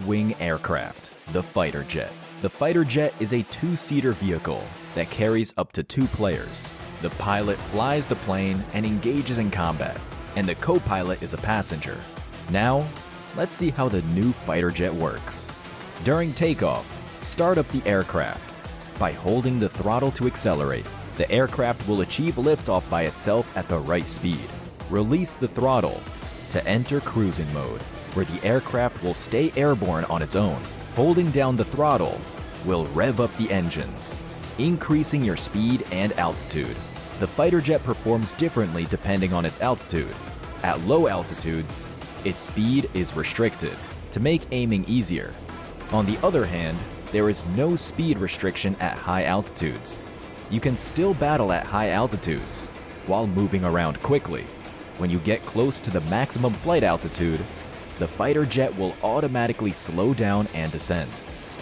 fixed-wing aircraft, the fighter jet. The fighter jet is a two-seater vehicle that carries up to 2 players. The pilot flies the plane and engages in combat, and the co-pilot is a passenger. Now, let's see how the new fighter jet works. During takeoff, start up the aircraft. By holding the throttle to accelerate, the aircraft will achieve liftoff by itself at the right speed. Release the throttle to enter cruising mode, where the aircraft will stay airborne on its own. Holding down the throttle will rev up the engines, increasing your speed and altitude. The fighter jet performs differently depending on its altitude. At low altitudes, its speed is restricted to make aiming easier. On the other hand, there is no speed restriction at high altitudes. You can still battle at high altitudes while moving around quickly. When you get close to the maximum flight altitude, the fighter jet will automatically slow down and descend.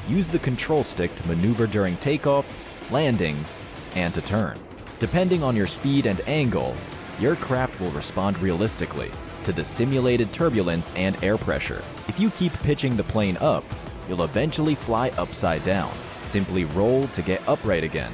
Use the control stick to maneuver during takeoffs, landings, and to turn. Depending on your speed and angle, your craft will respond realistically to the simulated turbulence and air pressure. If you keep pitching the plane up, you'll eventually fly upside down. Simply roll to get upright again.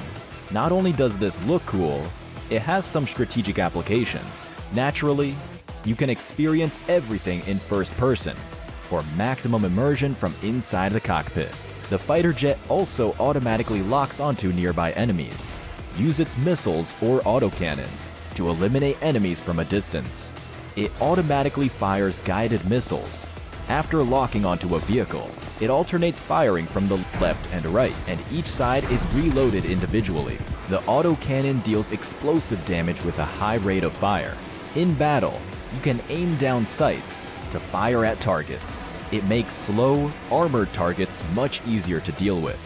Not only does this look cool, it has some strategic applications. Naturally, you can experience everything in first person for maximum immersion from inside the cockpit. The fighter jet also automatically locks onto nearby enemies. Use its missiles or autocannon to eliminate enemies from a distance. It automatically fires guided missiles. After locking onto a vehicle, it alternates firing from the left and right, and each side is reloaded individually. The autocannon deals explosive damage with a high rate of fire. In battle, you can aim down sights to fire at targets. It makes slow, armored targets much easier to deal with.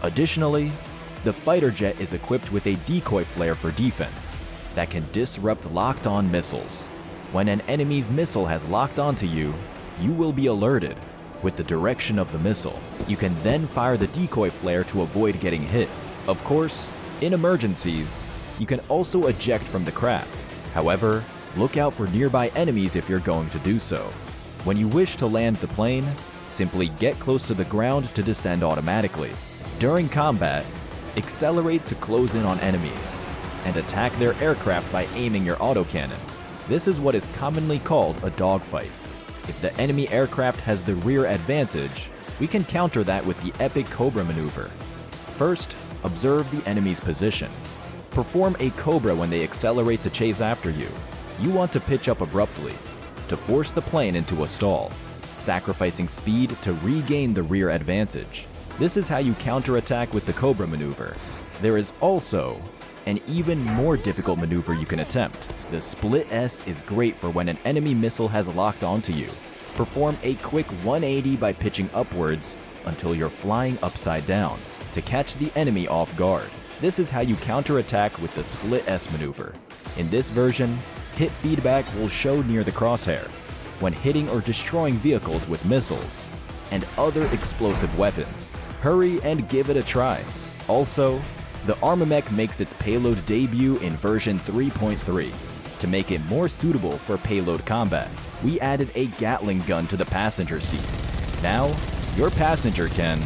Additionally, the fighter jet is equipped with a decoy flare for defense that can disrupt locked-on missiles. When an enemy's missile has locked onto you, you will be alerted with the direction of the missile. You can then fire the decoy flare to avoid getting hit. Of course, in emergencies, you can also eject from the craft. However, look out for nearby enemies if you're going to do so. When you wish to land the plane, simply get close to the ground to descend automatically. During combat, accelerate to close in on enemies and attack their aircraft by aiming your autocannon. This is what is commonly called a dogfight. If the enemy aircraft has the rear advantage, we can counter that with the epic Cobra maneuver. First, observe the enemy's position. Perform a Cobra when they accelerate to chase after you. You want to pitch up abruptly to force the plane into a stall, sacrificing speed to regain the rear advantage. This is how you counterattack with the Cobra maneuver. There is also an even more difficult maneuver you can attempt. The Split S is great for when an enemy missile has locked onto you. Perform a quick 180 by pitching upwards until you're flying upside down to catch the enemy off guard. This is how you counterattack with the Split S maneuver. In this version, hit feedback will show near the crosshair when hitting or destroying vehicles with missiles and other explosive weapons. Hurry and give it a try. Also, the Armamech makes its payload debut in version 3.3. To make it more suitable for payload combat, we added a Gatling gun to the passenger seat. Now, your passenger can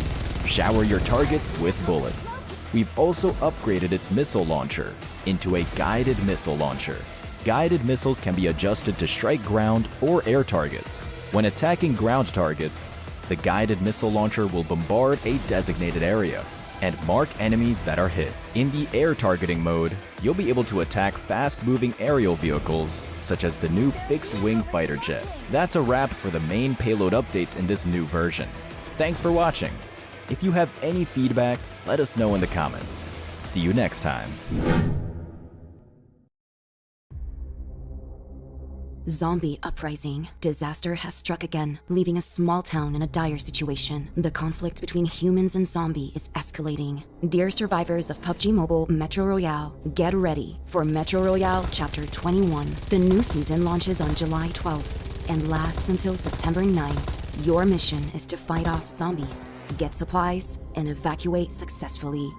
shower your targets with bullets. We've also upgraded its missile launcher into a guided missile launcher. Guided missiles can be adjusted to strike ground or air targets. When attacking ground targets, the guided missile launcher will bombard a designated area and mark enemies that are hit. In the air targeting mode, you'll be able to attack fast-moving aerial vehicles, such as the new fixed-wing fighter jet. That's a wrap for the main payload updates in this new version. Thanks for watching. If you have any feedback, let us know in the comments. See you next time. Zombie Uprising. Disaster has struck again, leaving a small town in a dire situation. The conflict between humans and zombies is escalating. Dear survivors of PUBG Mobile Metro Royale, get ready for Metro Royale Chapter 21. The new season launches on July 12th and lasts until September 9th. Your mission is to fight off zombies, get supplies, and evacuate successfully.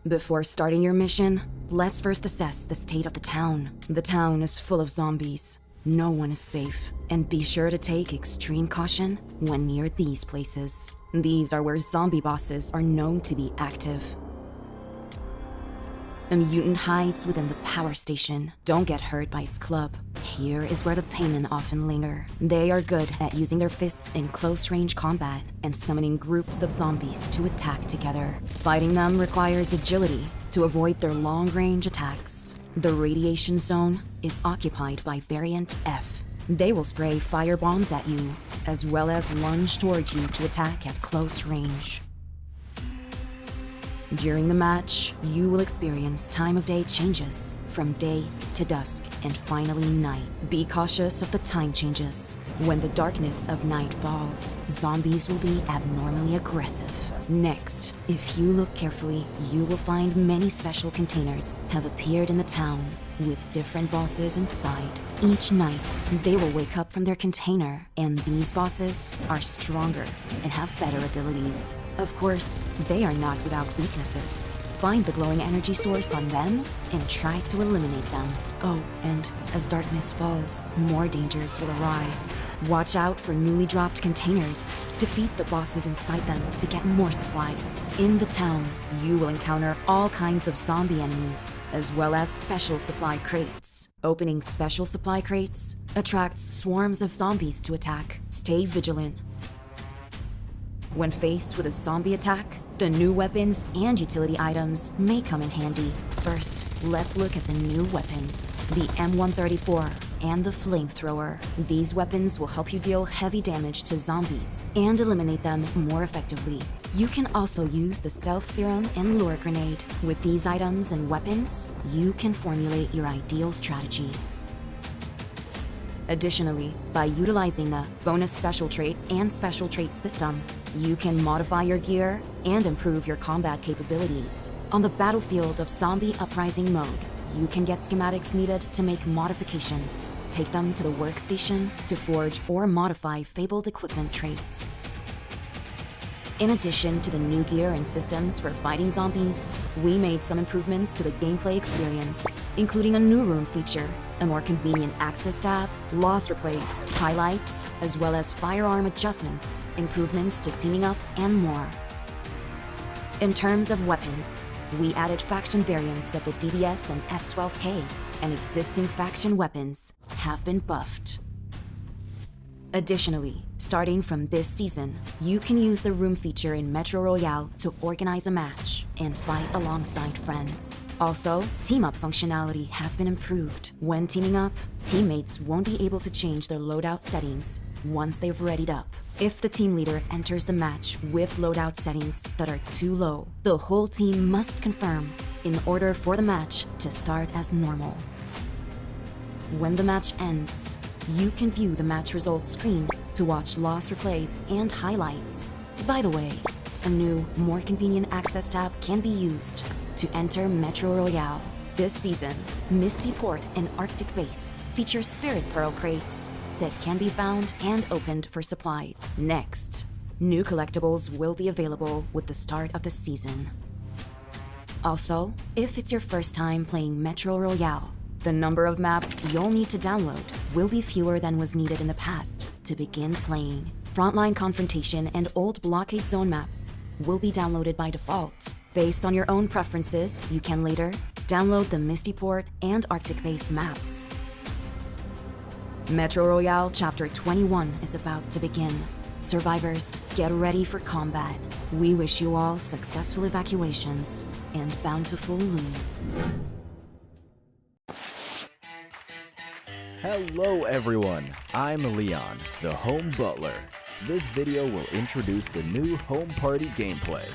Before starting your mission, let's first assess the state of the town. The town is full of zombies. No one is safe, and be sure to take extreme caution when near these places. These are where zombie bosses are known to be active. A mutant hides within the power station. Don't get hurt by its club. Here is where the paymen often linger. They are good at using their fists in close-range combat and summoning groups of zombies to attack together. Fighting them requires agility to avoid their long-range attacks. The radiation zone is occupied by Variant F. They will spray fire bombs at you, as well as lunge towards you to attack at close range. During the match, you will experience time of day changes, from day to dusk, and finally night. Be cautious of the time changes. When the darkness of night falls, zombies will be abnormally aggressive. Next, if you look carefully, you will find many special containers have appeared in the town, with different bosses inside. Each night, they will wake up from their container, and these bosses are stronger and have better abilities. Of course, they are not without weaknesses. Find the glowing energy source on them and try to eliminate them. Oh, and as darkness falls, more dangers will arise. Watch out for newly dropped containers. Defeat the bosses inside them to get more supplies. In the town, you will encounter all kinds of zombie enemies, as well as special supply crates. Opening special supply crates attracts swarms of zombies to attack. Stay vigilant. When faced with a zombie attack, the new weapons and utility items may come in handy. First, let's look at the new weapons. The M134 and the flamethrower. These weapons will help you deal heavy damage to zombies and eliminate them more effectively. You can also use the stealth serum and lure grenade. With these items and weapons, you can formulate your ideal strategy. Additionally, by utilizing the bonus special trait and special trait system, you can modify your gear and improve your combat capabilities. On the battlefield of Zombie Uprising mode, you can get schematics needed to make modifications. Take them to the workstation to forge or modify fabled equipment traits. In addition to the new gear and systems for fighting zombies, we made some improvements to the gameplay experience, including a new room feature, a more convenient access tab, loss replays, highlights, as well as firearm adjustments, improvements to teaming up, and more. In terms of weapons, we added faction variants of the DDS and S12K, and existing faction weapons have been buffed. Additionally, starting from this season, you can use the room feature in Metro Royale to organize a match and fight alongside friends. Also, team-up functionality has been improved. When teaming up, teammates won't be able to change their loadout settings once they've readied up. If the team leader enters the match with loadout settings that are too low, the whole team must confirm in order for the match to start as normal. When the match ends, you can view the match results screen to watch loss replays and highlights. By the way, a new, more convenient access tab can be used to enter Metro Royale. This season, Misty Port and Arctic Base feature Spirit Pearl crates that can be found and opened for supplies. Next, new collectibles will be available with the start of the season. Also, if it's your first time playing Metro Royale, the number of maps you'll need to download will be fewer than was needed in the past to begin playing. Frontline Confrontation and Old Blockade Zone maps will be downloaded by default. Based on your own preferences, you can later download the Misty Port and Arctic Base maps. Metro Royale Chapter 21 is about to begin. Survivors, get ready for combat. We wish you all successful evacuations and bountiful loot. Hello everyone, I'm Leon, the Home Butler. This video will introduce the new home party gameplay.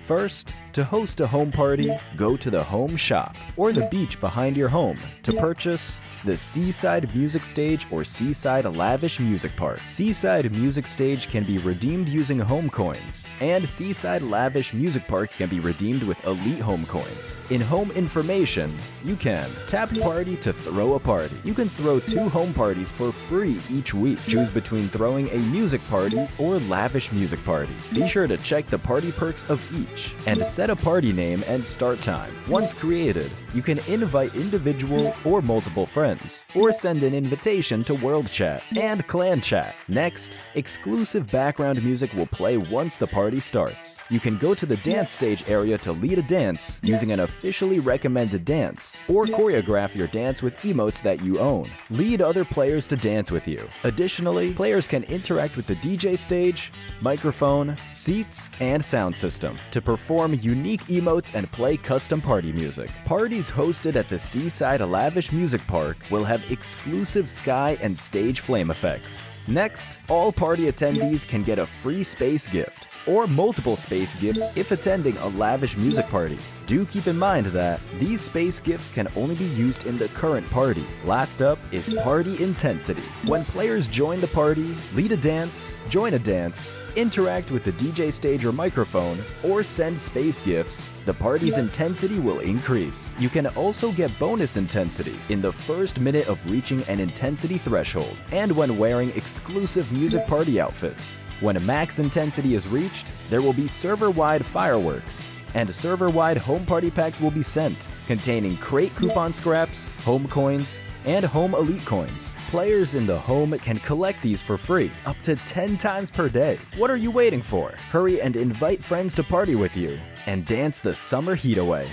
First, to host a home party, go to the home shop or the beach behind your home to purchase the Seaside Music Stage or Seaside Lavish Music Park. Seaside Music Stage can be redeemed using home coins, and Seaside Lavish Music Park can be redeemed with elite home coins. In home information, you can tap party to throw a party. You can throw 2 home parties for free each week. Choose between throwing a music party or lavish music party. Be sure to check the party perks of each. match, and set a party name and start time. Once created, you can invite individual or multiple friends, or send an invitation to World Chat and Clan Chat. Next, exclusive background music will play once the party starts. You can go to the dance stage area to lead a dance using an officially recommended dance, or choreograph your dance with emotes that you own. Lead other players to dance with you. Additionally, players can interact with the DJ stage, microphone, seats, and sound system to perform unique emotes and play custom party music. Parties hosted at the Seaside Lavish Music Park will have exclusive sky and stage flame effects. Next, all party attendees can get a free space gift, or multiple space gifts if attending a lavish music party. Do keep in mind that these space gifts can only be used in the current party. Last up is party intensity. When players join the party, lead a dance, join a dance, interact with the DJ stage or microphone, or send space gifts, the party's intensity will increase. You can also get bonus intensity in the first minute of reaching an intensity threshold, and when wearing exclusive music party outfits. When max intensity is reached, there will be server-wide fireworks, and server-wide home party packs will be sent, containing crate coupon scraps, home coins, and home elite coins. Players in the home can collect these for free, up to 10 times per day. What are you waiting for? Hurry and invite friends to party with you, and dance the summer heat away.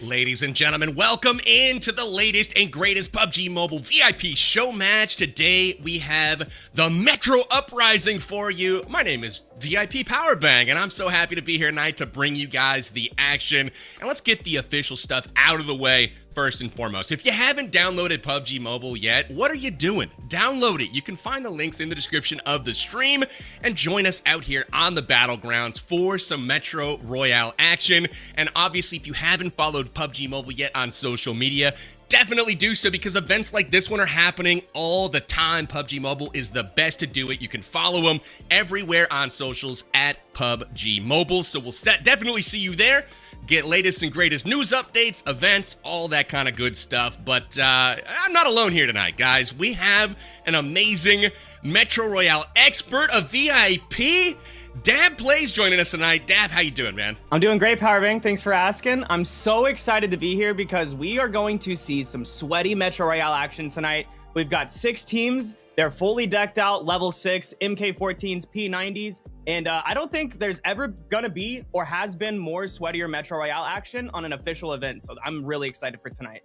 Ladies and gentlemen, welcome into the latest and greatest PUBG Mobile VIP show match. Today we have the Metro Uprising for you. My name is VIP Powerbang, and I'm so happy to be here tonight to bring you guys the action. And let's get the official stuff out of the way first and foremost. If you haven't downloaded PUBG Mobile yet, what are you doing? Download it. You can find the links in the description of the stream and join us out here on the battlegrounds for some Metro Royale action. And obviously, if you haven't followed PUBG Mobile yet on social media, definitely do so, because events like this one are happening all the time. PUBG Mobile is the best to do it. You can follow them everywhere on socials at PUBG Mobile. So we'll definitely see you there. Get latest and greatest news updates, events, all that kind of good stuff. But I'm not alone here tonight, guys. We have an amazing Metro Royale expert, a VIP. Dab Plays joining us tonight. Dab, how you doing, man? I'm doing great, Powerbang. Thanks for asking. I'm so excited to be here because we are going to see some sweaty Metro Royale action tonight. We've got 6 teams. They're fully decked out, level 6, MK14s, P90s, and I don't think there's ever gonna be or has been more sweatier Metro Royale action on an official event, so I'm really excited for tonight.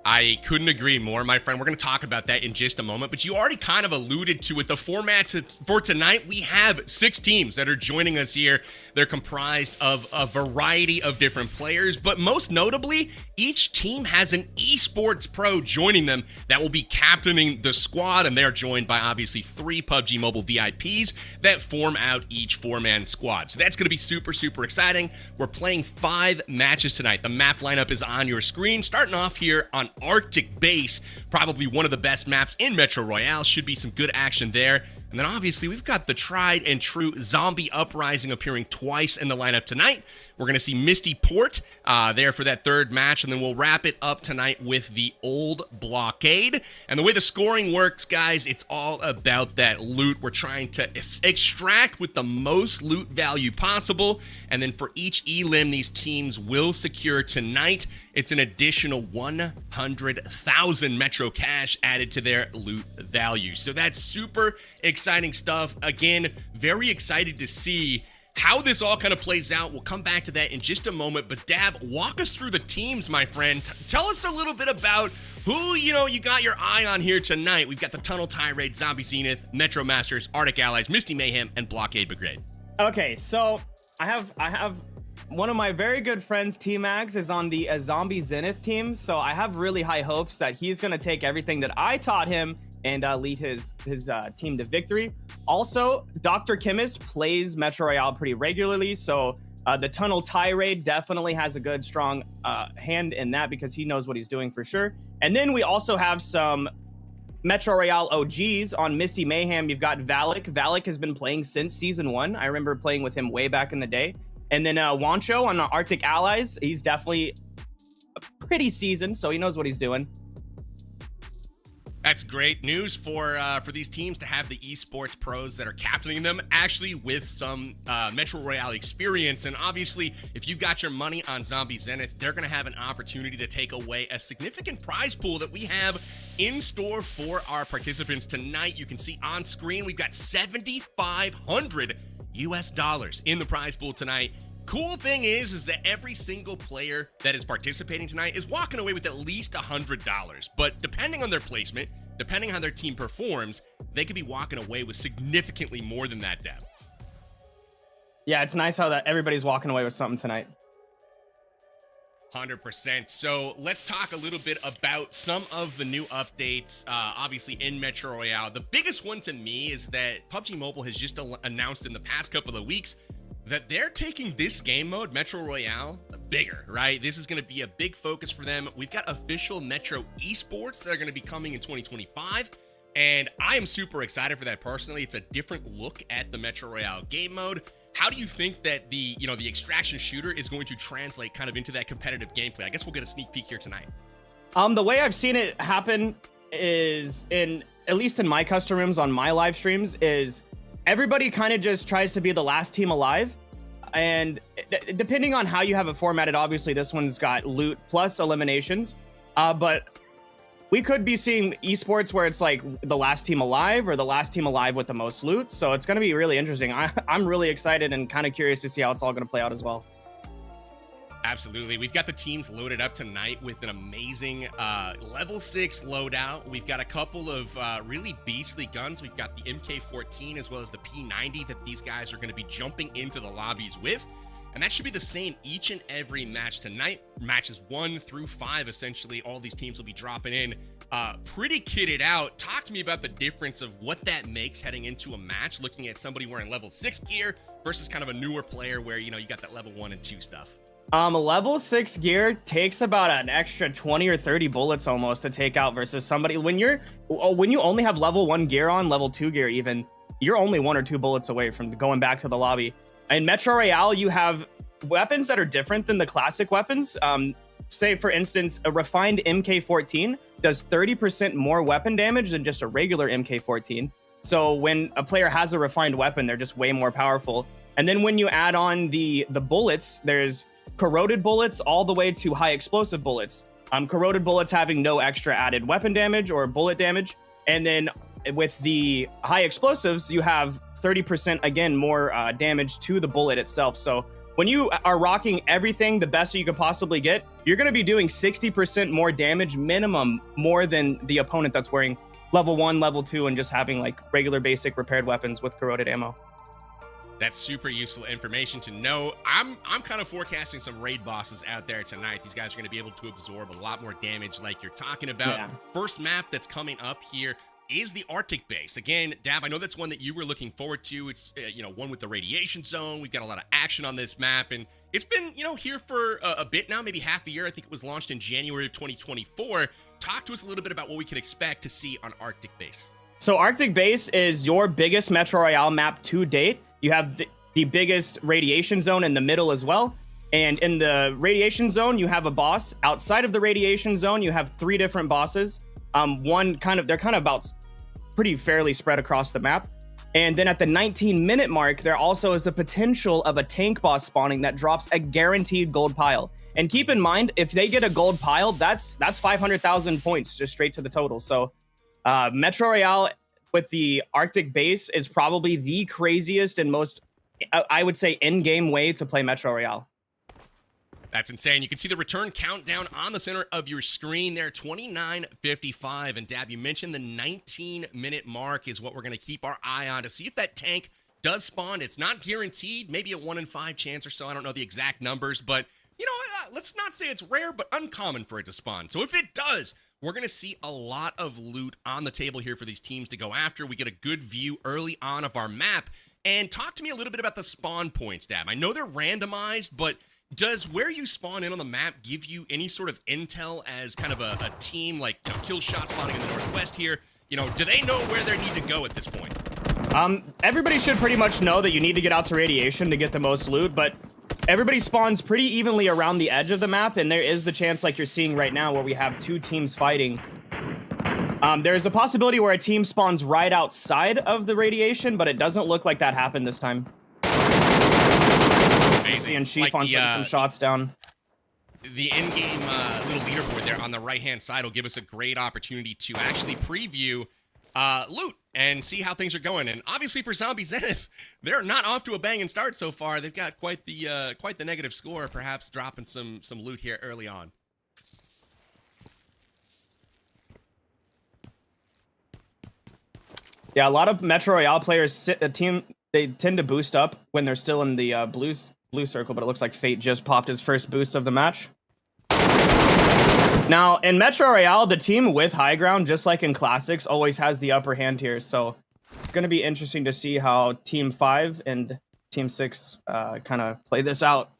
I couldn't agree more, my friend. We're going to talk about that in just a moment, but you already kind of alluded to it. The format for tonight, we have 6 teams that are joining us here. They're comprised of a variety of different players, but most notably, each team has an esports pro joining them that will be captaining the squad, and they're joined by obviously 3 PUBG Mobile VIPs that form out each 4-man squad. So that's going to be super, super exciting. We're playing 5 matches tonight. The map lineup is on your screen, starting off here on Arctic Base, probably one of the best maps in Metro Royale. Should be some good action there. And then obviously we've got the tried and true Zombie Uprising appearing twice in the lineup tonight. We're going to see Misty Port there for that 3rd match, and then we'll wrap it up tonight with the Old Blockade. And the way the scoring works, guys, it's all about that loot. We're trying to extract with the most loot value possible, and then for each elim these teams will secure tonight, it's an additional 100,000 Metro cash added to their loot value. So that's super exciting stuff. Again, very excited to see how this all kind of plays out. We'll come back to that in just a moment, but Dab, walk us through the teams, my friend. Tell us a little bit about who, you got your eye on here tonight. We've got the Tunnel Tirade, Zombie Zenith, Metro Masters, Arctic Allies, Misty Mayhem, and Blockade Brigade. Okay, so I have one of my very good friends, T-Max, is on the Zombie Zenith team, so I have really high hopes that he's going to take everything that I taught him and lead his team to victory. Also, Dr. Chemist plays Metro Royale pretty regularly, so the Tunnel Tirade definitely has a good, strong hand in that because he knows what he's doing for sure. And then we also have some Metro Royale OGs on Misty Mayhem. You've got Valak. Valak has been playing since Season 1. I remember playing with him way back in the day. And then Wancho on the Arctic Allies. He's definitely pretty seasoned, so he knows what he's doing. That's great news for these teams to have the esports pros that are captaining them actually with some Metro Royale experience. And obviously, if you've got your money on Zombie Zenith, they're going to have an opportunity to take away a significant prize pool that we have in store for our participants tonight. You can see on screen, we've got $7,500 in the prize pool tonight. Cool thing is that every single player that is participating tonight is walking away with at least $100. But depending on their placement, depending on how their team performs, they could be walking away with significantly more than that, Dab. Yeah, it's nice how that everybody's walking away with something tonight. 100%. So let's talk a little bit about some of the new updates, obviously in Metro Royale. The biggest one to me is that PUBG Mobile has just announced in the past couple of weeks that they're taking this game mode, Metro Royale, bigger, right? This is going to be a big focus for them. We've got official Metro esports that are going to be coming in 2025, and I am super excited for that personally. It's a different look at the Metro Royale game mode. How do you think that the extraction shooter is going to translate kind of into that competitive gameplay? I guess we'll get a sneak peek here tonight. The way I've seen it happen is at least in my custom rooms on my live streams, is everybody kind of just tries to be the last team alive. And depending on how you have it formatted, obviously this one's got loot plus eliminations. But we could be seeing esports where it's like the last team alive or the last team alive with the most loot. So it's going to be really interesting. I'm really excited and kind of curious to see how it's all going to play out as well. Absolutely. We've got the teams loaded up tonight with an amazing level 6 loadout. We've got a couple of really beastly guns. We've got the MK14 as well as the P90 that these guys are going to be jumping into the lobbies with. And that should be the same each and every match tonight. Matches 1 through 5, essentially, all these teams will be dropping in. Pretty kitted out. Talk to me about the difference of what that makes heading into a match, looking at somebody wearing level 6 gear versus kind of a newer player where, you got that level 1 and 2 stuff. Level 6 gear takes about an extra 20 or 30 bullets almost to take out versus somebody when you only have level 1 gear on, level 2 gear even, you're only 1 or 2 bullets away from going back to the lobby. In Metro Royale, you have weapons that are different than the classic weapons. Say, for instance, a refined MK14 does 30% more weapon damage than just a regular MK14. So when a player has a refined weapon, they're just way more powerful. And then when you add on the bullets, there's corroded bullets all the way to high explosive bullets. Corroded bullets having no extra added weapon damage or bullet damage. And then with the high explosives, you have 30% again more damage to the bullet itself. So when you are rocking everything the best that you could possibly get, you're going to be doing 60% more damage minimum, more than the opponent that's wearing level 1, level 2, and just having like regular basic repaired weapons with corroded ammo. That's super useful information to know. I'm kind of forecasting some raid bosses out there tonight. These guys are going to be able to absorb a lot more damage like you're talking about. Yeah. First map that's coming up here is the Arctic base. Again, Dab, I know that's one that you were looking forward to. It's, one with the radiation zone. We've got a lot of action on this map, and it's been, here for a bit now, maybe half a year. I think it was launched in January of 2024. Talk to us a little bit about what we can expect to see on Arctic base. So Arctic base is your biggest Metro Royale map to date. You have the biggest radiation zone in the middle as well. And in the radiation zone, you have a boss. Outside of the radiation zone, you have 3 different bosses. They're kind of about pretty fairly spread across the map. And then at the 19-minute mark, there also is the potential of a tank boss spawning that drops a guaranteed gold pile. And keep in mind, if they get a gold pile, that's 500,000 points just straight to the total. So Metro Royale with the Arctic base is probably the craziest and most, I would say, in-game way to play Metro Royale. That's insane. You can see the return countdown on the center of your screen there, 29:55. And Dab, you mentioned the 19-minute mark is what we're going to keep our eye on to see if that tank does spawn. It's not guaranteed, maybe a 1 in 5 chance or so. I don't know the exact numbers, but, let's not say it's rare, but uncommon for it to spawn. So if it does, we're going to see a lot of loot on the table here for these teams to go after. We get a good view early on of our map. And talk to me a little bit about the spawn points, Dab. I know they're randomized, but does where you spawn in on the map give you any sort of intel as kind of a team, like kill shot spawning in the northwest here? Do they know where they need to go at this point? Everybody should pretty much know that you need to get out to radiation to get the most loot, but everybody spawns pretty evenly around the edge of the map, and there is the chance, like you're seeing right now, where we have 2 teams fighting. There's a possibility where a team spawns right outside of the radiation, but it doesn't look like that happened this time. Seeing Sheaf on putting some shots down. The in-game little leaderboard there on the right-hand side will give us a great opportunity to actually preview loot and see how things are going. And obviously for Zombie Zenith, they're not off to a banging start so far. They've got quite the negative score, perhaps dropping some loot here early on. Yeah, a lot of Metro Royale players they tend to boost up when they're still in the blue circle, but it looks like Fate just popped his first boost of the match. Now, in Metro Royale, the team with high ground, just like in Classics, always has the upper hand here. So it's going to be interesting to see how Team 5 and Team 6 kind of play this out.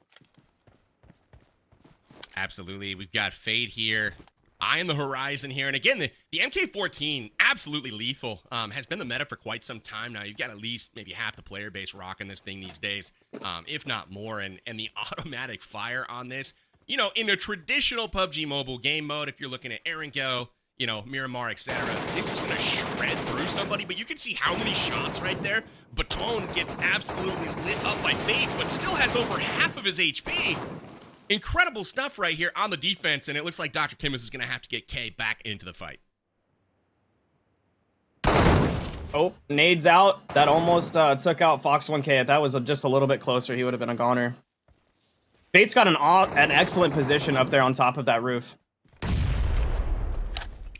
Absolutely. We've got Fate here. Eye on the horizon here. And again, the MK14, absolutely lethal, has been the meta for quite some time now. You've got at least maybe half the player base rocking this thing these days, if not more. And the automatic fire on this, in a traditional PUBG Mobile game mode, if you're looking at Aaron Go, Miramar, etc., this is going to shred through somebody. But you can see how many shots right there. Baton gets absolutely lit up by Fate, but still has over half of his HP. Incredible stuff right here on the defense, and it looks like Dr. Kimmis is going to have to get K back into the fight. Oh, nades out. That almost took out Fox 1K. If that was just a little bit closer, he would have been a goner. Fate's got an excellent position up there on top of that roof.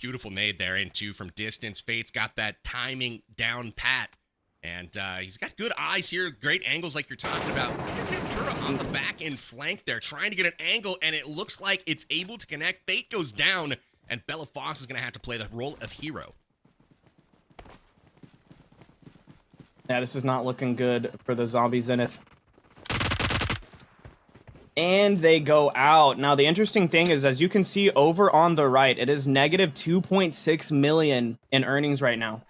Beautiful nade there into from distance. Fate's got that timing down pat. And he's got good eyes here, great angles like you're talking about. Ventura on the back end flank there, trying to get an angle, and it looks like it's able to connect. Fate goes down, and Bella Fox is going to have to play the role of hero. Yeah, this is not looking good for the Zombie Zenith. And they go out. Now, the interesting thing is, as you can see over on the right, it is negative 2.6 million in earnings right now.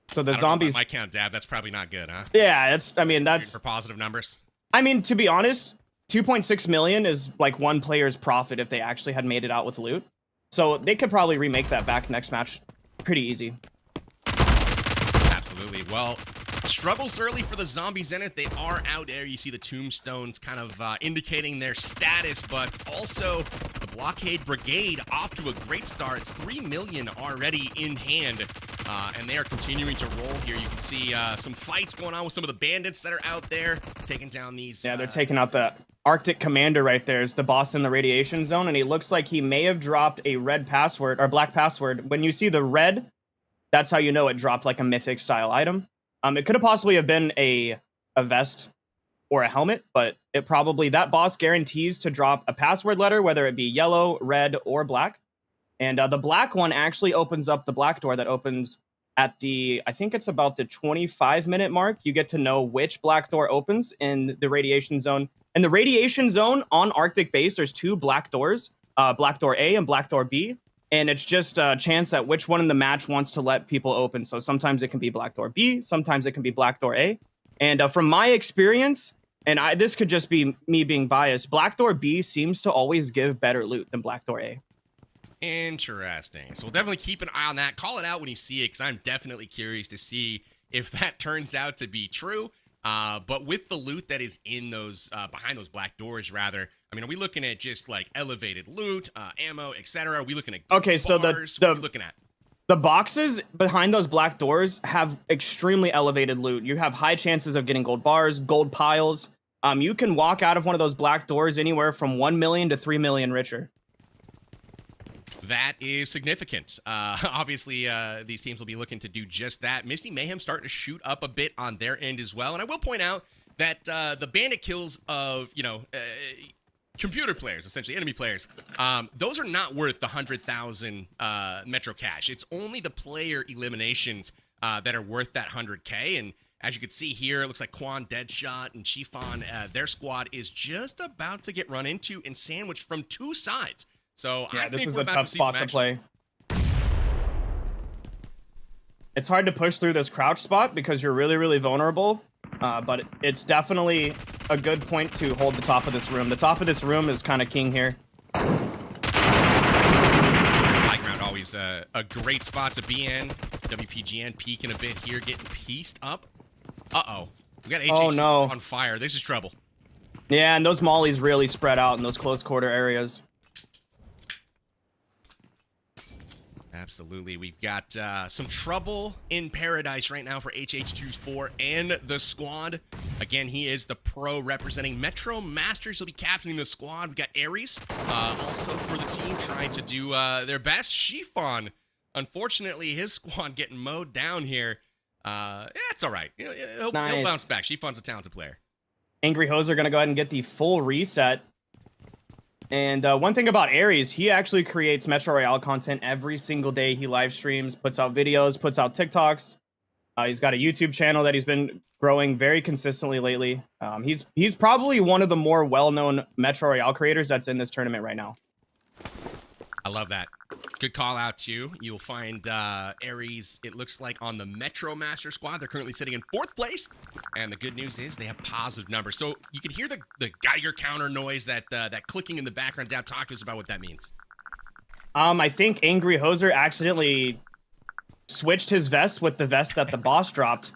So the zombies. My count, Dab. That's probably not good, huh? Yeah, that's for positive numbers. I mean, to be honest, 2.6 million is like one player's profit if they actually had made it out with loot. So they could probably remake that back next match. pretty easy. Absolutely. Well, struggles early for the Zombie Zenith. They are out there. You see the tombstones kind of indicating their status, but also the Blockade Brigade off to a great start. 3 million already in hand, and they are continuing to roll here. You can see some fights going on with some of the bandits that are out there, taking down these... Yeah, they're taking out the Arctic Commander right there. Is the boss in the radiation zone, and he looks like he may have dropped a red password, or black password. When you see the red, that's how you know it dropped like a mythic style item. It could have possibly have been a vest or a helmet, but it probably, that boss guarantees to drop a password letter, whether it be yellow, red, or black. And the black one actually opens up the black door that opens at the, I think it's about the 25-minute mark. You get to know which black door opens in the radiation zone. In the radiation zone on Arctic base, there's 2 black doors, Black Door A and Black Door B. And it's just a chance at which one in the match wants to let people open. So sometimes it can be Black Door B, sometimes it can be Black Door A. And from my experience, and this could just be me being biased, Black Door B seems to always give better loot than Black Door A. Interesting. So we'll definitely keep an eye on that. Call it out when you see it, because I'm definitely curious to see if that turns out to be true. But with the loot that is in those, behind those black doors, rather, I mean, are we looking at just like elevated loot, ammo, etc.? Are we looking at okay? So bars? What are we looking at? The boxes behind those black doors have extremely elevated loot. You have high chances of getting gold bars, gold piles. You can walk out of one of those black doors anywhere from 1 million to 3 million richer. That is significant. Obviously, these teams will be looking to do just that. Misty Mayhem starting to shoot up a bit on their end as well. And I will point out that the bandit kills of, computer players, essentially enemy players, those are not worth the 100,000 Metro cash. It's only the player eliminations that are worth that 100K. And as you can see here, it looks like Quan, Deadshot, and Chiffon, their squad is just about to get run into and sandwiched from 2 sides. So yeah, I this think is we're a about tough to see spot some to action. play. It's hard to push through this crouch spot because you're really, really vulnerable. But it's definitely a good point to hold the top of this room. The top of this room is kind of king here. High ground always a great spot to be in. WPGN peeking a bit here, getting pieced up. Uh-oh. We got HH on fire. This is trouble. Yeah, and those mollies really spread out in those close quarter areas. Absolutely. We've got some trouble in paradise right now for HH24 and the squad. Again, he is the pro representing Metro Masters. He'll be captaining the squad. We've got Ares also for the team trying to do their best. Chiffon, unfortunately, his squad getting mowed down here. Yeah, it's all right. He'll bounce back. Chiffon's a talented player. Angry Hoser going to go ahead and get the full reset. And one thing about Ares, he actually creates Metro Royale content every single day. He live streams, puts out videos, puts out TikToks. He's got a YouTube channel that he's been growing very consistently lately. He's probably one of the more well-known Metro Royale creators that's in this tournament right now. I love that. Good call out, too. You'll find Ares, it looks like, on the Metro Master squad. They're currently sitting in 4th place. And the good news is they have positive numbers. So you can hear the Geiger counter noise, that clicking in the background. Dab, talk to us about what that means. I think Angry Hoser accidentally switched his vest with the vest that the boss dropped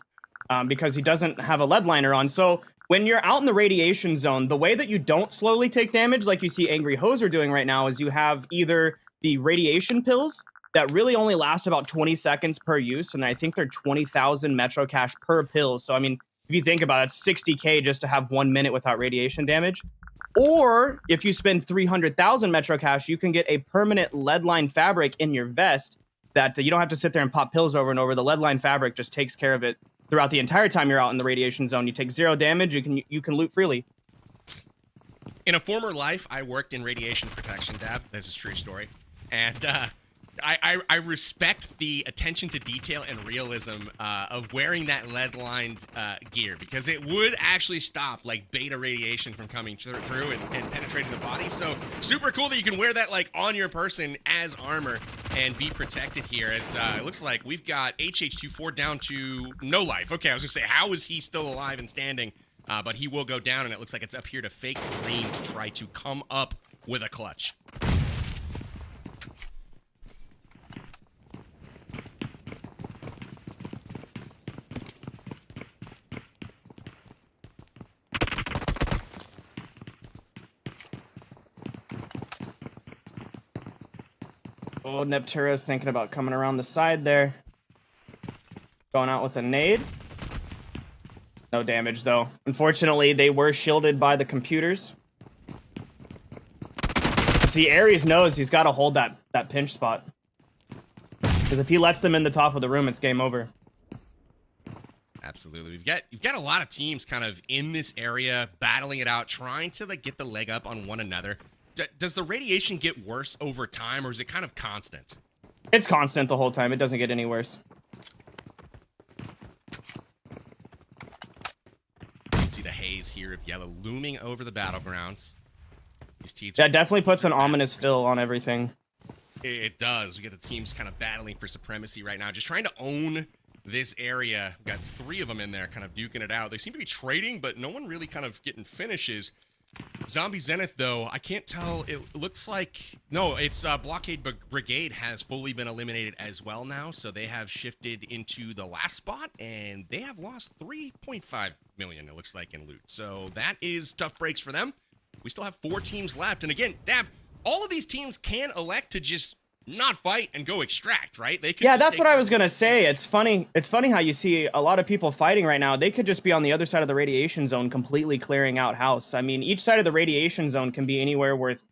because he doesn't have a lead liner on. So when you're out in the radiation zone, the way that you don't slowly take damage, like you see Angry Hoser doing right now, is you have either the radiation pills that really only last about 20 seconds per use, and I think they're 20,000 Metro cash per pill. So, I mean, if you think about it, it's 60K just to have 1 minute without radiation damage. Or if you spend 300,000 Metro cash, you can get a permanent lead line fabric in your vest that you don't have to sit there and pop pills over and over. The lead line fabric just takes care of it throughout the entire time you're out in the radiation zone. You take 0 damage, you can loot freely. In a former life, I worked in radiation protection, Dab. This is a true story. And I respect the attention to detail and realism of wearing that lead-lined gear, because it would actually stop like beta radiation from coming through and penetrating the body. So super cool that you can wear that like on your person as armor and be protected here. As it looks like we've got HH24 down to no life. Okay, I was gonna say, how is he still alive and standing? But he will go down, and it looks like it's up here to fake green to try to come up with a clutch. Oh, Neptura's thinking about coming around the side there. Going out with a nade. No damage, though. Unfortunately, they were shielded by the computers. See, Ares knows he's got to hold that pinch spot. Because if he lets them in the top of the room, it's game over. Absolutely. You've got a lot of teams kind of in this area, battling it out, trying to like get the leg up on one another. Does the radiation get worse over time, or is it kind of constant? It's constant the whole time. It doesn't get any worse. You can see the haze here of yellow looming over the battlegrounds. These teams That definitely puts an ominous feel on everything. It does. We get the teams kind of battling for supremacy right now, just trying to own this area. We've got 3 of them in there kind of duking it out. They seem to be trading, but no one really kind of getting finishes. Zombie Zenith, though, I can't tell. It looks like... No, it's Blockade Brigade has fully been eliminated as well now, so they have shifted into the last spot, and they have lost 3.5 million, it looks like, in loot. So that is tough breaks for them. We still have 4 teams left, and again, Dab, all of these teams can elect to just not fight and go extract, right? They could. Yeah, that's what I was gonna say. It's funny how you see a lot of people fighting right now. They could just be on the other side of the radiation zone, completely clearing out house. I mean, each side of the radiation zone can be anywhere worth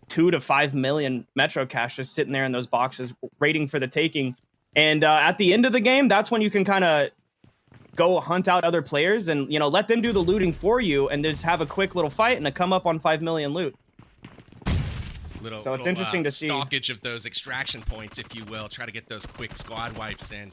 2 to 5 million Metro cash just sitting there in those boxes, waiting for the taking. And at the end of the game, that's when you can kind of go hunt out other players and let them do the looting for you, and just have a quick little fight and to come up on 5 million loot. So it's interesting to see stockage of those extraction points, if you will. Try to get those quick squad wipes, and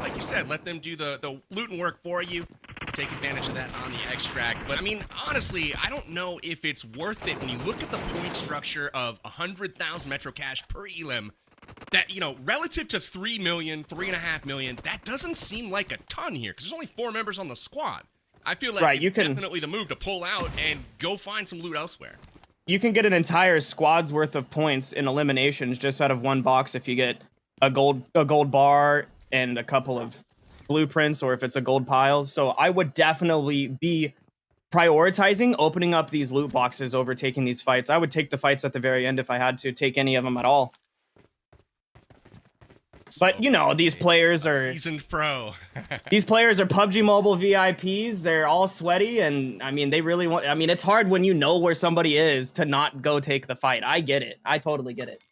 like you said, let them do the looting work for you. Take advantage of that on the extract. But I mean, honestly, I don't know if it's worth it when you look at the point structure of 100,000 Metro cash per elim. That relative to 3 million, 3.5 million, that doesn't seem like a ton here because there's only 4 members on the squad. I feel like it's definitely the move to pull out and go find some loot elsewhere. You can get an entire squad's worth of points in eliminations just out of one box if you get a gold bar and a couple of blueprints, or if it's a gold pile. So I would definitely be prioritizing opening up these loot boxes over taking these fights. I would take the fights at the very end if I had to take any of them at all. But these players are seasoned pro. These players are PUBG Mobile VIPs. They're all sweaty, and I mean, they really want. I mean, it's hard when you know where somebody is to not go take the fight. I get it. I totally get it.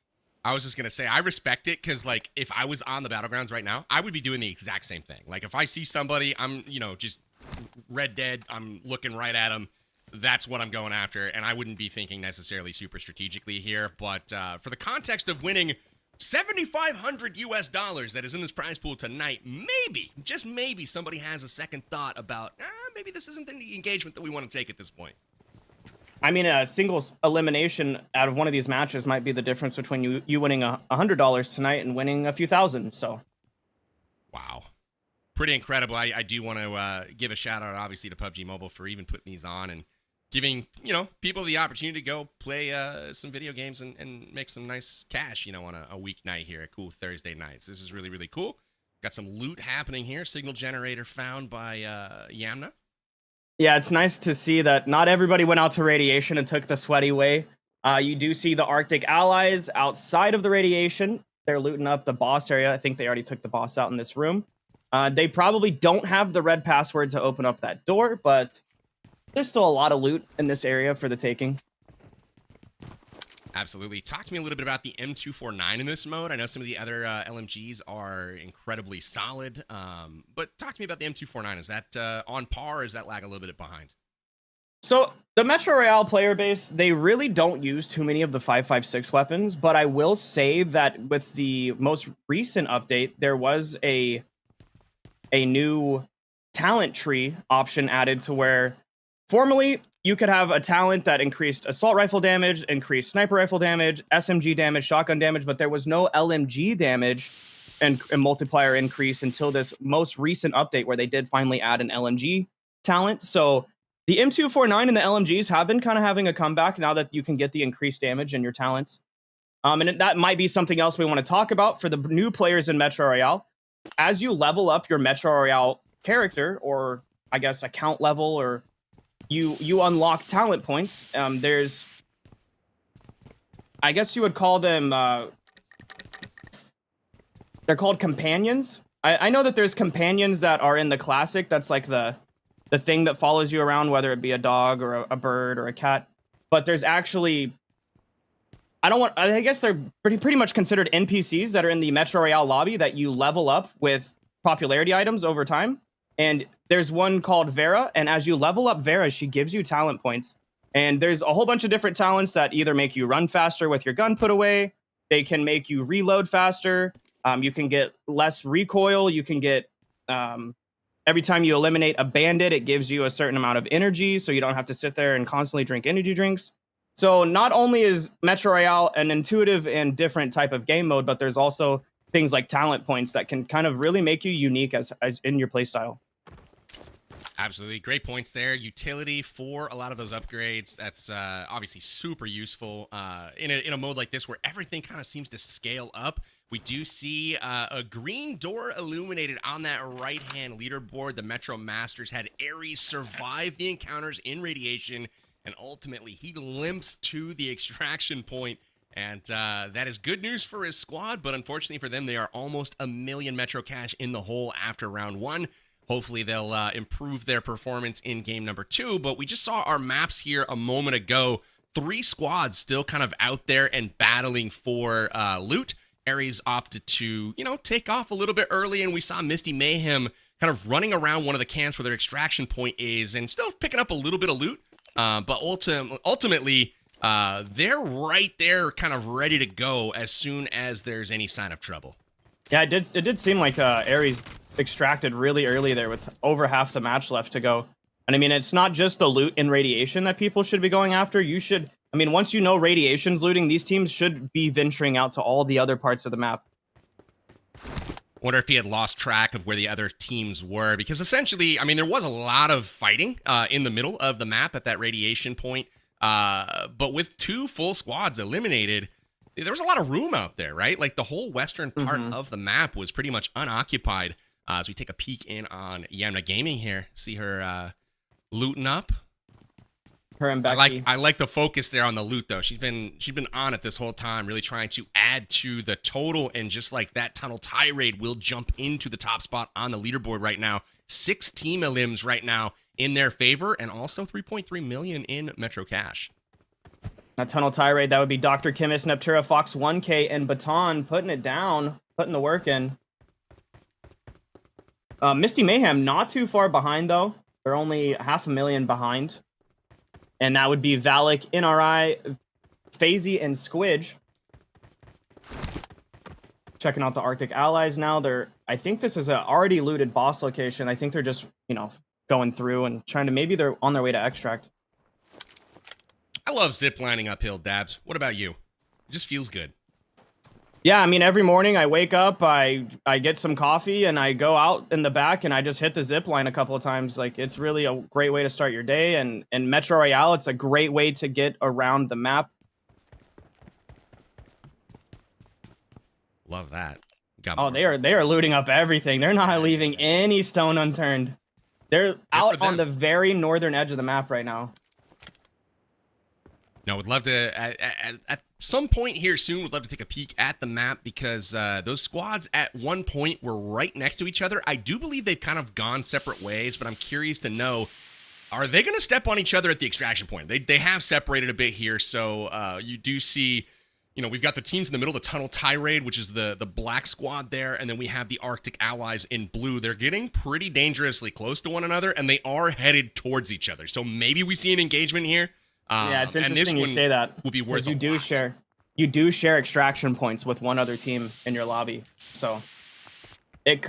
I was just gonna say I respect it because, like, if I was on the battlegrounds right now, I would be doing the exact same thing. Like, if I see somebody, I'm just Red Dead, I'm looking right at them. That's what I'm going after, and I wouldn't be thinking necessarily super strategically here. But for the context of winning $7,500 US that is in this prize pool tonight, maybe, just maybe, somebody has a second thought about maybe this isn't the engagement that we want to take at this point. I mean, a single elimination out of one of these matches might be the difference between you winning $100 tonight and winning a few thousand. So, wow, pretty incredible. I do want to give a shout out, obviously, to PUBG Mobile for even putting these on and giving people the opportunity to go play some video games and make some nice cash on a weeknight here at cool Thursday nights. This is really, really cool. Got some loot happening here. Signal generator found by Yamna. Yeah, it's nice to see that not everybody went out to radiation and took the sweaty way. You do see the Arctic allies outside of the radiation. They're looting up the boss area. I think they already took the boss out in this room. They probably don't have the red password to open up that door, but there's still a lot of loot in this area for the taking. Absolutely. Talk to me a little bit about the M249 in this mode. I know some of the other LMGs are incredibly solid, but talk to me about the M249. Is that on par, or is that lag a little bit behind? So the Metro Royale player base, they really don't use too many of the 5.56 weapons, but I will say that with the most recent update, there was a new talent tree option added to where formerly, you could have a talent that increased assault rifle damage, increased sniper rifle damage, SMG damage, shotgun damage, but there was no LMG damage and multiplier increase until this most recent update where they did finally add an LMG talent. So the M249 and the LMGs have been kind of having a comeback now that you can get the increased damage in your talents. And that might be something else we want to talk about for the new players in Metro Royale. As you level up your Metro Royale character, or I guess account level, or you unlock talent points. There's, I guess you would call them they're called companions. I know that there's companions that are in the classic. That's like the thing that follows you around, whether it be a dog or a bird or a cat. But there's actually, I guess they're pretty much considered NPCs that are in the Metro Royale lobby that you level up with popularity items over time. And there's one called Vera, and as you level up Vera, she gives you talent points. And there's a whole bunch of different talents that either make you run faster with your gun put away, they can make you reload faster, you can get less recoil, you can get every time you eliminate a bandit, it gives you a certain amount of energy, so you don't have to sit there and constantly drink energy drinks. So not only is Metro Royale an intuitive and different type of game mode, but there's also things like talent points that can kind of really make you unique as in your playstyle. Absolutely. Great points there. Utility for a lot of those upgrades. That's obviously super useful in a mode like this where everything kind of seems to scale up. We do see a green door illuminated on that right-hand leaderboard. The Metro Masters had Ares survive the encounters in radiation, and ultimately he limps to the extraction point. And that is good news for his squad, but unfortunately for them, they are almost 1 million Metro cash in the hole after round 1. Hopefully they'll improve their performance in game number 2. But we just saw our maps here a moment ago. 3 squads still kind of out there and battling for loot. Ares opted to, take off a little bit early, and we saw Misty Mayhem kind of running around one of the camps where their extraction point is and still picking up a little bit of loot. But ultimately, they're right there kind of ready to go as soon as there's any sign of trouble. Yeah, it did seem like Ares extracted really early there with over half the match left to go. And I mean, it's not just the loot in radiation that people should be going after. Once you know radiation's looting, these teams should be venturing out to all the other parts of the map. Wonder if he had lost track of where the other teams were, because essentially, there was a lot of fighting in the middle of the map at that radiation point. But with 2 full squads eliminated, there was a lot of room out there, right? Like the whole western part of the map was pretty much unoccupied. As we take a peek in on Yamna Gaming here, see her looting up. Her and Becky. I like the focus there on the loot though. She's been on it this whole time, really trying to add to the total, and just like that, Tunnel Tirade will jump into the top spot on the leaderboard right now. 6 team elims right now in their favor, and also 3.3 million in Metro cash. That Tunnel Tirade, that would be Dr. Chemist, Neptura, Fox 1K, and Baton putting it down, putting the work in. Misty Mayhem not too far behind though. They're only 500,000 behind. And that would be Valak, NRI, FaZe, and Squidge. Checking out the Arctic Allies now. I think this is an already looted boss location. I think they're just, going through and trying to, maybe they're on their way to extract. I love ziplining uphill, Dabs. What about you? It just feels good. Yeah, every morning I wake up, I get some coffee, and I go out in the back, and I just hit the zip line a couple of times. Like, it's really a great way to start your day, and in Metro Royale, it's a great way to get around the map. Love that. They are looting up everything. They're not leaving any stone unturned. They're out on the very northern edge of the map right now. No, would love to, at some point here soon, would love to take a peek at the map, because those squads at one point were right next to each other. I do believe they've kind of gone separate ways, but I'm curious to know, are they going to step on each other at the extraction point? They have separated a bit here, so you do see, we've got the teams in the middle, the Tunnel Tirade, which is the black squad there, and then we have the Arctic Allies in blue. They're getting pretty dangerously close to one another, and they are headed towards each other. So maybe we see an engagement here. Yeah, it's interesting you say that. Will be worth you do share extraction points with one other team in your lobby, so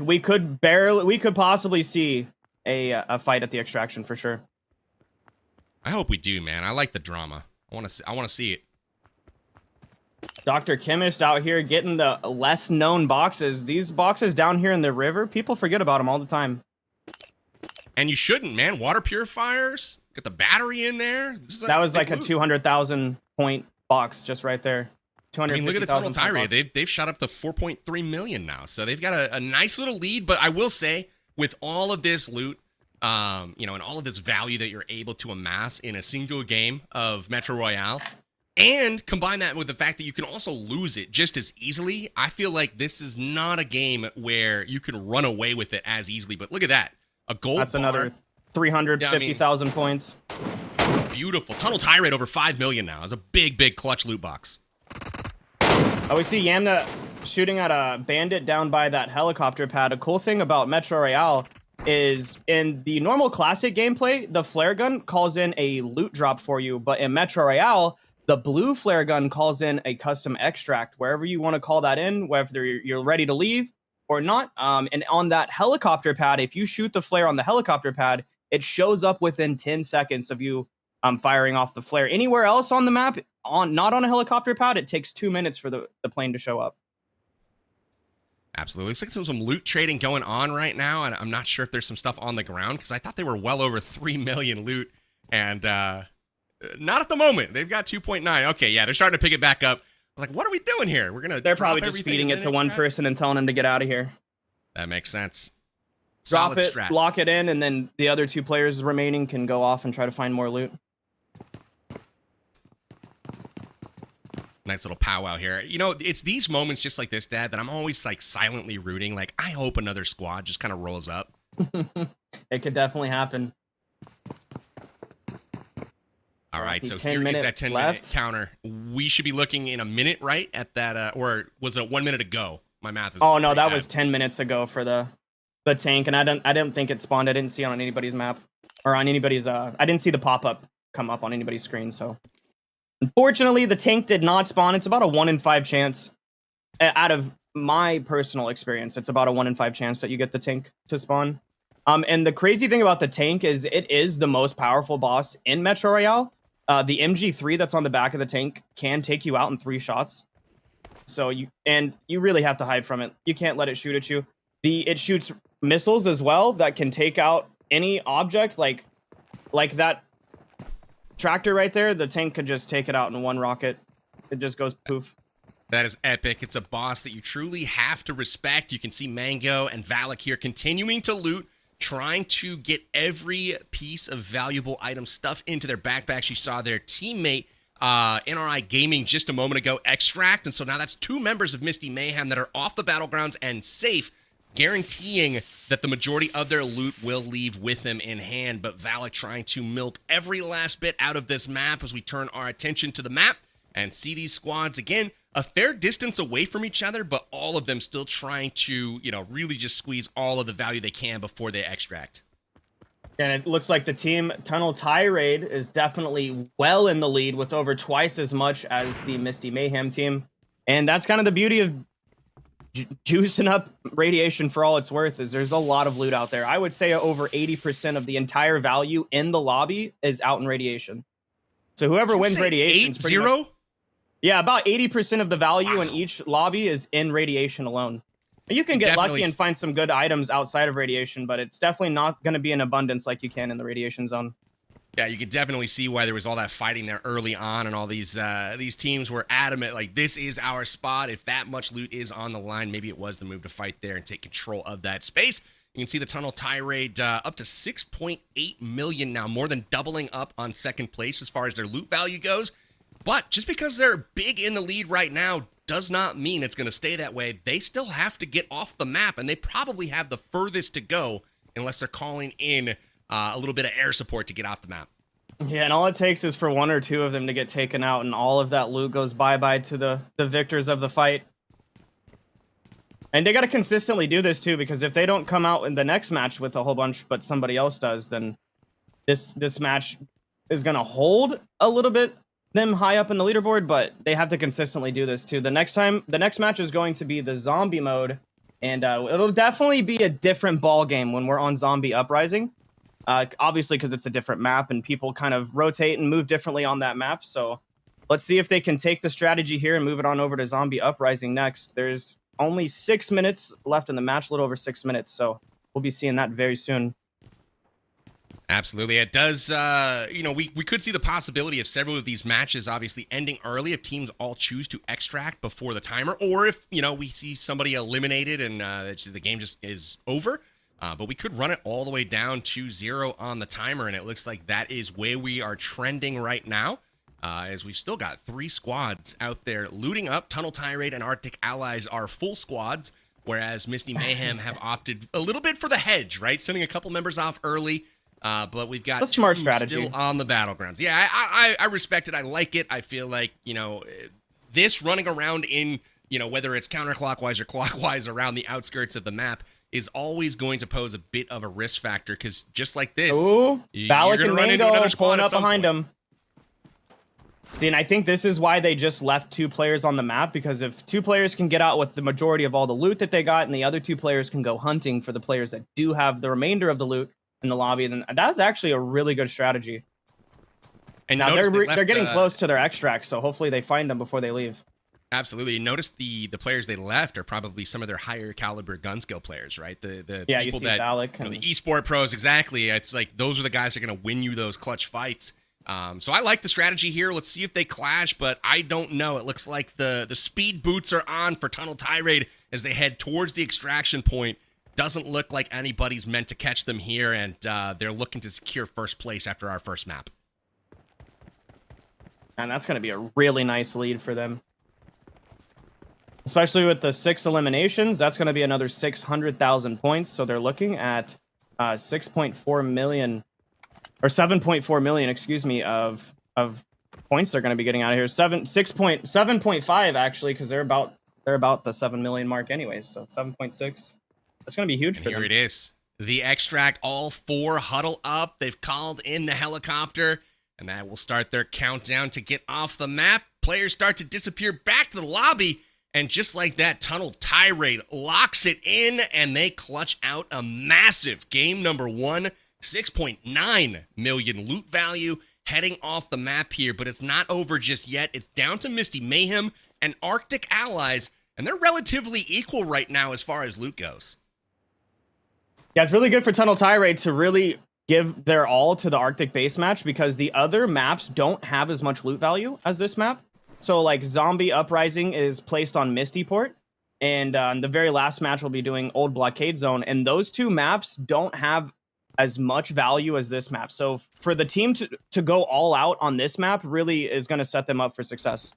we could possibly see a fight at the extraction for sure. I hope we do, man. I like the drama. I want to see it. Dr. Chemist out here getting the less known boxes. These boxes down here in the river, people forget about them all the time. And you shouldn't, man. Water purifiers. Got the battery in there. That was like a 200,000 point box just right there. Look at the Tunnel Tirade. They've shot up to 4.3 million now. So they've got a nice little lead. But I will say, with all of this loot, and all of this value that you're able to amass in a single game of Metro Royale, And combine that with the fact that you can also lose it just as easily. I feel like this is not a game where you can run away with it as easily. But look at that. A gold That's bar. another 350,000 points. Beautiful. Tunnel tie rate over 5 million now. It's a big, big clutch loot box. Oh, we see Yamna shooting at a bandit down by that helicopter pad. A cool thing about Metro Royale is in the normal classic gameplay, the flare gun calls in a loot drop for you. But in Metro Royale, the blue flare gun calls in a custom extract, wherever you want to call that in, whether you're ready to leave or not. And on that helicopter pad, if you shoot the flare on the helicopter pad, it shows up within 10 seconds of you firing off the flare. Anywhere else on the map, not on a helicopter pad, it takes 2 minutes for the plane to show up. Absolutely. Looks like there's some loot trading going on right now, and I'm not sure if there's some stuff on the ground, because I thought they were well over 3 million loot, and not at the moment. They've got 2.9. Okay, yeah, they're starting to pick it back up. I was like, what are we doing here? They're probably just feeding it to one person and telling him to get out of here. That makes sense. Drop Solid it, strat. lock it in, and then the other 2 players remaining can go off and try to find more loot. Nice little powwow here. You know, it's these moments just like this, Dad, that I'm always like silently rooting. Like, I hope another squad just kind of rolls up. It could definitely happen. All right, so here is that 10-minute counter. We should be looking in a minute, right? At that, or was it 1 minute ago? My math is. Oh no, that was 10 minutes ago for the tank, and I didn't think it spawned. I didn't see it on anybody's map or on anybody's. I didn't see the pop-up come up on anybody's screen. So unfortunately, the tank did not spawn. It's about a 1 in 5 chance. Out of my personal experience, it's about a 1 in 5 chance that you get the tank to spawn. And the crazy thing about the tank is it is the most powerful boss in Metro Royale. The MG3 that's on the back of the tank can take you out in 3 shots. So you really have to hide from it. You can't let it shoot at you. It shoots missiles as well that can take out any object, like that tractor right there. The tank could just take it out in 1 rocket. It just goes poof. That is epic. It's a boss that you truly have to respect. You can see Mango and Valak here continuing to loot, trying to get every piece of valuable item stuff into their backpacks. You saw their teammate, NRI Gaming, just a moment ago, extract. And so now that's 2 members of Misty Mayhem that are off the battlegrounds and safe, guaranteeing that the majority of their loot will leave with them in hand. But Valak trying to milk every last bit out of this map as we turn our attention to the map and see these squads again a fair distance away from each other, but all of them still trying to, really just squeeze all of the value they can before they extract. And it looks like the team Tunnel Tirade is definitely well in the lead with over twice as much as the Misty Mayhem team. And that's kind of the beauty of juicing up Radiation for all it's worth, is there's a lot of loot out there. I would say over 80% of the entire value in the lobby is out in Radiation. So whoever wins Radiation is 8-0? Yeah, about 80% of the value in each lobby is in Radiation alone. You can get lucky and find some good items outside of Radiation, but it's definitely not going to be in abundance like you can in the Radiation zone. Yeah, you could definitely see why there was all that fighting there early on, and all these teams were adamant, like, this is our spot. If that much loot is on the line, maybe it was the move to fight there and take control of that space. You can see the Tunnel Tirade up to 6.8 million now, more than doubling up on second place as far as their loot value goes. But just because they're big in the lead right now does not mean it's going to stay that way. They still have to get off the map, and they probably have the furthest to go unless they're calling in a little bit of air support to get off the map. Yeah, and all it takes is for 1 or 2 of them to get taken out, and all of that loot goes bye-bye to the victors of the fight. And they got to consistently do this, too, because if they don't come out in the next match with a whole bunch, but somebody else does, then this match is going to hold a little bit them high up in the leaderboard, but they have to consistently do this too. The next match is going to be the zombie mode, and it'll definitely be a different ball game when we're on Zombie Uprising. Obviously, because it's a different map and people kind of rotate and move differently on that map. So let's see if they can take the strategy here and move it on over to Zombie Uprising next. There's only 6 minutes left in the match, a little over 6 minutes, so we'll be seeing that very soon. Absolutely. It does, we could see the possibility of several of these matches obviously ending early if teams all choose to extract before the timer, or if, we see somebody eliminated and the game just is over. But we could run it all the way down to 0 on the timer, and it looks like that is where we are trending right now. as we've still got 3 squads out there looting up. Tunnel Tirade and Arctic Allies are full squads, whereas Misty Mayhem have opted a little bit for the hedge, right? Sending a couple members off early, but we've got a smart 2 strategy still on the battlegrounds. Yeah, I respect it. I like it. I feel like, this running around in, whether it's counterclockwise or clockwise around the outskirts of the map is always going to pose a bit of a risk factor, because just like this, ooh, Valak and Mango pulling up behind point. him. See, and I think this is why they just left 2 players on the map, because if 2 players can get out with the majority of all the loot that they got, and the other 2 players can go hunting for the players that do have the remainder of the loot in the lobby, then that's actually a really good strategy. And now they're getting close to their extract, so hopefully they find them before they leave. Absolutely. Notice the players they left are probably some of their higher caliber gun skill players, right? The people that Valak the esport pros, exactly. It's like those are the guys that are going to win you those clutch fights. So I like the strategy here. Let's see if they clash, but I don't know. It looks like the speed boots are on for Tunnel Tirade as they head towards the extraction point. Doesn't look like anybody's meant to catch them here, and they're looking to secure first place after our first map. And that's going to be a really nice lead for them. Especially with the 6 eliminations, that's going to be another 600,000 points. So they're looking at 6.4 million, or 7.4 million, excuse me, of points they're going to be getting out of here. 7.5 actually, because they're about the 7 million mark anyways. So 7.6. That's going to be huge for them. Here it is. The extract, all 4 huddle up. They've called in the helicopter, and that will start their countdown to get off the map. Players start to disappear back to the lobby. And just like that, Tunnel Tirade locks it in, and they clutch out a massive game number 1, 6.9 million loot value, heading off the map here. But it's not over just yet. It's down to Misty Mayhem and Arctic Allies, and they're relatively equal right now as far as loot goes. Yeah, it's really good for Tunnel Tirade to really give their all to the Arctic base match, because the other maps don't have as much loot value as this map. So, like, Zombie Uprising is placed on Misty Port, and the very last match we'll be doing Old Blockade Zone, and those 2 maps don't have as much value as this map. So, for the team to go all out on this map really is going to set them up for success.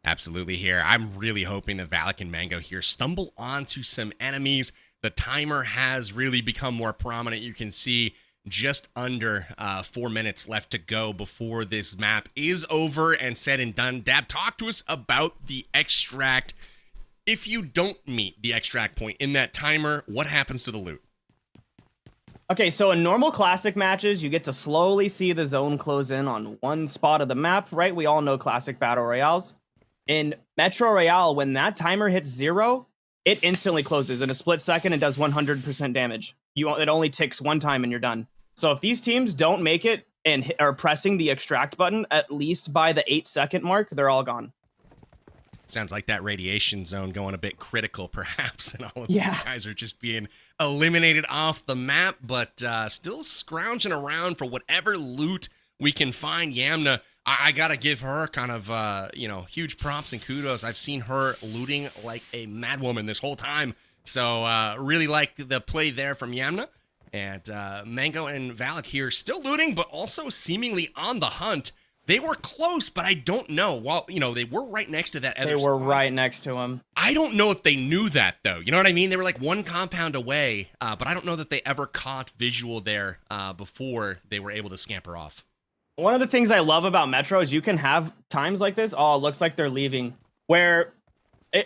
Absolutely here. I'm really hoping that Valak and Mango here stumble onto some enemies. The timer has really become more prominent. You can see just under 4 minutes left to go before this map is over and said and done. Dab, talk to us about the extract. If you don't meet the extract point in that timer, what happens to the loot? Okay, so in normal classic matches, you get to slowly see the zone close in on one spot of the map, right? We all know classic battle royales. In Metro Royale, when that timer hits 0, it instantly closes in a split second and does 100% damage. It only ticks 1 time and you're done. So if these teams don't make it and are pressing the extract button at least by the 8-second mark, they're all gone. Sounds like that radiation zone going a bit critical, perhaps, and all of these guys are just being eliminated off the map, but still scrounging around for whatever loot we can find. Yamna, I gotta give her kind of huge props and kudos. I've seen her looting like a madwoman this whole time, so really like the play there from Yamna. And Mango and Valak here still looting, but also seemingly on the hunt. They were close, but I don't know. Well, they were right next to that other They were right next to him. I don't know if they knew that, though. You know what I mean? They were like 1 compound away, but I don't know that they ever caught visual there before they were able to scamper off. One of the things I love about Metro is you can have times like this. Oh, it looks like they're leaving. Where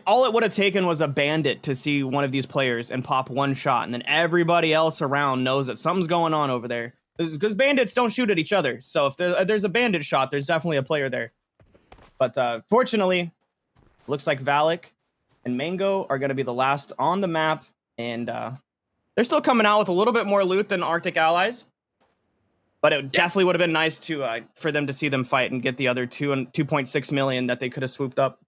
all it would have taken was a bandit to see one of these players and pop 1 shot, and then everybody else around knows that something's going on over there. Because bandits don't shoot at each other. So if there's a bandit shot, there's definitely a player there. But fortunately, looks like Valak and Mango are going to be the last on the map. And they're still coming out with a little bit more loot than Arctic Allies. But it definitely would have been nice to for them to see them fight and get the other 2.6 million that they could have swooped up.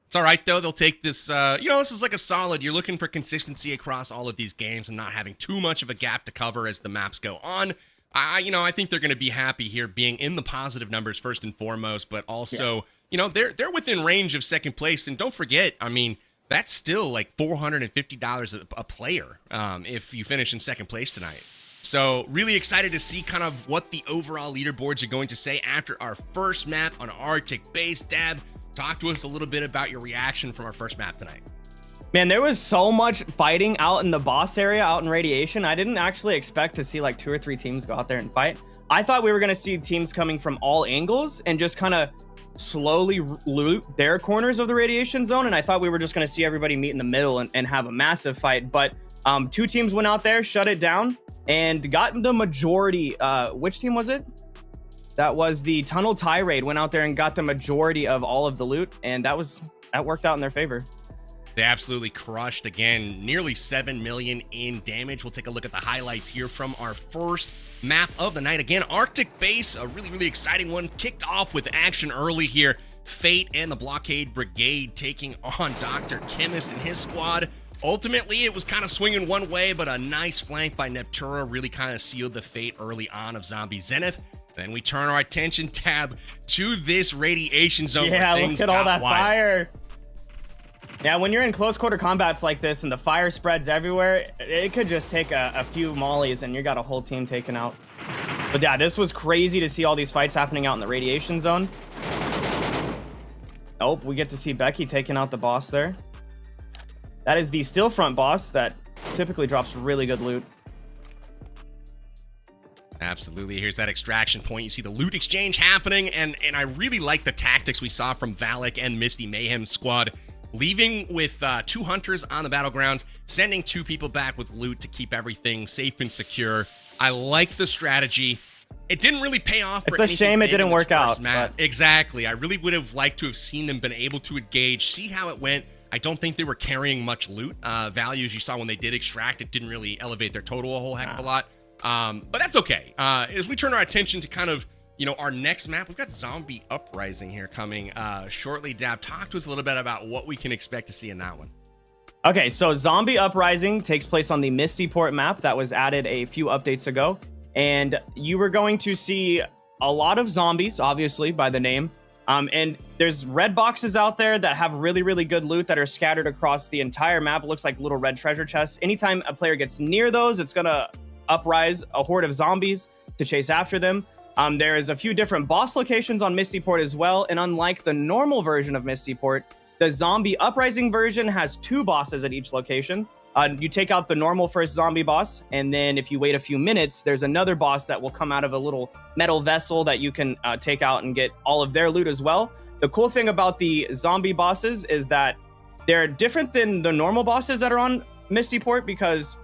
It's all right, though. They'll take this, this is like a solid. You're looking for consistency across all of these games and not having too much of a gap to cover as the maps go on. I think they're going to be happy here being in the positive numbers first and foremost, but also, they're within range of second place. And don't forget, that's still like $450 a player if you finish in second place tonight. So really excited to see kind of what the overall leaderboards are going to say after our first map on Arctic Base. Dab, talk to us a little bit about your reaction from our first map tonight. Man, there was so much fighting out in the boss area, out in Radiation. I didn't actually expect to see like 2 or 3 teams go out there and fight. I thought we were going to see teams coming from all angles and just kind of slowly loot their corners of the Radiation zone. And I thought we were just going to see everybody meet in the middle and have a massive fight. But 2 teams went out there, shut it down, and got the majority. Which team was it? That was the Tunnel Tirade, went out there and got the majority of all of the loot. And that worked out in their favor. They absolutely crushed. Again, nearly 7 million in damage. We'll take a look at the highlights here from our first map of the night. Again, Arctic Base, a really, really exciting one. Kicked off with action early here. Fate and the Blockade Brigade taking on Dr. Chemist and his squad. Ultimately, it was kind of swinging one way, but a nice flank by Neptura really kind of sealed the fate early on of Zombie Zenith. Then we turn our attention tab to this Radiation zone. Yeah, where look at all that fire. Yeah, when you're in close quarter combats like this and the fire spreads everywhere, it could just take a few mollies and you got a whole team taken out. But yeah, this was crazy to see all these fights happening out in the Radiation zone. Oh, we get to see Becky taking out the boss there. That is the Steelfront boss that typically drops really good loot. Absolutely. Here's that extraction point. You see the loot exchange happening, and I really like the tactics we saw from Valak and Misty Mayhem's squad. Leaving with 2 hunters on the battlegrounds, sending 2 people back with loot to keep everything safe and secure. I like the strategy. It didn't really pay off. It's a shame it didn't work out. But... Exactly. I really would have liked to have seen them been able to engage, see how it went. I don't think they were carrying much loot. Values you saw when they did extract, it didn't really elevate their total a whole heck of a lot. But that's okay. As we turn our attention to kind of, our next map, we've got Zombie Uprising here coming shortly. Dab, talk to us a little bit about what we can expect to see in that one. Okay, so Zombie Uprising takes place on the Misty Port map that was added a few updates ago. And you were going to see a lot of zombies, obviously, by the name. And there's red boxes out there that have really, really good loot that are scattered across the entire map. It looks like little red treasure chests. Anytime a player gets near those, it's going to uprise a horde of zombies to chase after them. There's a few different boss locations on Misty Port as well, and unlike the normal version of Misty Port, the Zombie Uprising version has 2 bosses at each location. You take out the normal first zombie boss, and then if you wait a few minutes, there's another boss that will come out of a little metal vessel that you can take out and get all of their loot as well. The cool thing about the zombie bosses is that they're different than the normal bosses that are on Misty Port because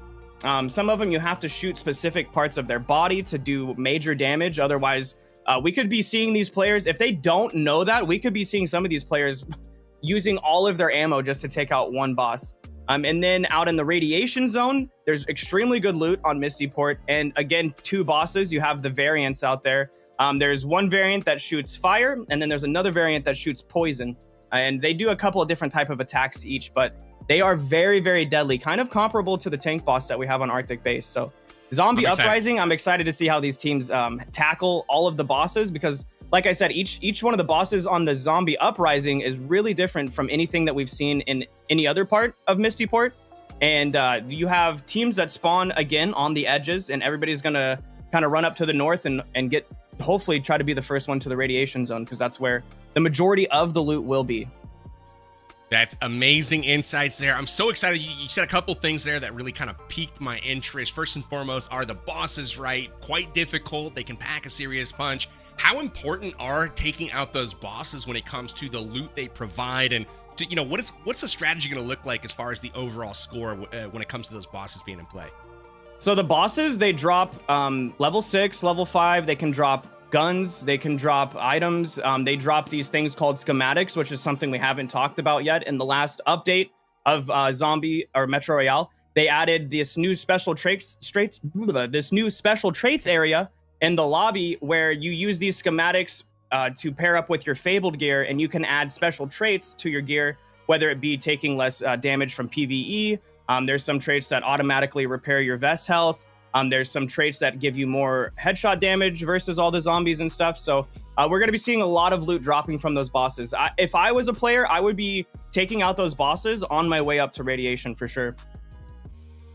some of them you have to shoot specific parts of their body to do major damage. Otherwise, we could be seeing these players, if they don't know that, we could be seeing some of these players using all of their ammo just to take out one boss. And then out in the Radiation zone, there's extremely good loot on Misty Port. And again, 2 bosses, you have the variants out there. There's one variant that shoots fire, and then there's another variant that shoots poison. And they do a couple of different type of attacks each, but they are very, very deadly, kind of comparable to the tank boss that we have on Arctic Base. So Zombie Uprising, I'm excited to see how these teams tackle all of the bosses because, like I said, each one of the bosses on the Zombie Uprising is really different from anything that we've seen in any other part of Misty Port. And you have teams that spawn again on the edges, and everybody's going to kind of run up to the north and hopefully try to be the first one to the Radiation zone because that's where the majority of the loot will be. That's amazing insights there. I'm so excited. You said a couple things there that really kind of piqued my interest. First and foremost, are the bosses right? Quite difficult. They can pack a serious punch. How important are taking out those bosses when it comes to the loot they provide? And to, what's the strategy going to look like as far as the overall score when it comes to those bosses being in play? So the bosses, they drop level 6, level 5. They can drop guns, they can drop items, they drop these things called schematics, which is something we haven't talked about yet. In the last update of Zombie or Metro Royale, they added this new special traits area in the lobby where you use these schematics to pair up with your fabled gear, and you can add special traits to your gear, whether it be taking less damage from PvE. There's some traits that automatically repair your vest health. There's some traits that give you more headshot damage versus all the zombies and stuff. So we're going to be seeing a lot of loot dropping from those bosses. If I was a player, I would be taking out those bosses on my way up to Radiation for sure.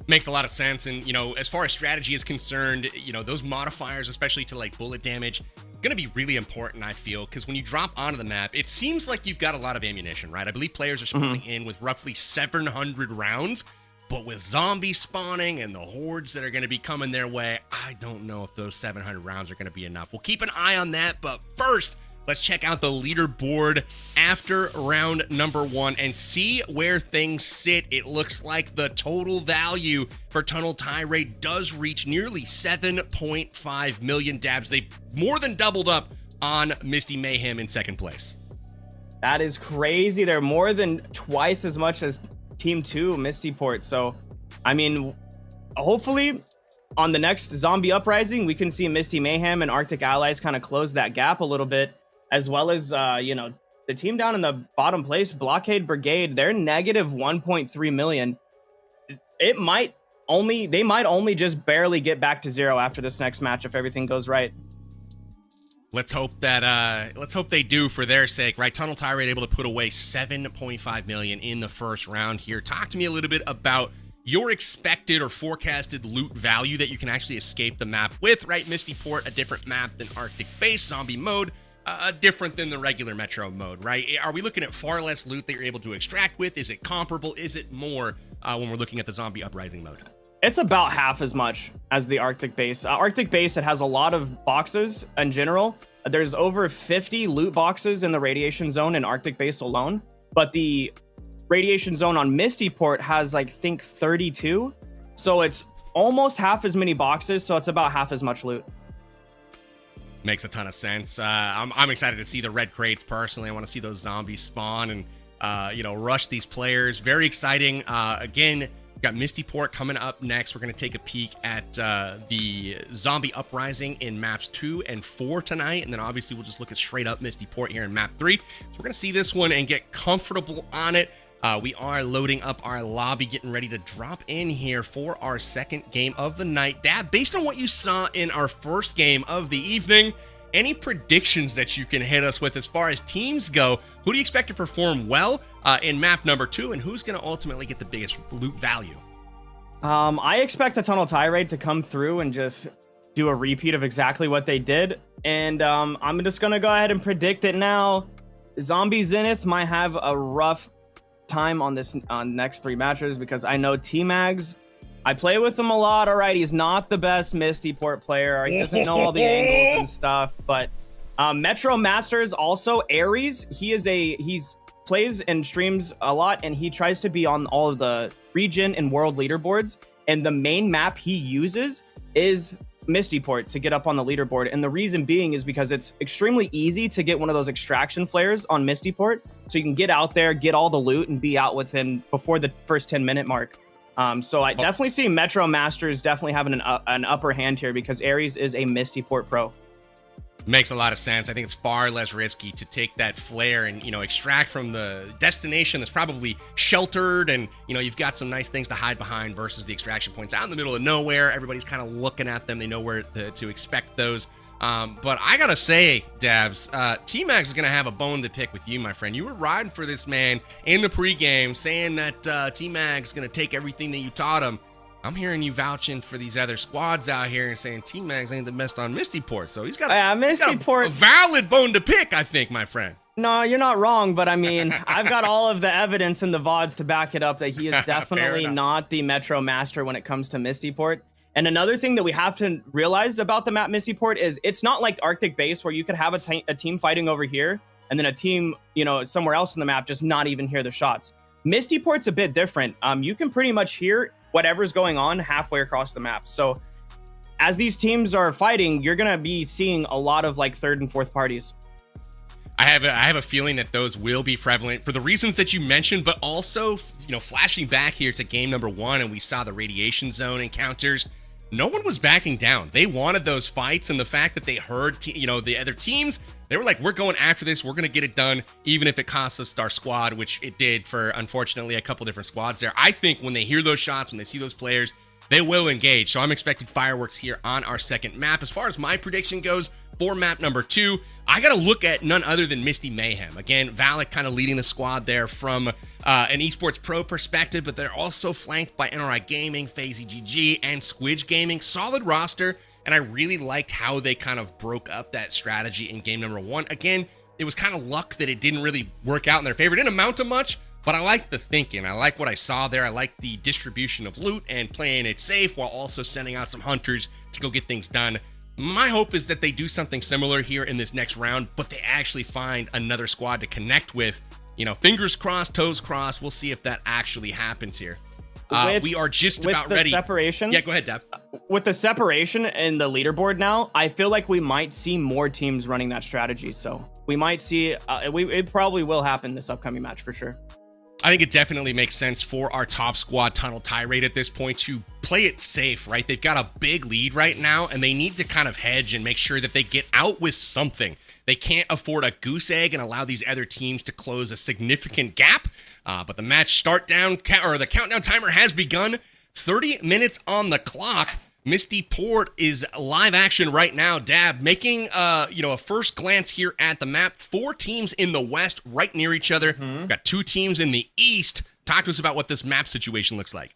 Makes a lot of sense. And, as far as strategy is concerned, those modifiers, especially to like bullet damage, going to be really important, I feel, because when you drop onto the map, it seems like you've got a lot of ammunition, right? I believe players are spawning in with roughly 700 rounds, but with zombies spawning and the hordes that are going to be coming their way, I don't know if those 700 rounds are going to be enough. We'll keep an eye on that, but first, let's check out the leaderboard after round number 1 and see where things sit. It looks like the total value for Tunnel Tirade does reach nearly 7.5 million dabs. They've more than doubled up on Misty Mayhem in second place. That is crazy. They're more than twice as much as Team 2, Misty Port. So, I mean, hopefully on the next Zombie Uprising, we can see Misty Mayhem and Arctic Allies kind of close that gap a little bit. As well as, the team down in the bottom place, Blockade Brigade, they're negative 1.3 million. They might only just barely get back to 0 after this next match if everything goes right. Let's hope they do for their sake, right? Tunnel Tirade able to put away 7.5 million in the first round here. Talk to me a little bit about your expected or forecasted loot value that you can actually escape the map with, right? Misty Port, a different map than Arctic Base, zombie mode. Different than the regular Metro mode, right? Are we looking at far less loot that you're able to extract with? Is it comparable? Is it more when we're looking at the Zombie Uprising mode? It's about half as much as the Arctic Base. Arctic Base, it has a lot of boxes in general. There's over 50 loot boxes in the Radiation Zone in Arctic Base alone. But the Radiation Zone on Misty Port has, like, think 32. So it's almost half as many boxes, so it's about half as much loot. Makes a ton of sense. I'm excited to see the red crates personally. I want to see those zombies spawn and, rush these players. Very exciting. Again, we've got Misty Port coming up next. We're going to take a peek at the Zombie Uprising in maps 2 and 4 tonight. And then obviously we'll just look at straight up Misty Port here in map 3. So we're going to see this one and get comfortable on it. We are loading up our lobby, getting ready to drop in here for our second game of the night. Dad, based on what you saw in our first game of the evening, any predictions that you can hit us with as far as teams go? Who do you expect to perform well in map number 2, and who's going to ultimately get the biggest loot value? I expect the Tunnel Tirade to come through and just do a repeat of exactly what they did. And I'm just going to go ahead and predict it now. Zombie Zenith might have a rough time on next 3 matches because I know T-Mags, I play with him a lot. All right, he's not the best Misty Port player. He doesn't know all the angles and stuff. But Metro Masters also Aries. He plays and streams a lot, and he tries to be on all of the region and world leaderboards. And the main map he uses is Misty Port to get up on the leaderboard. And the reason being is because it's extremely easy to get one of those extraction flares on Misty Port. So you can get out there, get all the loot, and be out before the first 10-minute mark. So I definitely see Metro Masters definitely having an upper hand here because Aries is a Misty Port pro. Makes a lot of sense. I think it's far less risky to take that flare and, extract from the destination that's probably sheltered and, you've got some nice things to hide behind versus the extraction points out in the middle of nowhere. Everybody's kind of looking at them. They know where to expect those. But I got to say, Dabs, T-Max is going to have a bone to pick with you, my friend. You were riding for this man in the pregame saying that T-Max is going to take everything that you taught him. I'm hearing you vouching for these other squads out here and saying T-Mags ain't the best on Misty Port. So he's got a valid bone to pick, I think, my friend. No, you're not wrong, but I mean, I've got all of the evidence in the VODs to back it up that he is definitely not the Metro Master when it comes to Misty Port. And another thing that we have to realize about the map Misty Port is it's not like Arctic Base where you could have a team fighting over here and then a team, somewhere else in the map just not even hear the shots. Misty Port's a bit different. You can pretty much hear whatever's going on halfway across the map. So as these teams are fighting, you're going to be seeing a lot of like third and fourth parties. I have a feeling that those will be prevalent for the reasons that you mentioned, but also, flashing back here to game number 1 and we saw the Radiation Zone encounters. No one was backing down. They wanted those fights, and the fact that they heard, the other teams, they were like, we're going after this. We're going to get it done, even if it costs us our squad, which it did for, unfortunately, a couple different squads there. I think when they hear those shots, when they see those players, they will engage. So I'm expecting fireworks here on our second map. As far as my prediction goes, For map number 2, I got to look at none other than Misty Mayhem. Again, Valak kind of leading the squad there from an esports pro perspective, but they're also flanked by NRI Gaming, FaZe GG, and Squidge Gaming. Solid roster, and I really liked how they kind of broke up that strategy in game number 1. Again, it was kind of luck that it didn't really work out in their favor. It didn't amount to much, but I like the thinking. I like what I saw there. I like the distribution of loot and playing it safe while also sending out some hunters to go get things done. My hope is that they do something similar here in this next round, but they actually find another squad to connect with. You know, fingers crossed, toes crossed. We'll see if that actually happens here. We are just about ready. Separation. Yeah, go ahead, Dab. With the separation in the leaderboard now, I feel like we might see more teams running that strategy. So we might see, it probably will happen this upcoming match for sure. I think it definitely makes sense for our top squad, Tunnel Tirade, at this point to play it safe, right? They've got a big lead right now, and they need to kind of hedge and make sure that they get out with something. They can't afford a goose egg and allow these other teams to close a significant gap. But the match the countdown timer has begun. 30 minutes on the clock. Misty Port is live action right now. Dab making a first glance here at the map. 4 teams in the west right near each other. We've got 2 teams in the east. Talk to us about what this map situation looks like.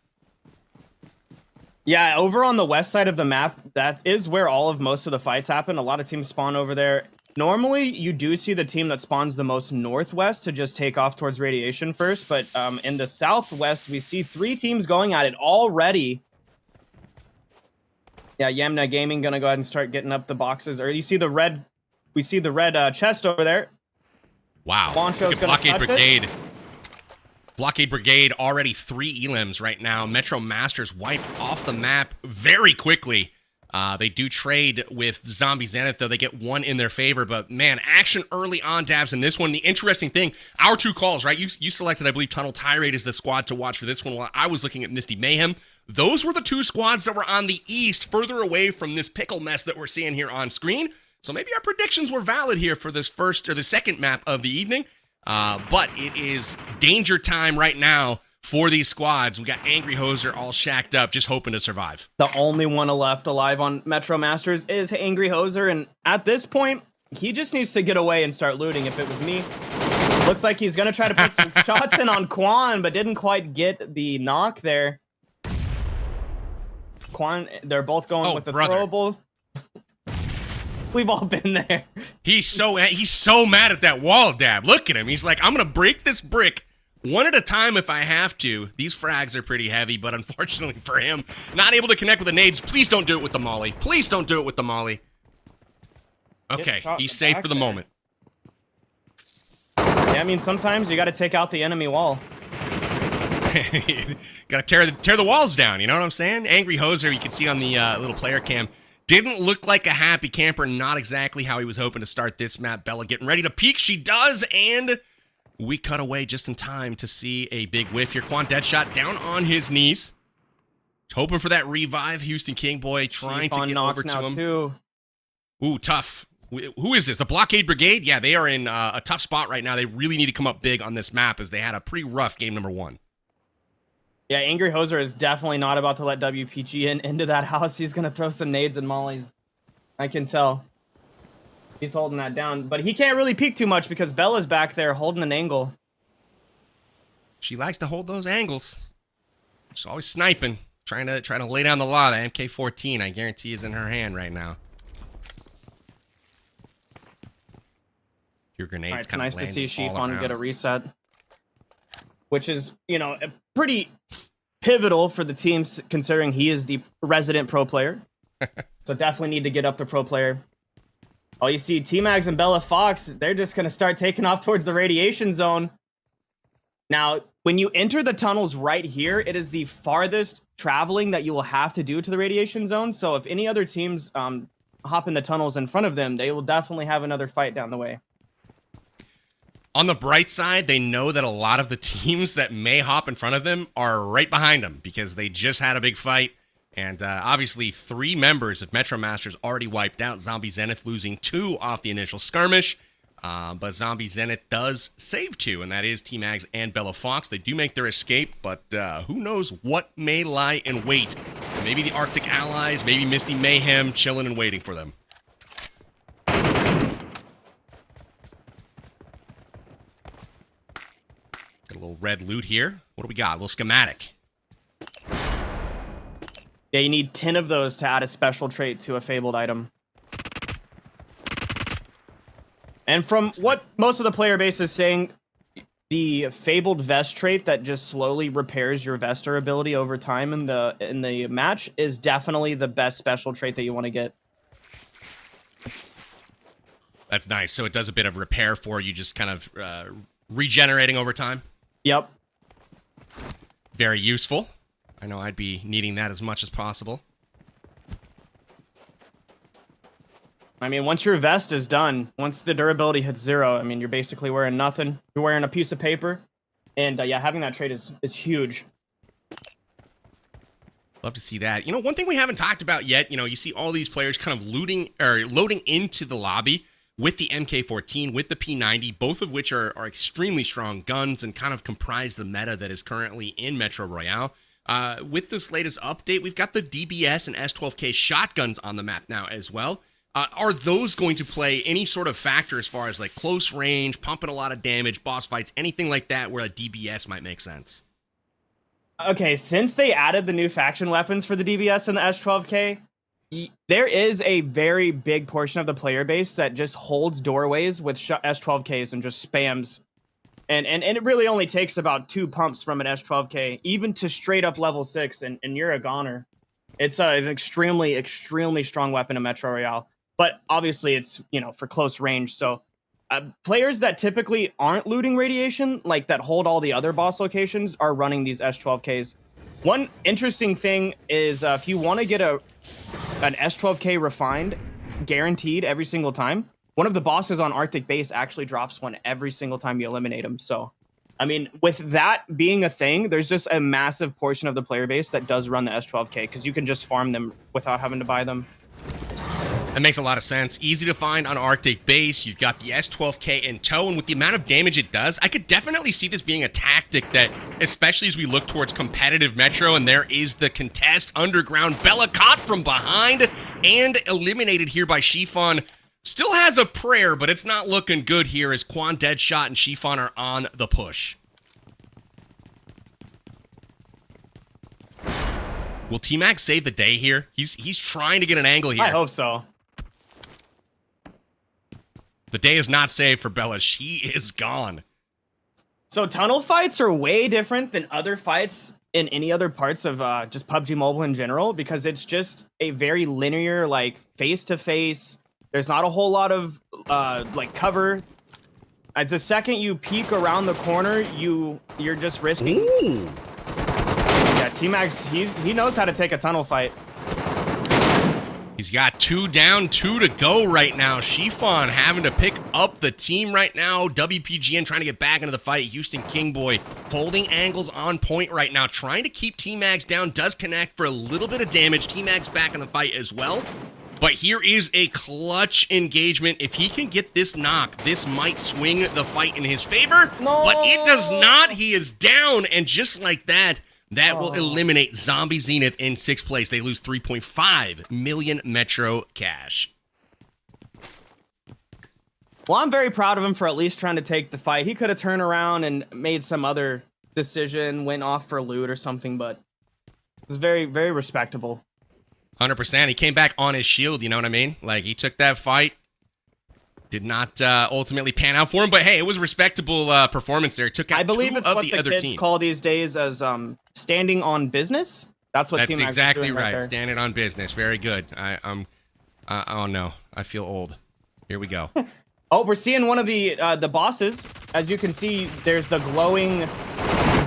Yeah, over on the west side of the map, that is where most of the fights happen. A lot of teams spawn over there. Normally, you do see the team that spawns the most northwest to just take off towards radiation first. But in the southwest, we see 3 teams going at it already. Yeah, Yamna Gaming gonna go ahead and start getting up the boxes. Or you see the red, we see the red chest over there. Wow. Blockade Brigade. Blockade Brigade already 3 elims right now. Metro Masters wiped off the map very quickly. They do trade with Zombie Zenith, though. They get 1 in their favor. But, man, action early on, Dabs, in this one. The interesting thing, our 2 calls, right? You selected, I believe, Tunnel Tirade as the squad to watch for this one while I was looking at Misty Mayhem. Those were the 2 squads that were on the east, further away from this pickle mess that we're seeing here on screen. So maybe our predictions were valid here for this first or the second map of the evening. But it is danger time right now for these squads. We got Angry Hoser all shacked up, just hoping to survive. The only one left alive on Metro Masters is Angry Hoser, and at this point, he just needs to get away and start looting. If it was me, looks like he's gonna try to put some shots in on Quan, but didn't quite get the knock there. Quan, they're both going with the throwable. We've all been there. He's so mad at that wall, Dab. Look at him. He's like, I'm gonna break this brick one at a time if I have to. These frags are pretty heavy, but unfortunately for him, not able to connect with the nades. Please don't do it with the molly. Please don't do it with the molly. Okay, he's safe for the moment. Yeah, I mean, sometimes you got to take out the enemy wall. Gotta tear the walls down, you know what I'm saying? Angry Hoser, you can see on the little player cam, didn't look like a happy camper. Not exactly how he was hoping to start this map. Bella getting ready to peek. She does, and we cut away just in time to see a big whiff here. Quan Deadshot down on his knees. Hoping for that revive. Houston King Boy trying to get over to him. Ooh, tough. Who is this? The Blockade Brigade? Yeah, they are in a tough spot right now. They really need to come up big on this map as they had a pretty rough game number 1. Yeah, Angry Hoser is definitely not about to let WPG into that house. He's going to throw some nades and mollies. I can tell. He's holding that down. But he can't really peek too much because Bella's back there holding an angle. She likes to hold those angles. She's always sniping. Trying to lay down the law. The MK14, I guarantee, is in her hand right now. Your grenades right, it's kind of nice to see Chiffon Chiffon get a reset. Which is, pretty pivotal for the team, considering he is the resident pro player. So definitely need to get up the pro player. Oh, you see T-Mags and Bella Fox, they're just going to start taking off towards the radiation zone. Now, when you enter the tunnels right here, it is the farthest traveling that you will have to do to the radiation zone. So if any other teams hop in the tunnels in front of them, they will definitely have another fight down the way. On the bright side, they know that a lot of the teams that may hop in front of them are right behind them because they just had a big fight. And obviously, 3 members of Metro Masters already wiped out. Zombie Zenith losing 2 off the initial skirmish. But Zombie Zenith does save 2, and that is T-Mags and Bella Fox. They do make their escape, but who knows what may lie in wait. Maybe the Arctic Allies, maybe Misty Mayhem chilling and waiting for them. little red loot here. What do we got? A little schematic. Yeah, you need 10 of those to add a special trait to a fabled item. And from what most of the player base is saying, the fabled vest trait that just slowly repairs your vest durability over time in the match is definitely the best special trait that you want to get. That's nice. So it does a bit of repair for you, just kind of regenerating over time. Yep. Very useful. I know I'd be needing that as much as possible. I mean, once your vest is done, once the durability hits 0, I mean, you're basically wearing nothing. You're wearing a piece of paper. And yeah, having that trait is huge. Love to see that. You know, one thing we haven't talked about yet, you know, you see all these players kind of looting or loading into the lobby with the MK14, with the P90, both of which are extremely strong guns and kind of comprise the meta that is currently in Metro Royale. With this latest update, we've got the DBS and S12K shotguns on the map now as well. Are those going to play any sort of factor as far as like close range, pumping a lot of damage, boss fights, anything like that where a DBS might make sense? Okay, since they added the new faction weapons for the DBS and the S12K, there is a very big portion of the player base that just holds doorways with S12Ks and just spams. And it really only takes about 2 pumps from an S12K, even to straight up level 6, and you're a goner. It's an extremely, extremely strong weapon in Metro Royale. But obviously it's, you know, for close range. So players that typically aren't looting radiation, like that hold all the other boss locations, are running these S12Ks. One interesting thing is if you want to get an S12K refined, guaranteed every single time, one of the bosses on Arctic Base actually drops one every single time you eliminate him. So, I mean, with that being a thing, there's just a massive portion of the player base that does run the S12K because you can just farm them without having to buy them. That makes a lot of sense. Easy to find on Arctic Base. You've got the S12K in tow, and with the amount of damage it does, I could definitely see this being a tactic that, especially as we look towards competitive Metro, and there is the contest underground. Bella caught from behind and eliminated here by Chiffon. Still has a prayer, but it's not looking good here as Quan Deadshot and Chiffon are on the push. Will T-Mac save the day here? He's trying to get an angle here. I hope so. The day is not saved for Bella. She is gone. So tunnel fights are way different than other fights in any other parts of just PUBG Mobile in general, because it's just a very linear, like, face-to-face. There's not a whole lot of like cover. The second you peek around the corner, you're just risking. Ooh. Yeah, T-Max, he knows how to take a tunnel fight. He's got 2 down, 2 to go right now. Chiffon having to pick up the team right now. WPGN trying to get back into the fight. Houston Kingboy holding angles on point right now, trying to keep T-Max down. Does connect for a little bit of damage. T-Max back in the fight as well. But here is a clutch engagement. If he can get this knock, this might swing the fight in his favor. No. But it does not. He is down, and just like that, that will eliminate Zombie Zenith in 6th place. They lose 3.5 million Metro cash. Well, I'm very proud of him for at least trying to take the fight. He could have turned around and made some other decision, went off for loot or something, but it was very, very respectable. 100%. He came back on his shield, you know what I mean? Like, he took that fight. Did not ultimately pan out for him, but hey, it was a respectable performance there. Took out I believe 2 it's of what the the other kids team. call these days as standing on business. That's what That's T-Max is exactly doing right. there. Standing on business. Very good. Oh no, I feel old. Here we go. Oh, we're seeing one of the bosses. As you can see, there's the glowing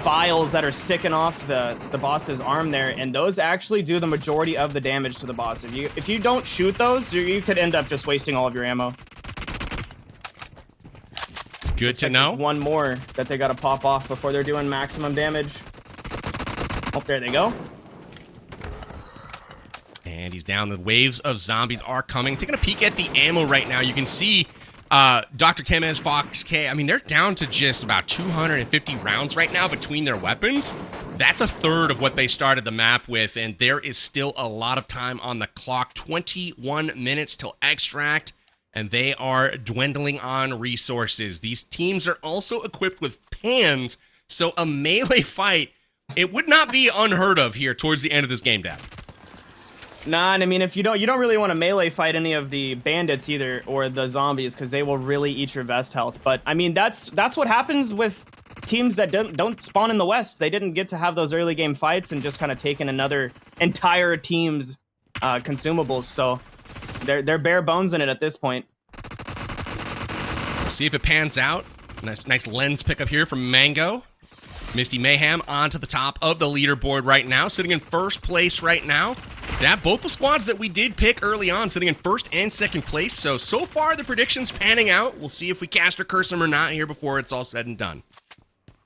vials that are sticking off the boss's arm there, and those actually do the majority of the damage to the boss. If you don't shoot those, you could end up just wasting all of your ammo. Good to know. One more that they got to pop off before they're doing maximum damage. Oh, there they go. And he's down. The waves of zombies are coming. Taking a peek at the ammo right now, you can see Dr. Kemez, Fox K. I mean, they're down to just about 250 rounds right now between their weapons. That's a third of what they started the map with, and there is still a lot of time on the clock. 21 minutes till extract, and they are dwindling on resources. These teams are also equipped with pans, So a melee fight, it would not be unheard of here towards the end of this game, Dab. Nah, and I mean, if you don't really want to melee fight any of the bandits either, or the zombies, because they will really eat your vest health. But I mean, that's what happens with teams that don't spawn in the West. They didn't get to have those early game fights and just kind of taking another entire team's consumables. So they're bare bones in it at this point. See if it pans out. Nice lens pickup here from Mango. Misty Mayhem onto the top of the leaderboard right now, sitting in first place right now. Dab, both the squads that we did pick early on sitting in first and second place. So far the predictions panning out. We'll see if we cast or curse them or not here before it's all said and done.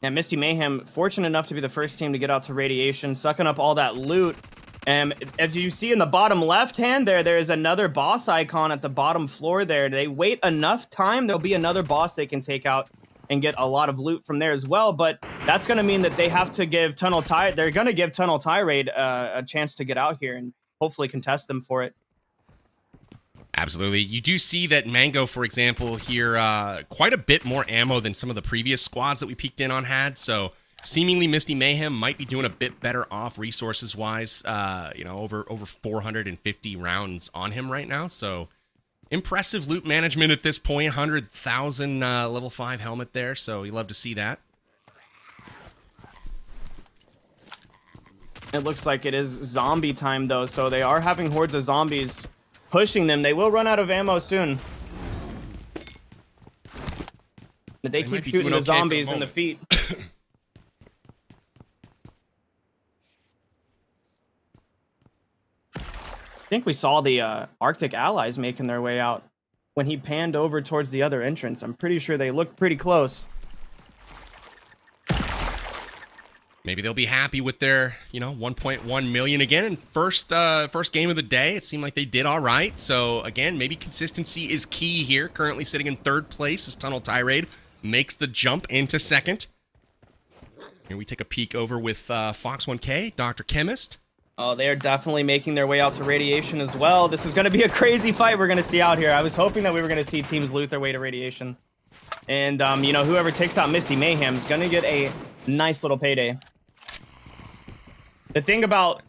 Yeah, Misty Mayhem, fortunate enough to be the first team to get out to Radiation, sucking up all that loot. And as you see in the bottom left hand there is another boss icon at the bottom floor there. They wait enough time, there'll be another boss they can take out and get a lot of loot from there as well. But that's going to mean that they have to give they're going to give Tunnel Tirade a chance to get out here and hopefully contest them for it. Absolutely. You do see that Mango, for example, here, quite a bit more ammo than some of the previous squads that we peeked in on had. So seemingly Misty Mayhem might be doing a bit better off resources-wise. Over 450 rounds on him right now. So impressive loot management at this point. 100,000 level 5 helmet there. So you love to see that. It looks like it is zombie time, though. So they are having hordes of zombies pushing them. They will run out of ammo soon. But they keep shooting the zombies in the feet. I think we saw the Arctic allies making their way out when he panned over towards the other entrance. I'm pretty sure they looked pretty close. Maybe they'll be happy with their, 1.1 million again in first game of the day. It seemed like they did all right. So again, maybe consistency is key here. Currently sitting in third place as Tunnel Tirade makes the jump into second. Here we take a peek over with Fox 1K, Dr. Chemist. Oh, they are definitely making their way out to Radiation as well. This is going to be a crazy fight we're going to see out here. I was hoping that we were going to see teams loot their way to Radiation. And, whoever takes out Misty Mayhem is going to get a nice little payday. The thing about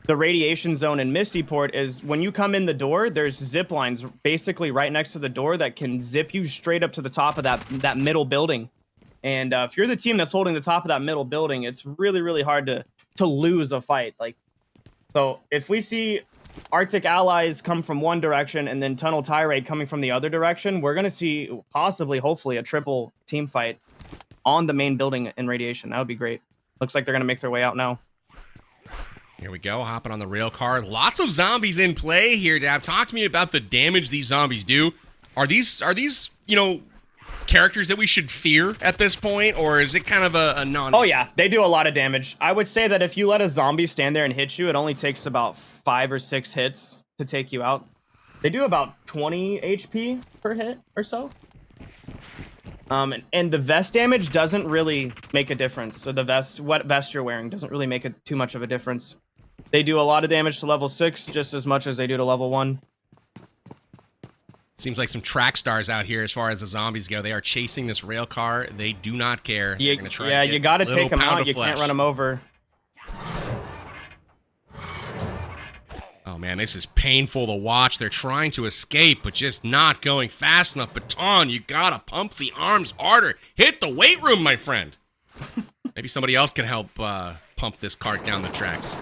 the Radiation Zone in Mistyport is when you come in the door, there's zip lines basically right next to the door that can zip you straight up to the top of that middle building. And if you're the team that's holding the top of that middle building, it's really, really hard to lose a fight. So if we see Arctic allies come from one direction and then Tunnel Tirade coming from the other direction, we're going to see possibly, hopefully, a triple team fight on the main building in Radiation. That would be great. Looks like they're going to make their way out now. Here we go, hopping on the rail car. Lots of zombies in play here, Dab. Talk to me about the damage these zombies do. Are these characters that we should fear at this point, or is it kind of a non? Oh yeah, they do a lot of damage. I would say that if you let a zombie stand there and hit you, it only takes about 5 or 6 hits to take you out. They do about 20 HP per hit or so. And the vest damage doesn't really make a difference. So what vest you're wearing doesn't really make too much of a difference. They do a lot of damage to level 6, just as much as they do to level 1. Seems like some track stars out here as far as the zombies go. They are chasing this rail car. They do not care. You got to take them out. You can't run them over. Oh, man, this is painful to watch. They're trying to escape, but just not going fast enough. Baton, you got to pump the arms harder. Hit the weight room, my friend. Maybe somebody else can help pump this cart down the tracks.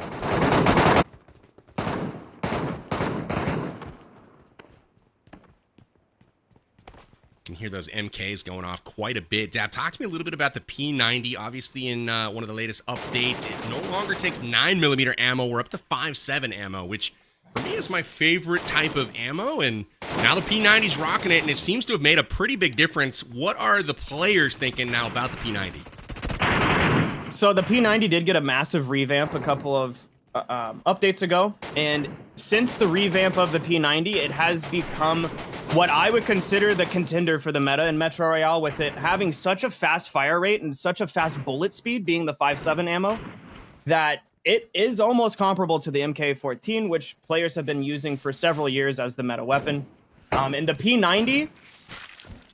Can hear those MKs going off quite a bit. Dab, talk to me a little bit about the P90. Obviously, in one of the latest updates, it no longer takes 9mm ammo. We're up to 5.7 ammo, which for me is my favorite type of ammo. And now the P90's rocking it, and it seems to have made a pretty big difference. What are the players thinking now about the P90? So the P90 did get a massive revamp a couple of updates ago, and since the revamp of the P90, it has become what I would consider the contender for the meta in Metro Royale, with it having such a fast fire rate and such a fast bullet speed, being the 5.7 ammo, that it is almost comparable to the MK14, which players have been using for several years as the meta weapon. And the P90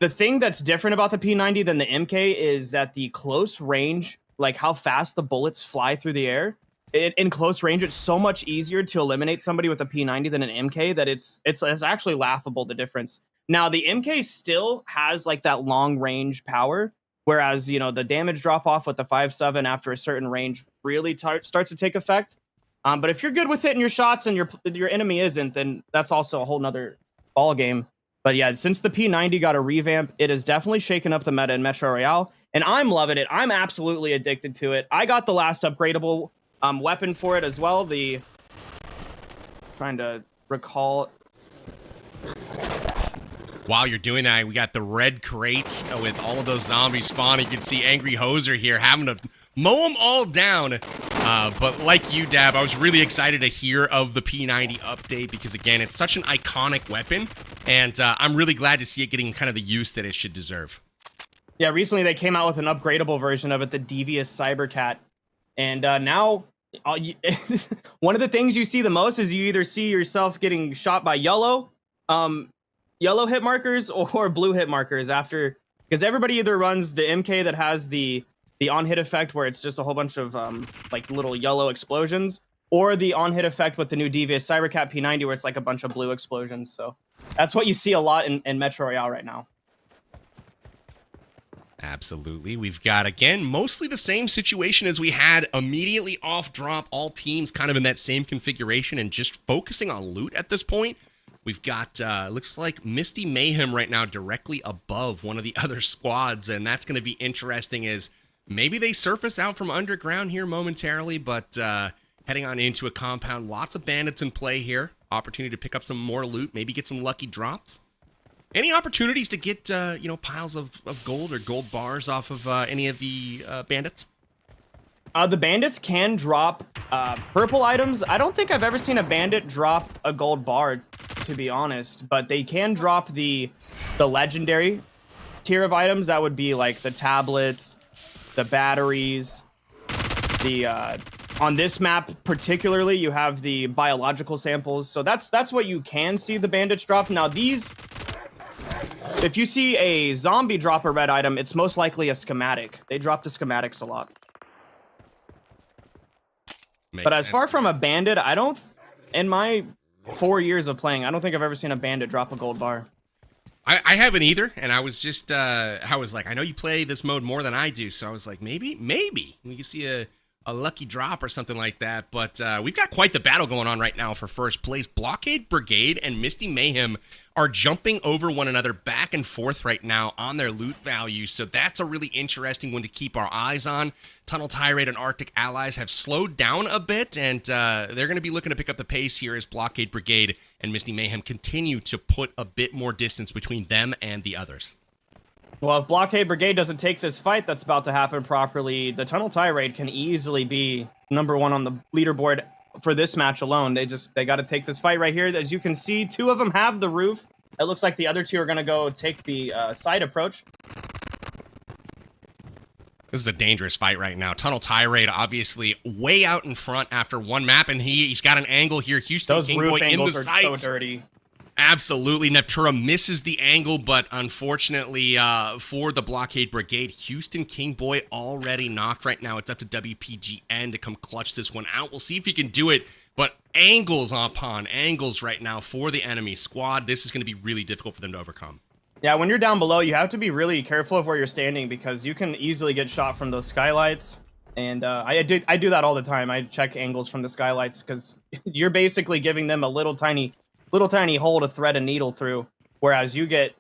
The thing that's different about the P90 than the MK is that the close range, like how fast the bullets fly through the air, in close range, it's so much easier to eliminate somebody with a P90 than an MK that it's actually laughable, the difference. Now, the MK still has like that long range power, whereas, you know, the damage drop off with the 5.7 after a certain range really starts to take effect. But if you're good with hitting your shots and your enemy isn't, then that's also a whole nother ball game. But yeah, since the P90 got a revamp, it has definitely shaken up the meta in Metro Royale, and I'm loving it. I'm absolutely addicted to it. I got the last upgradable weapon for it as well. Trying to recall. While you're doing that, we got the red crates with all of those zombies spawning. You can see Angry Hoser here having to mow them all down. But like you, Dab, I was really excited to hear of the P90 update because, again, it's such an iconic weapon. And I'm really glad to see it getting kind of the use that it should deserve. Yeah, recently they came out with an upgradable version of it, the Devious Cybercat. And now, one of the things you see the most is you either see yourself getting shot by yellow hit markers or blue hit markers after, because everybody either runs the MK that has the on-hit effect where it's just a whole bunch of like little yellow explosions, or the on-hit effect with the new Devious Cybercat P90 where it's like a bunch of blue explosions. So that's what you see a lot in Metro Royale right now. Absolutely. We've got, again, mostly the same situation as we had immediately off drop. All teams kind of in that same configuration and just focusing on loot at this point. We've got, looks like Misty Mayhem right now directly above one of the other squads, and that's going to be interesting as maybe they surface out from underground here momentarily, but heading on into a compound. Lots of bandits in play here. Opportunity to pick up some more loot, maybe get some lucky drops. Any opportunities to get, you know, piles of gold or gold bars off of any of the bandits? The bandits can drop purple items. I don't think I've ever seen a bandit drop a gold bar, to be honest, but they can drop the legendary tier of items. That would be like the tablets, the batteries, on this map particularly, you have the biological samples. So that's what you can see the bandits drop. Now these, if you see a zombie drop a red item, it's most likely a schematic. They drop the schematics a lot. But as far from a bandit, I don't, in my 4 years of playing, I don't think I've ever seen a bandit drop a gold bar. I haven't either, and I was just, I was like, I know you play this mode more than I do, so I was like, maybe we can see a lucky drop or something like that. But we've got quite the battle going on right now for first place. Blockade Brigade and Misty Mayhem are jumping over one another back and forth right now on their loot value, so that's a really interesting one to keep our eyes on. Tunnel Tirade and Arctic Allies have slowed down a bit, and they're going to be looking to pick up the pace here as Blockade Brigade and Misty Mayhem continue to put a bit more distance between them and the others. Well, if Blockade Brigade doesn't take this fight that's about to happen properly, the Tunnel Tirade can easily be #1 on the leaderboard for this match alone. They got to take this fight right here. As you can see, 2 of them have the roof. It looks like the other 2 are going to go take the side approach. This is a dangerous fight right now. Tunnel Tirade obviously way out in front after one map, and he's got an angle here. Houston Those King roof Boy in the angles are sights. so dirty. Absolutely. Neptura misses the angle, but unfortunately for the Blockade Brigade, Houston King Boy already knocked right now. It's up to WPGN to come clutch this one out. We'll see if he can do it, but angles upon angles right now for the enemy squad. This is going to be really difficult for them to overcome. Yeah, when you're down below, you have to be really careful of where you're standing because you can easily get shot from those skylights. And I do that all the time. I check angles from the skylights because you're basically giving them a little tiny hole to thread a needle through, whereas you get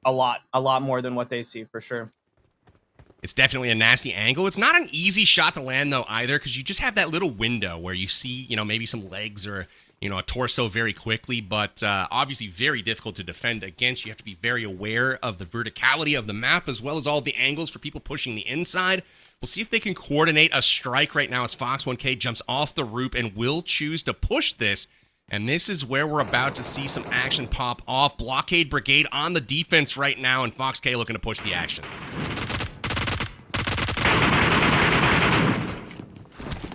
a lot more than what they see for sure. It's definitely a nasty angle. It's not an easy shot to land though either, because you just have that little window where you see, you know, maybe some legs or, you know, a torso very quickly, but obviously very difficult to defend against. You have to be very aware of the verticality of the map as well as all the angles for people pushing the inside. We'll see if they can coordinate a strike right now as Fox1K jumps off the roof and will choose to push this. And this is where we're about to see some action pop off. Blockade Brigade on the defense right now, and Fox K looking to push the action.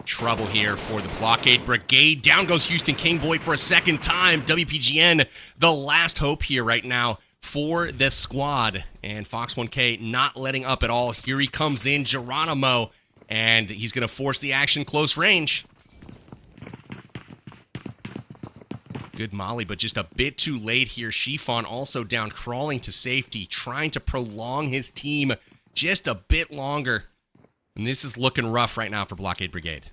Trouble here for the Blockade Brigade. Down goes Houston King Boy for a second time. WPGN, the last hope here right now for this squad. And Fox 1K not letting up at all. Here he comes in, Geronimo, and he's going to force the action close range. Good molly, but just a bit too late here. Chiffon also down, crawling to safety, trying to prolong his team just a bit longer. And this is looking rough right now for Blockade Brigade.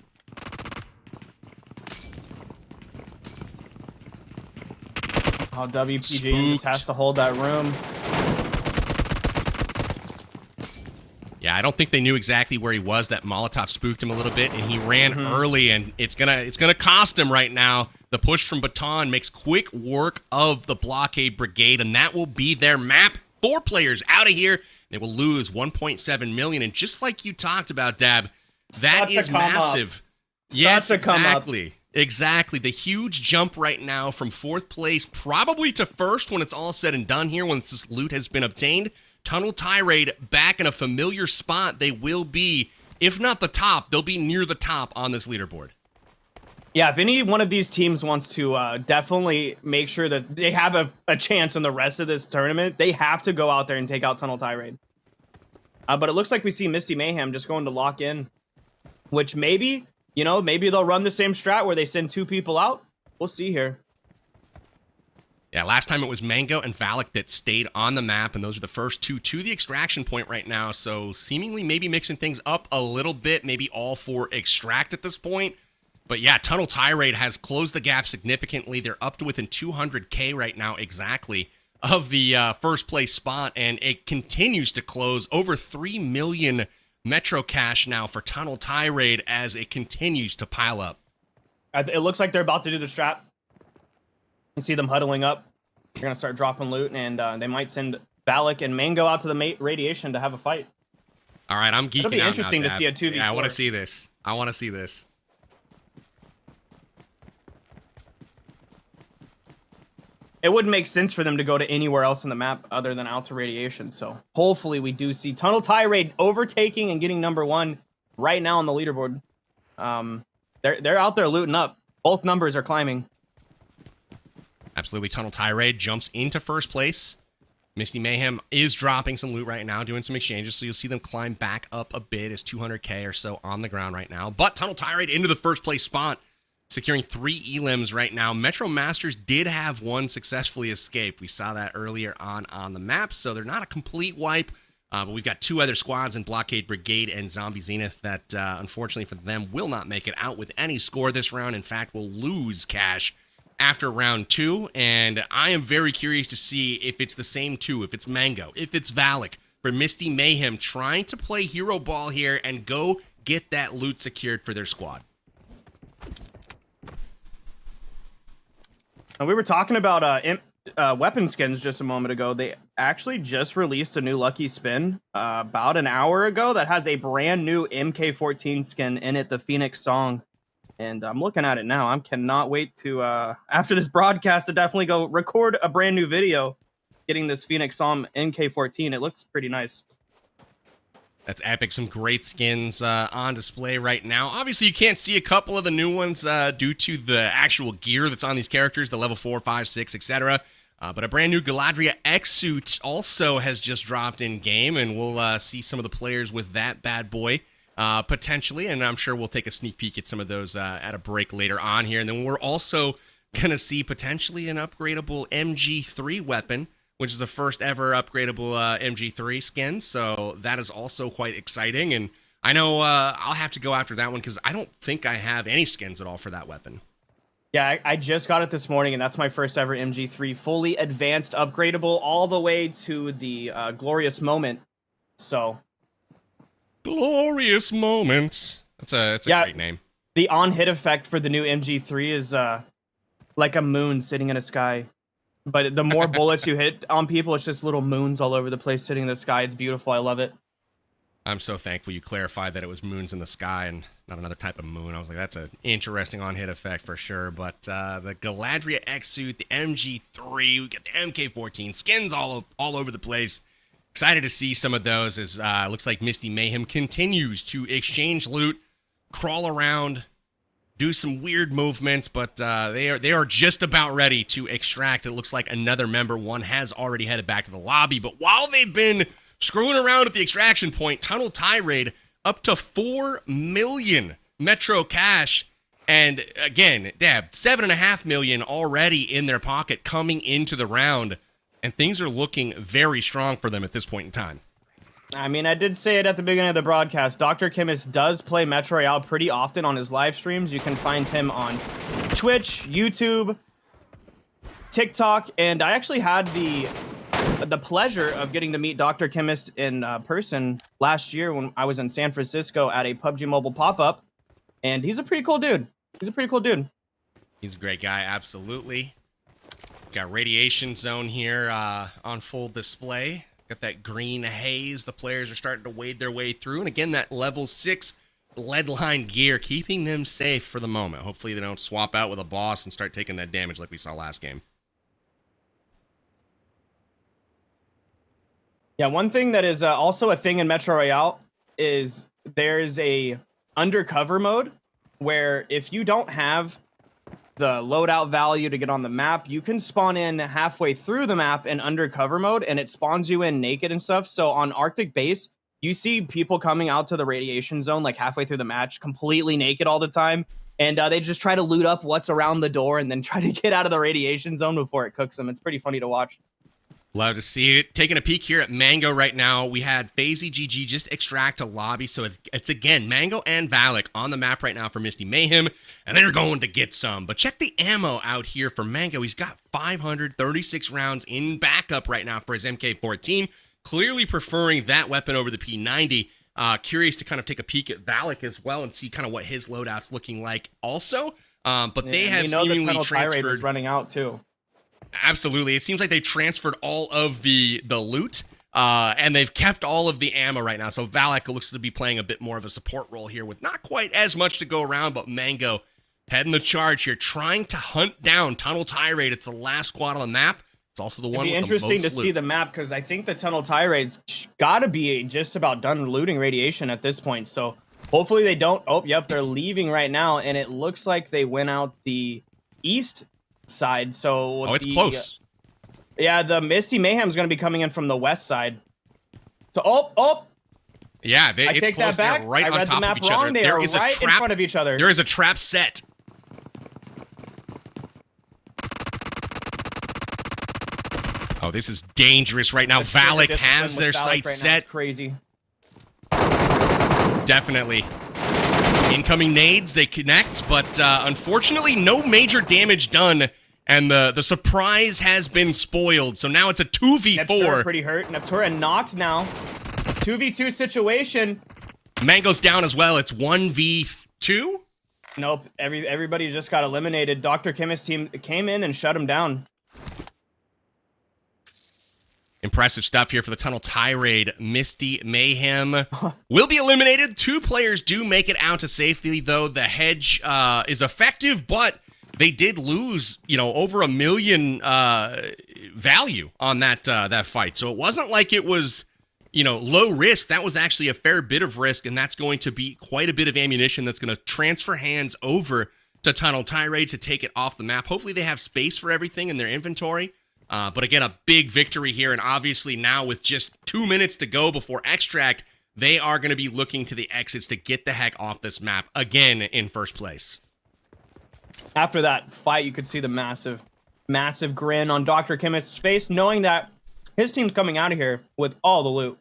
Oh, WPG just has to hold that room. Yeah, I don't think they knew exactly where he was. That Molotov spooked him a little bit, and he ran early, and it's gonna cost him right now. The push from Baton makes quick work of the Blockade Brigade, and that will be their map. 4 players out of here. They will lose 1.7 million, and just like you talked about, Dab, that is massive. Yes, exactly. Exactly. The huge jump right now from 4th place probably to 1st when it's all said and done here, once this loot has been obtained. Tunnel Tirade back in a familiar spot. They will be, if not the top, they'll be near the top on this leaderboard. Yeah, if any one of these teams wants to definitely make sure that they have a chance in the rest of this tournament, they have to go out there and take out Tunnel Tirade. But it looks like we see Misty Mayhem just going to lock in, which maybe, you know, maybe they'll run the same strat where they send 2 people out. We'll see here. Yeah, last time it was Mango and Valak that stayed on the map, and those are the first 2 to the extraction point right now. So seemingly maybe mixing things up a little bit, maybe all for extract at this point. But yeah, Tunnel Tirade has closed the gap significantly. They're up to within 200K right now exactly of the first place spot, and it continues to close. Over 3 million Metro cash now for Tunnel Tirade as it continues to pile up. It looks like they're about to do the strat. You see them huddling up. They're going to start dropping loot, and they might send Valak and Mango out to the radiation to have a fight. All right, I'm geeking out. It'll be interesting to see a 2v4. Yeah, I want to see this. I want to see this. It wouldn't make sense for them to go to anywhere else on the map other than out to radiation. So hopefully we do see Tunnel Tirade overtaking and getting #1 right now on the leaderboard. They're out there looting up. Both numbers are climbing. Absolutely. Tunnel Tirade jumps into first place. Misty Mayhem is dropping some loot right now, doing some exchanges, so you'll see them climb back up a bit as 200K or so on the ground right now. But Tunnel Tirade into the first place spot, securing 3 elims right now. Metro Masters did have 1 successfully escape. We saw that earlier on the map, so they're not a complete wipe. But we've got 2 other squads in Blockade Brigade and Zombie Zenith that, unfortunately for them, will not make it out with any score this round. In fact, will lose cash after round 2. And I am very curious to see if it's the same 2, if it's Mango, if it's Valak, for Misty Mayhem trying to play hero ball here and go get that loot secured for their squad. And we were talking about weapon skins just a moment ago. They actually just released a new lucky spin about an hour ago that has a brand new MK14 skin in it, the Phoenix Song. And I'm looking at it now. I cannot wait to, after this broadcast, to definitely go record a brand new video getting this Phoenix Song MK14. It looks pretty nice. That's epic. Some great skins on display right now. Obviously, you can't see a couple of the new ones due to the actual gear that's on these characters, the level 4, 5, 6, etc. But a brand new Galadria X suit also has just dropped in game, and we'll see some of the players with that bad boy potentially. And I'm sure we'll take a sneak peek at some of those at a break later on here. And then we're also going to see potentially an upgradable MG3 weapon, which is the first ever upgradable MG3 skin. So that is also quite exciting. And I know I'll have to go after that one because I don't think I have any skins at all for that weapon. Yeah, I just got it this morning, and that's my first ever MG3 fully advanced upgradable all the way to the Glorious Moment. So. Glorious Moment. That's a great name. The on-hit effect for the new MG3 is like a moon sitting in a sky. But the more bullets you hit on people, it's just little moons all over the place sitting in the sky. It's beautiful. I love it. I'm so thankful you clarified that it was moons in the sky and not another type of moon. I was like, that's an interesting on-hit effect for sure. But the Galadria X suit, the MG3, we got the MK14, skins all over the place. Excited to see some of those as looks like Misty Mayhem continues to exchange loot, crawl around, do some weird movements, but they are just about ready to extract. It looks like another member, one has already headed back to the lobby, but while they've been screwing around at the extraction point, Tunnel Tirade up to 4 million Metro cash. And again, Dab, 7.5 million already in their pocket coming into the round. And things are looking very strong for them at this point in time. I mean, I did say it at the beginning of the broadcast. Dr. Chemist does play Metro Royale pretty often on his live streams. You can find him on Twitch, YouTube, TikTok, and I actually had the pleasure of getting to meet Dr. Chemist in person last year when I was in San Francisco at a PUBG Mobile pop-up, and he's a pretty cool dude. He's a great guy, absolutely. Got Radiation Zone here on full display. Got that green haze. The players are starting to wade their way through. And again, that level 6 lead line gear, keeping them safe for the moment. Hopefully they don't swap out with a boss and start taking that damage like we saw last game. Yeah, one thing that is also a thing in Metro Royale is there's a undercover mode where if you don't have the loadout value to get on the map, you can spawn in halfway through the map in undercover mode, and it spawns you in naked and stuff. So on Arctic base, you see people coming out to the radiation zone like halfway through the match, completely naked all the time, and they just try to loot up what's around the door and then try to get out of the radiation zone before it cooks them. It's pretty funny to watch. Love to see it. Taking a peek here at Mango right now. We had FaZe GG just extract a lobby. So it's again, Mango and Valak on the map right now for Misty Mayhem. And they're going to get some. But check the ammo out here for Mango. He's got 536 rounds in backup right now for his MK14. Clearly preferring that weapon over the P90. Curious to kind of take a peek at Valak as well and see kind of what his loadout's looking like also. But they have seemingly transferred. Is running out too. Absolutely. It seems like they transferred all of the loot, and they've kept all of the ammo right now. So Valak looks to be playing a bit more of a support role here with not quite as much to go around, but Mango heading the charge here, trying to hunt down Tunnel Tirade. It's the last squad on the map. It's also the one with the most loot. It'd be interesting to see the map because I think the Tunnel Tirade's got to be just about done looting radiation at this point. So hopefully they don't. Oh, yep, they're leaving right now, and it looks like they went out the east side. So it's close. Yeah, the Misty Mayhem's going to be coming in from the west side. So yeah, I it's take close. that back. They're right I on read top the map of each wrong. other. They There are is a right trap in front of each other. There is a trap set. Oh, this is dangerous right now. Valak has their sights set. Crazy. Definitely. Incoming nades, they connect, but unfortunately no major damage done, and the surprise has been spoiled. So now it's a 2v4. Neptura pretty hurt. Neptura knocked now. 2v2 situation. Mango's down as well. It's 1v2? Nope. Everybody just got eliminated. Dr. Chemist team came in and shut him down. Impressive stuff here for the Tunnel Tirade. Misty Mayhem will be eliminated. 2 players do make it out to safety, though. The hedge is effective, but they did lose, over 1 million value on that fight. So it wasn't like it was, low risk. That was actually a fair bit of risk, and that's going to be quite a bit of ammunition that's going to transfer hands over to Tunnel Tirade to take it off the map. Hopefully they have space for everything in their inventory. But again, a big victory here, and obviously now with just 2 minutes to go before extract, they are going to be looking to the exits to get the heck off this map again in first place. After that fight, you could see the massive grin on Dr. Chemist's face, knowing that his team's coming out of here with all the loot.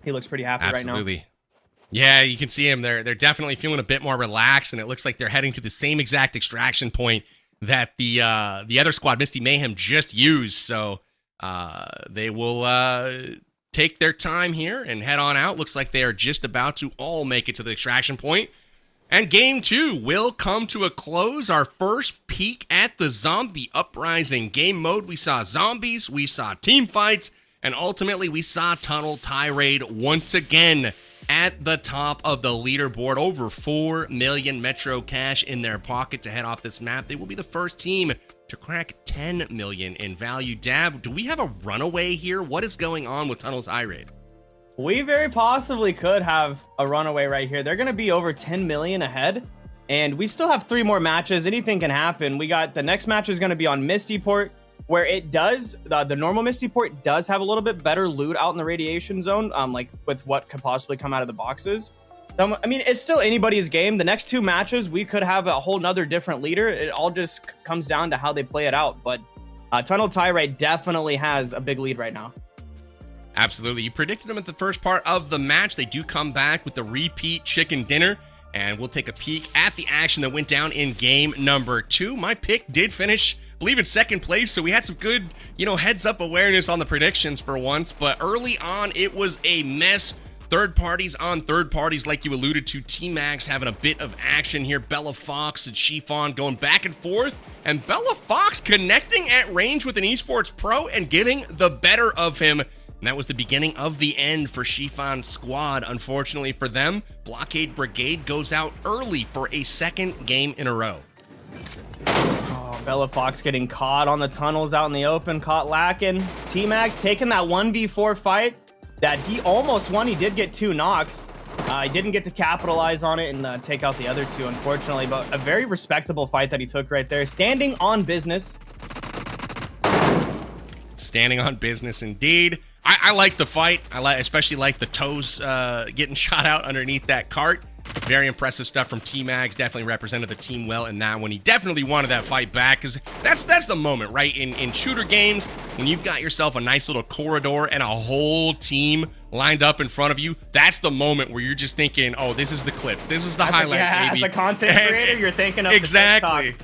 He looks pretty happy right now. Absolutely. Yeah, you can see him. They're definitely feeling a bit more relaxed, and it looks like they're heading to the same exact extraction point that the other squad, Misty Mayhem, just used. So they will take their time here and head on out. Looks like they are just about to all make it to the extraction point. And game 2 will come to a close. Our first peek at the Zombie Uprising game mode. We saw zombies, we saw team fights, and ultimately we saw Tunnel Tirade once again at the top of the leaderboard. Over 4 million Metro cash in their pocket to head off this map. They will be the first team to crack 10 million in value. Dab, do we have a runaway here? What is going on with Tunnel Tirade? We very possibly could have a runaway right here. They're going to be over 10 million ahead, and we still have 3 more matches. Anything can happen. We got the next match is going to be on Misty Port, where it does the normal Misty Port does have a little bit better loot out in the radiation zone, like with what could possibly come out of the boxes. I mean, it's still anybody's game. The next 2 matches, we could have a whole nother different leader. It all just comes down to how they play it out. But Tunnel Tyrite definitely has a big lead right now. Absolutely. You predicted them at the first part of the match. They do come back with the repeat chicken dinner, and we'll take a peek at the action that went down in game number 2. My pick did finish, I believe, in second place, so we had some good, heads up awareness on the predictions for once, but early on, it was a mess. Third parties on third parties, like you alluded to. T-Max having a bit of action here. Bella Fox and Chiffon going back and forth, and Bella Fox connecting at range with an esports pro and getting the better of him. And that was the beginning of the end for Chiffon's squad. Unfortunately for them, Blockade Brigade goes out early for a second game in a row. Oh, Bella Fox getting caught on the tunnels out in the open, caught lacking. T-Max taking that 1v4 fight that he almost won. He did get 2 knocks. He didn't get to capitalize on it and take out the other 2, unfortunately, but a very respectable fight that he took right there. Standing on business. Standing on business indeed. I like the fight. Especially like the toes getting shot out underneath that cart. Very impressive stuff from T-Mags. Definitely represented the team well in that one. He definitely wanted that fight back, because that's the moment, right? In shooter games, when you've got yourself a nice little corridor and a whole team lined up in front of you, that's the moment where you're just thinking, oh, this is the clip. This is the highlight, baby. As a content creator, you're thinking of exactly.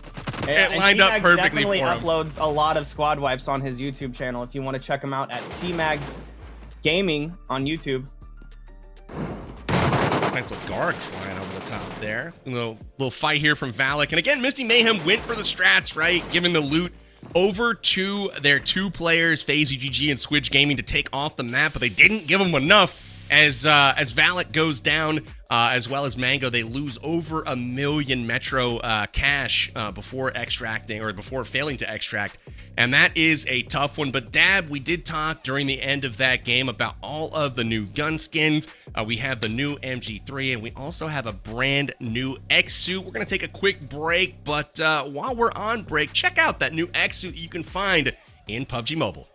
It lined up perfectly for him. Definitely uploads a lot of squad wipes on his YouTube channel. If you want to check him out at T-Mags Gaming on YouTube. Nice little Garg flying over the top there. A little fight here from Valak. And again, Misty Mayhem went for the strats, right? Giving the loot over to their 2 players, FaZe GG and Squidge Gaming, to take off the map, but they didn't give them enough. As Valak goes down, as well as Mango, they lose over 1 million Metro cash before extracting, or before failing to extract. And that is a tough one. But Dab, we did talk during the end of that game about all of the new gun skins. We have the new MG3, and we also have a brand new X-Suit. We're going to take a quick break, but while we're on break, check out that new X-Suit that you can find in PUBG Mobile.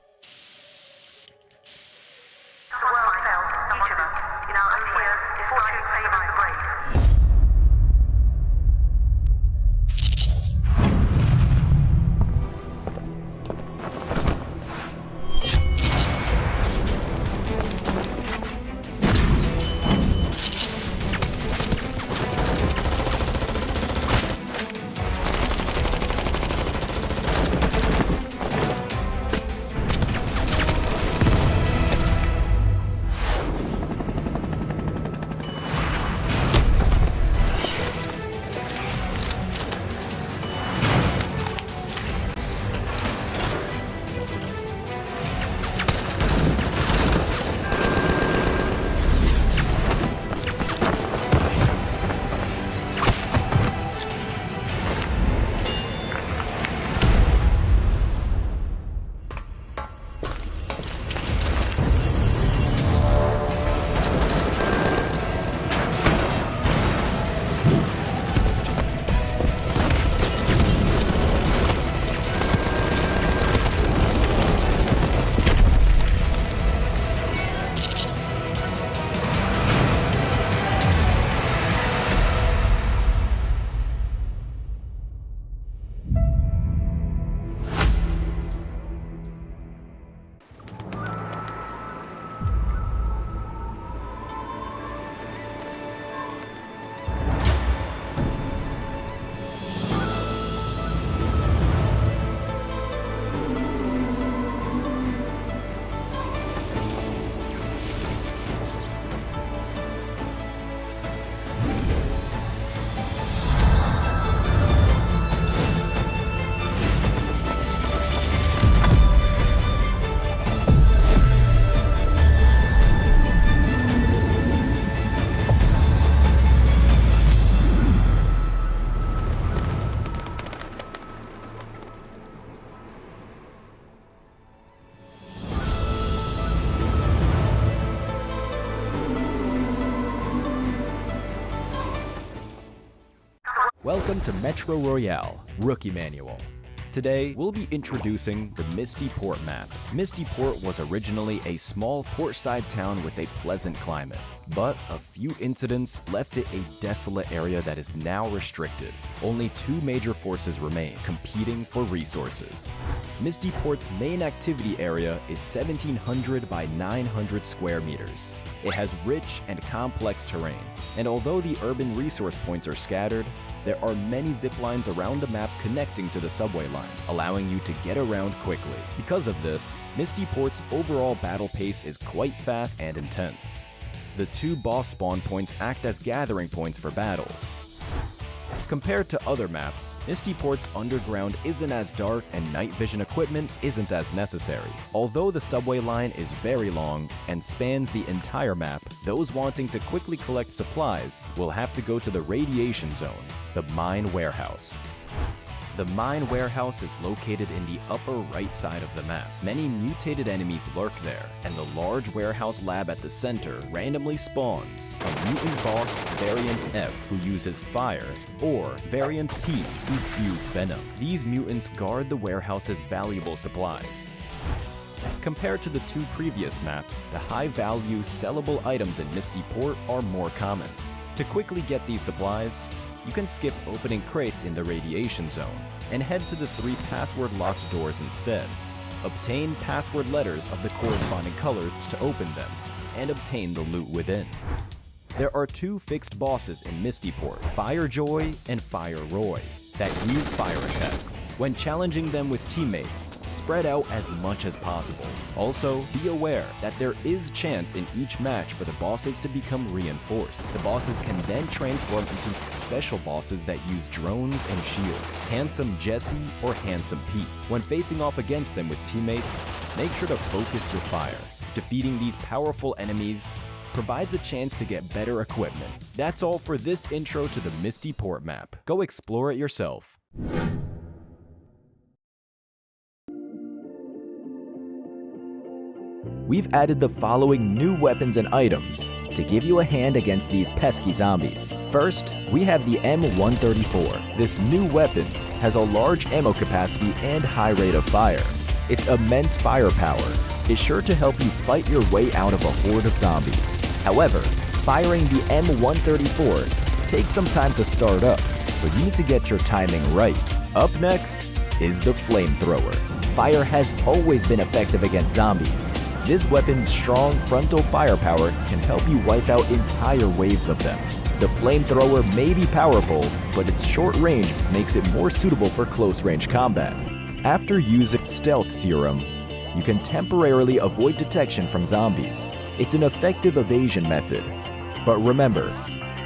Welcome to Metro Royale, Rookie Manual. Today, we'll be introducing the Misty Port map. Misty Port was originally a small portside town with a pleasant climate, but a few incidents left it a desolate area that is now restricted. Only two major forces remain, competing for resources. Misty Port's main activity area is 1,700 by 900 square meters. It has rich and complex terrain, and although the urban resource points are scattered, there are many zip lines around the map connecting to the subway line, allowing you to get around quickly. Because of this, Misty Port's overall battle pace is quite fast and intense. The two boss spawn points act as gathering points for battles. Compared to other maps, Misty Port's underground isn't as dark and night vision equipment isn't as necessary. Although the subway line is very long and spans the entire map, those wanting to quickly collect supplies will have to go to the radiation zone, the mine warehouse. The mine warehouse is located in the upper right side of the map. Many mutated enemies lurk there, and the large warehouse lab at the center randomly spawns a mutant boss, Variant F, who uses fire, or Variant P, who spews venom. These mutants guard the warehouse's valuable supplies. Compared to the two previous maps, the high-value sellable items in Misty Port are more common. To quickly get these supplies, you can skip opening crates in the radiation zone and head to the 3 password-locked doors instead. Obtain password letters of the corresponding colors to open them, and obtain the loot within. There are 2 fixed bosses in Misty Port, Firejoy and Fire Roy, that use fire attacks. When challenging them with teammates, spread out as much as possible. Also, be aware that there is chance in each match for the bosses to become reinforced. The bosses can then transform into special bosses that use drones and shields, Handsome Jesse or Handsome Pete. When facing off against them with teammates, make sure to focus your fire. Defeating these powerful enemies provides a chance to get better equipment. That's all for this intro to the Misty Port map. Go explore it yourself. We've added the following new weapons and items to give you a hand against these pesky zombies. First, we have the M134. This new weapon has a large ammo capacity and high rate of fire. Its immense firepower is sure to help you fight your way out of a horde of zombies. However, firing the M134 takes some time to start up, so you need to get your timing right. Up next is the flamethrower. Fire has always been effective against zombies. This weapon's strong frontal firepower can help you wipe out entire waves of them. The flamethrower may be powerful, but its short range makes it more suitable for close-range combat. After using Stealth Serum, you can temporarily avoid detection from zombies. It's an effective evasion method. But remember,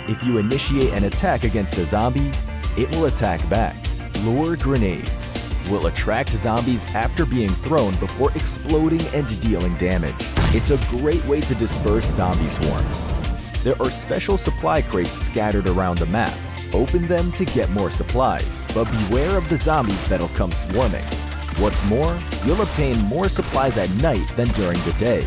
if you initiate an attack against a zombie, it will attack back. Lure grenades will attract zombies after being thrown before exploding and dealing damage. It's a great way to disperse zombie swarms. There are special supply crates scattered around the map. Open them to get more supplies, but beware of the zombies that'll come swarming. What's more, you'll obtain more supplies at night than during the day.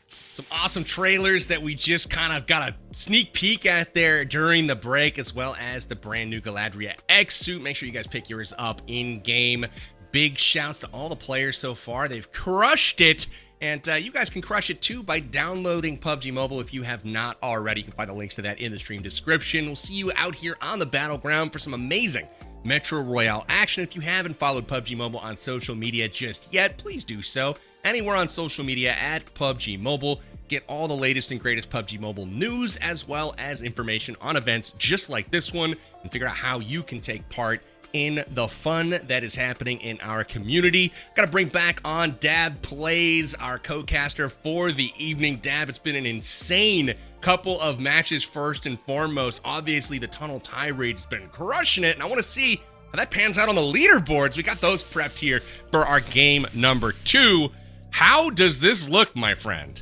Some awesome trailers that we just kind of got a sneak peek at there during the break, as well as the brand new Galadriel X suit. Make sure you guys pick yours up in game. Big shouts to all the players so far. They've crushed it. And you guys can crush it too by downloading PUBG Mobile if you have not already. You can find the links to that in the stream description. We'll see you out here on the battleground for some amazing Metro Royale action. If you haven't followed PUBG Mobile on social media just yet, please do so. Anywhere on social media at PUBG Mobile. Get all the latest and greatest PUBG Mobile news, as well as information on events just like this one, and figure out how you can take part in the fun that is happening in our community. Got to bring back on Dab Plays, our co-caster for the evening. Dab, it's been an insane couple of matches first and foremost. Obviously, the Tunnel Tirade has been crushing it, and I want to see how that pans out on the leaderboards. We got those prepped here for our game number 2. How does this look, my friend?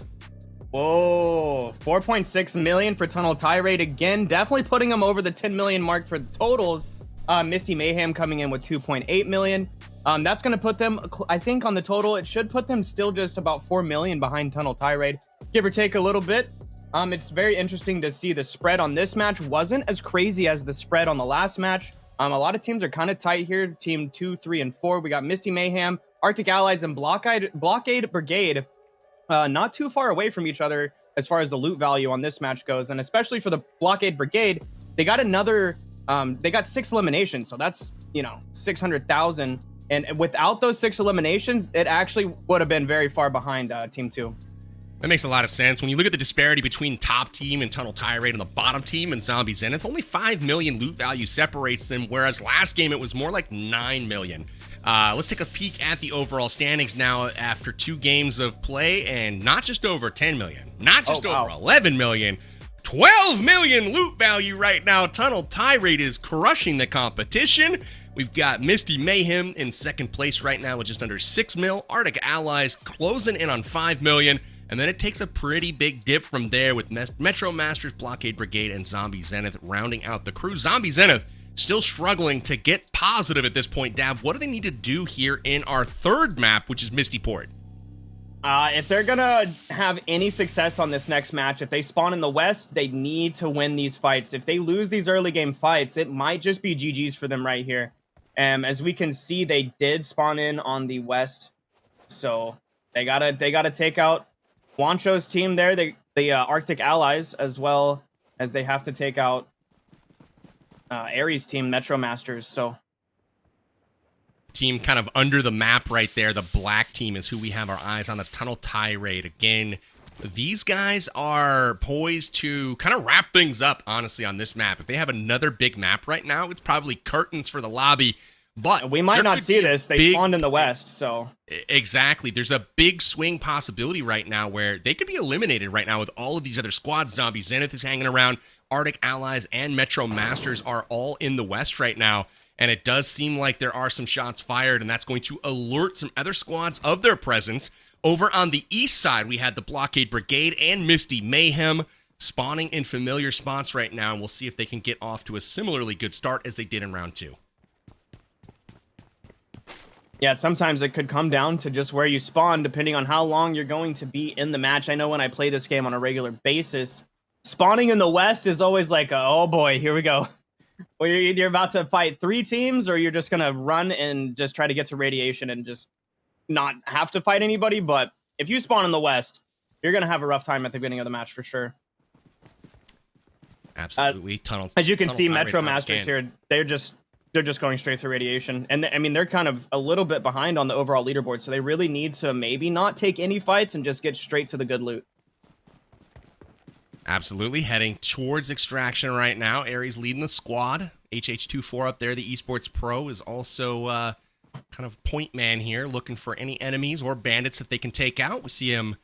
Whoa, 4.6 million for Tunnel Tirade again. Definitely putting him over the 10 million mark for the totals. Misty Mayhem coming in with 2.8 million. That's going to put them, I think on the total, it should put them still just about 4 million behind Tunnel Tirade, give or take a little bit. It's very interesting to see the spread on this match wasn't as crazy as the spread on the last match. A lot of teams are kind of tight here. Team 2, 3, and 4. We got Misty Mayhem, Arctic Allies, and Blockade Brigade. Not too far away from each other as far as the loot value on this match goes, and especially for the Blockade Brigade, they got another. They got 6 eliminations, so that's 600,000. And without those 6 eliminations, it actually would have been very far behind Team 2. That makes a lot of sense. When you look at the disparity between top team and Tunnel Tirade on the bottom team and Zombie Zenith, only 5 million loot value separates them, whereas last game it was more like 9 million. Let's take a peek at the overall standings now after 2 games of play, and not just over 10 million, not just over 11 million, 12 million loot value right now. Tunnel Tirade is crushing the competition. We've got Misty Mayhem in second place right now with just under 6 mil. Arctic Allies closing in on 5 million. And then it takes a pretty big dip from there with Metro Masters, Blockade Brigade, and Zombie Zenith rounding out the crew. Zombie Zenith still struggling to get positive at this point. Dab, what do they need to do here in our third map, which is Misty Port? If they're going to have any success on this next match, if they spawn in the West, they need to win these fights. If they lose these early game fights, it might just be GG's for them right here. As we can see, they did spawn in on the West. So they gotta take out Wancho's team there, the Arctic Allies, as well as they have to take out Ares' team, Metro Masters. So team kind of under the map right there, the black team is who we have our eyes on. That's Tunnel Tirade. Again, these guys are poised to kind of wrap things up, honestly, on this map. If they have another big map right now, it's probably curtains for the lobby. But we might not see this. They spawned in the West, so. Exactly. There's a big swing possibility right now where they could be eliminated right now with all of these other squads. Zombie Zenith is hanging around. Arctic Allies and Metro Masters are all in the West right now. And it does seem like there are some shots fired, and that's going to alert some other squads of their presence. Over on the east side, we had the Blockade Brigade and Misty Mayhem spawning in familiar spots right now, and we'll see if they can get off to a similarly good start as they did in round 2. Yeah, sometimes it could come down to just where you spawn, depending on how long you're going to be in the match. I know when I play this game on a regular basis, spawning in the West is always like, oh boy, here we go. Well, you're either about to fight 3 teams, or you're just going to run and just try to get to radiation and just not have to fight anybody. But if you spawn in the West, you're going to have a rough time at the beginning of the match for sure. Absolutely. As you can see, Metro Masters here, they're just going straight through radiation. And I mean, they're kind of a little bit behind on the overall leaderboard, so they really need to maybe not take any fights and just get straight to the good loot. Absolutely. Heading towards extraction right now. Ares leading the squad. HH24 up there, the esports pro, is also kind of point man here, looking for any enemies or bandits that they can take out. We see him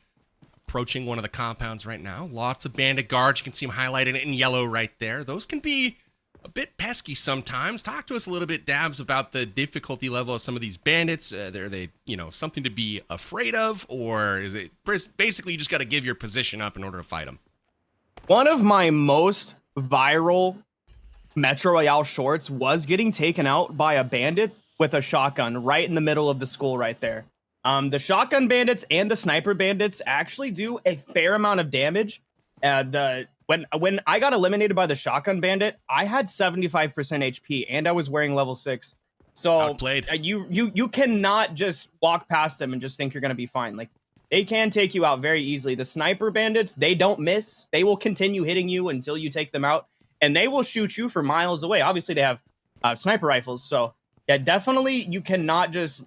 approaching one of the compounds right now. Lots of bandit guards. You can see him highlighted in yellow right there. Those can be a bit pesky sometimes. Talk to us a little bit, Dabs, about the difficulty level of some of these bandits. Are they, something to be afraid of, or is it basically you just got to give your position up in order to fight them? One of my most viral Metro Royale shorts was getting taken out by a bandit with a shotgun right in the middle of the school right there. The shotgun bandits and the sniper bandits actually do a fair amount of damage. When I got eliminated by the shotgun bandit, I had 75% HP and I was wearing level 6. So outplayed. You cannot just walk past them and just think you're going to be fine. Like, they can take you out very easily. The sniper bandits, they don't miss. They will continue hitting you until you take them out, and they will shoot you for miles away. Obviously, they have sniper rifles. So yeah, definitely you cannot just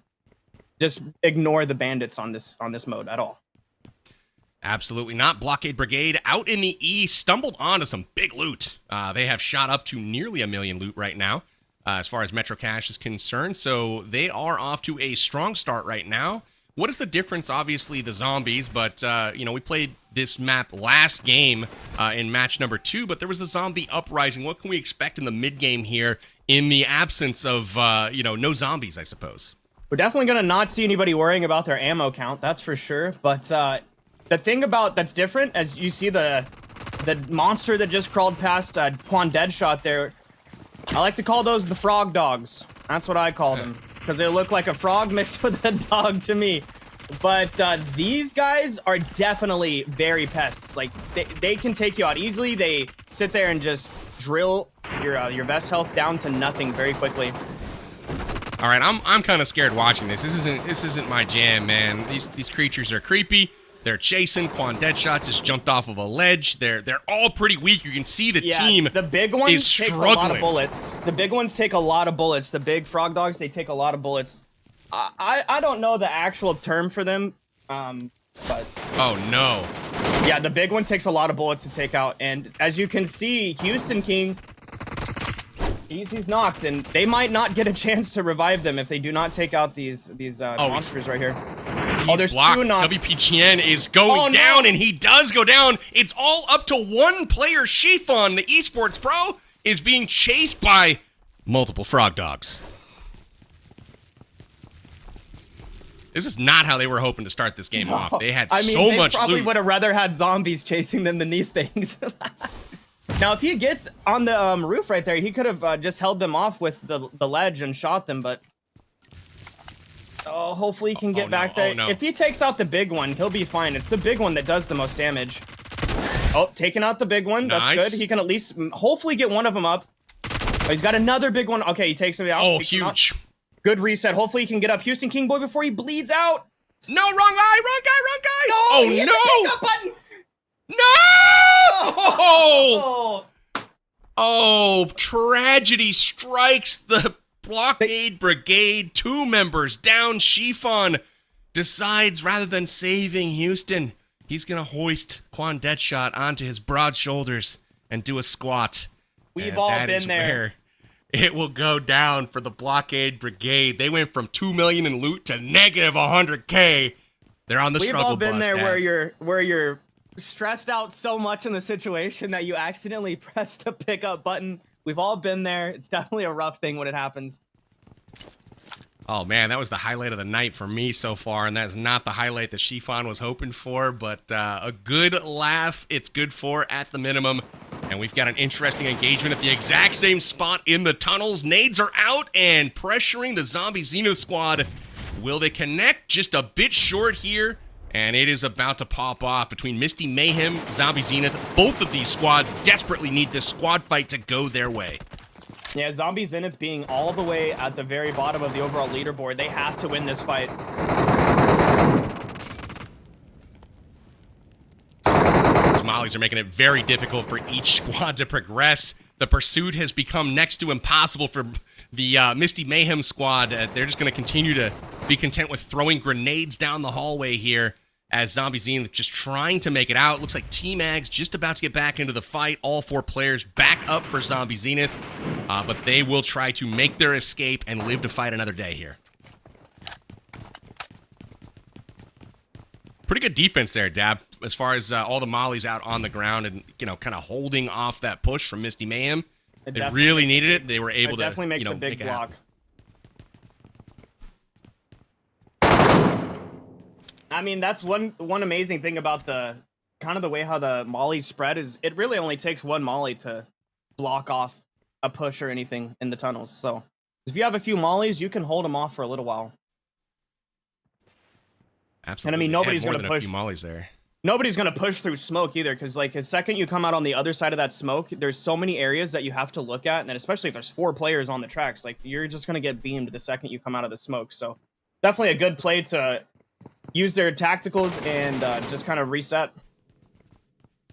ignore the bandits on this mode at all. Absolutely not. Blockade Brigade out in the east stumbled onto some big loot. They have shot up to nearly 1 million loot right now as far as Metro Cash is concerned. So they are off to a strong start right now. What is the difference? Obviously, the zombies, but, we played this map last game in match number 2, but there was a Zombie Uprising. What can we expect in the mid-game here in the absence of, no zombies, I suppose? We're definitely going to not see anybody worrying about their ammo count, that's for sure. But the thing that's different, as you see the monster that just crawled past Quan Deadshot there, I like to call those the frog dogs. That's what I call them, because they look like a frog mixed with a dog to me. But these guys are definitely very pests. Like, they can take you out easily. They sit there and just drill your best health down to nothing very quickly. All right, I'm kind of scared watching this. This isn't my jam, man. These creatures are creepy. They're chasing. Quan Deadshot just jumped off of a ledge. They're all pretty weak. You can see the team. The big ones is take struggling. a lot of bullets. The big ones take a lot of bullets. The big frog dogs, they take a lot of bullets. I don't know the actual term for them, but oh no. Yeah, the big one takes a lot of bullets to take out, and as you can see, Houston King, he's knocked, and they might not get a chance to revive them if they do not take out these monsters right here. He's blocked. WPGN is going down, and he does go down. It's all up to one player. Chiffon, the esports pro, is being chased by multiple frog dogs. This is not how they were hoping to start this game off. They had so much loot. They probably would have rather had zombies chasing them than these things. Now, if he gets on the roof right there, he could have just held them off with the ledge and shot them, but... Oh, hopefully he can get back there. If he takes out the big one, he'll be fine. It's the big one that does the most damage. Oh, taking out the big one. Nice. That's good. He can at least hopefully get one of them up. Oh, he's got another big one. Okay, he takes him out. Oh, huge. Good reset. Hopefully he can get up Houston King Boy before he bleeds out. No, wrong guy, wrong guy. No, oh, he hit no. the pickup button. No! Oh, tragedy strikes the blockade brigade. 2 members down. Chiffon decides rather than saving Houston, he's going to hoist Quan Deadshot onto his broad shoulders and do a squat. We've all been there. It will go down for the blockade brigade. They went from 2 million in loot to negative 100K. They're on the struggle bus. We've all been there where you're stressed out so much in the situation that you accidentally press the pickup button. We've all been there. It's definitely a rough thing when it happens. Oh man, that was the highlight of the night for me so far, and that's not the highlight that Chiffon was hoping for, but a good laugh it's good for at the minimum. And we've got an interesting engagement at the exact same spot in the tunnels. Nades are out and pressuring the Zombie Zenith squad. Will they connect? Just a bit short here, and it is about to pop off between Misty Mayhem, Zombie Zenith. Both of these squads desperately need this squad fight to go their way. Yeah, Zombie Zenith being all the way at the very bottom of the overall leaderboard, they have to win this fight. Mollies are making it very difficult for each squad to progress. The pursuit has become next to impossible for the Misty Mayhem squad. They're just going to continue to be content with throwing grenades down the hallway here as Zombie Zenith just trying to make it out. Looks like T-Mag's just about to get back into the fight. All 4 players back up for Zombie Zenith, but they will try to make their escape and live to fight another day here. Pretty good defense there, Dab, as far as all the mollies out on the ground and, you know, kind of holding off that push from Misty Mayhem. They really needed it. They were able to, definitely makes a big block. I mean, that's one amazing thing about the kind of the way how the mollies spread is it really only takes one molly to block off a push or anything in the tunnels. So if you have a few mollies, you can hold them off for a little while. Absolutely. And I mean, nobody's going to push. A few mollies there. Nobody's going to push through smoke either, because like the second you come out on the other side of that smoke, there's so many areas that you have to look at, and especially if there's 4 players on the tracks, like you're just going to get beamed the second you come out of the smoke. So definitely a good play to use their tacticals and just kind of reset.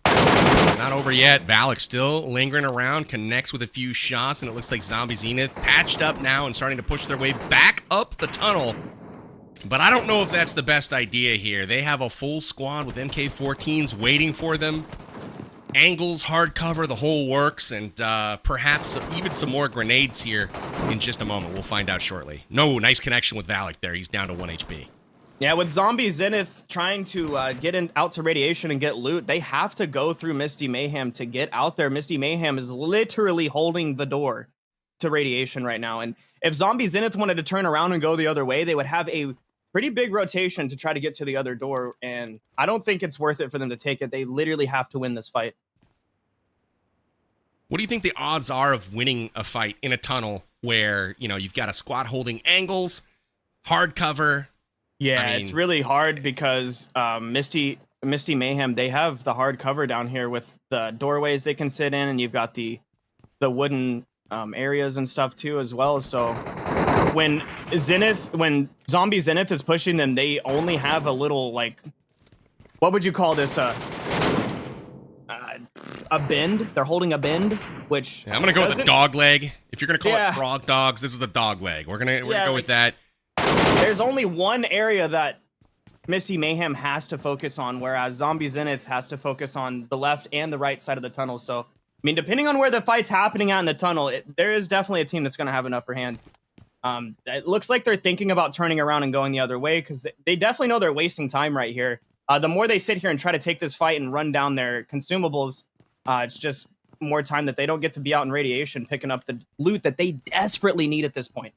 Not over yet. Valak still lingering around, connects with a few shots, and it looks like Zombie Zenith patched up now and starting to push their way back up the tunnel. But I don't know if that's the best idea here. They have a full squad with MK14s waiting for them. Angles, hard cover, the whole works, and perhaps even some more grenades here in just a moment. We'll find out shortly. No, nice connection with Valak there. He's down to 1 HP. Yeah, with Zombie Zenith trying to get out to Radiation and get loot, they have to go through Misty Mayhem to get out there. Misty Mayhem is literally holding the door to Radiation right now. And if Zombie Zenith wanted to turn around and go the other way, they would have a pretty big rotation to try to get to the other door, and I don't think it's worth it for them to take it. They literally have to win this fight. What do you think the odds are of winning a fight in a tunnel where, you know, you've got a squad holding angles, hard cover? Yeah, I mean, it's really hard because Misty Misty Mayhem, they have the hard cover down here with the doorways they can sit in, and you've got the wooden areas and stuff too as well. So when Zombie Zenith is pushing them, they only have a little, like, what would you call this? A bend. They're holding a bend, which I'm gonna go with a dog leg. If you're gonna call it frog dogs, this is the dog leg. We're gonna go with that. There's only one area that Misty Mayhem has to focus on, whereas Zombie Zenith has to focus on the left and the right side of the tunnel. So, I mean, depending on where the fight's happening at in the tunnel, there is definitely a team that's going to have an upper hand. It looks like they're thinking about turning around and going the other way, because they definitely know they're wasting time right here. The more they sit here and try to take this fight and run down their consumables, it's just more time that they don't get to be out in radiation picking up the loot that they desperately need at this point.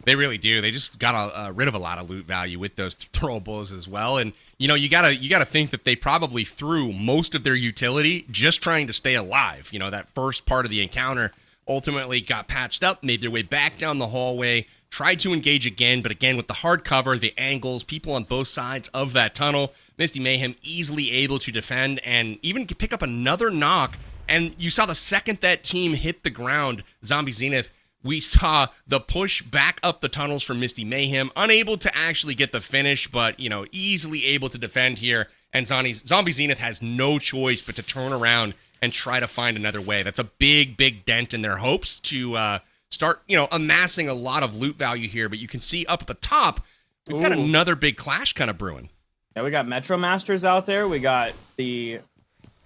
They really do. They just got rid of a lot of loot value with those throwables as well. And you gotta think that they probably threw most of their utility just trying to stay alive. You know, that first part of the encounter ultimately got patched up, made their way back down the hallway, tried to engage again, but again with the hard cover, the angles, people on both sides of that tunnel, Misty Mayhem easily able to defend and even pick up another knock. And you saw the second that team hit the ground, Zombie Zenith, we saw the push back up the tunnels from Misty Mayhem, unable to actually get the finish, but, you know, easily able to defend here. And Zombie Zenith has no choice but to turn around and try to find another way. That's a big, big dent in their hopes to start, you know, amassing a lot of loot value here. But you can see up at the top, we've got another big clash kind of brewing. Yeah, we got Metro Masters out there. We got the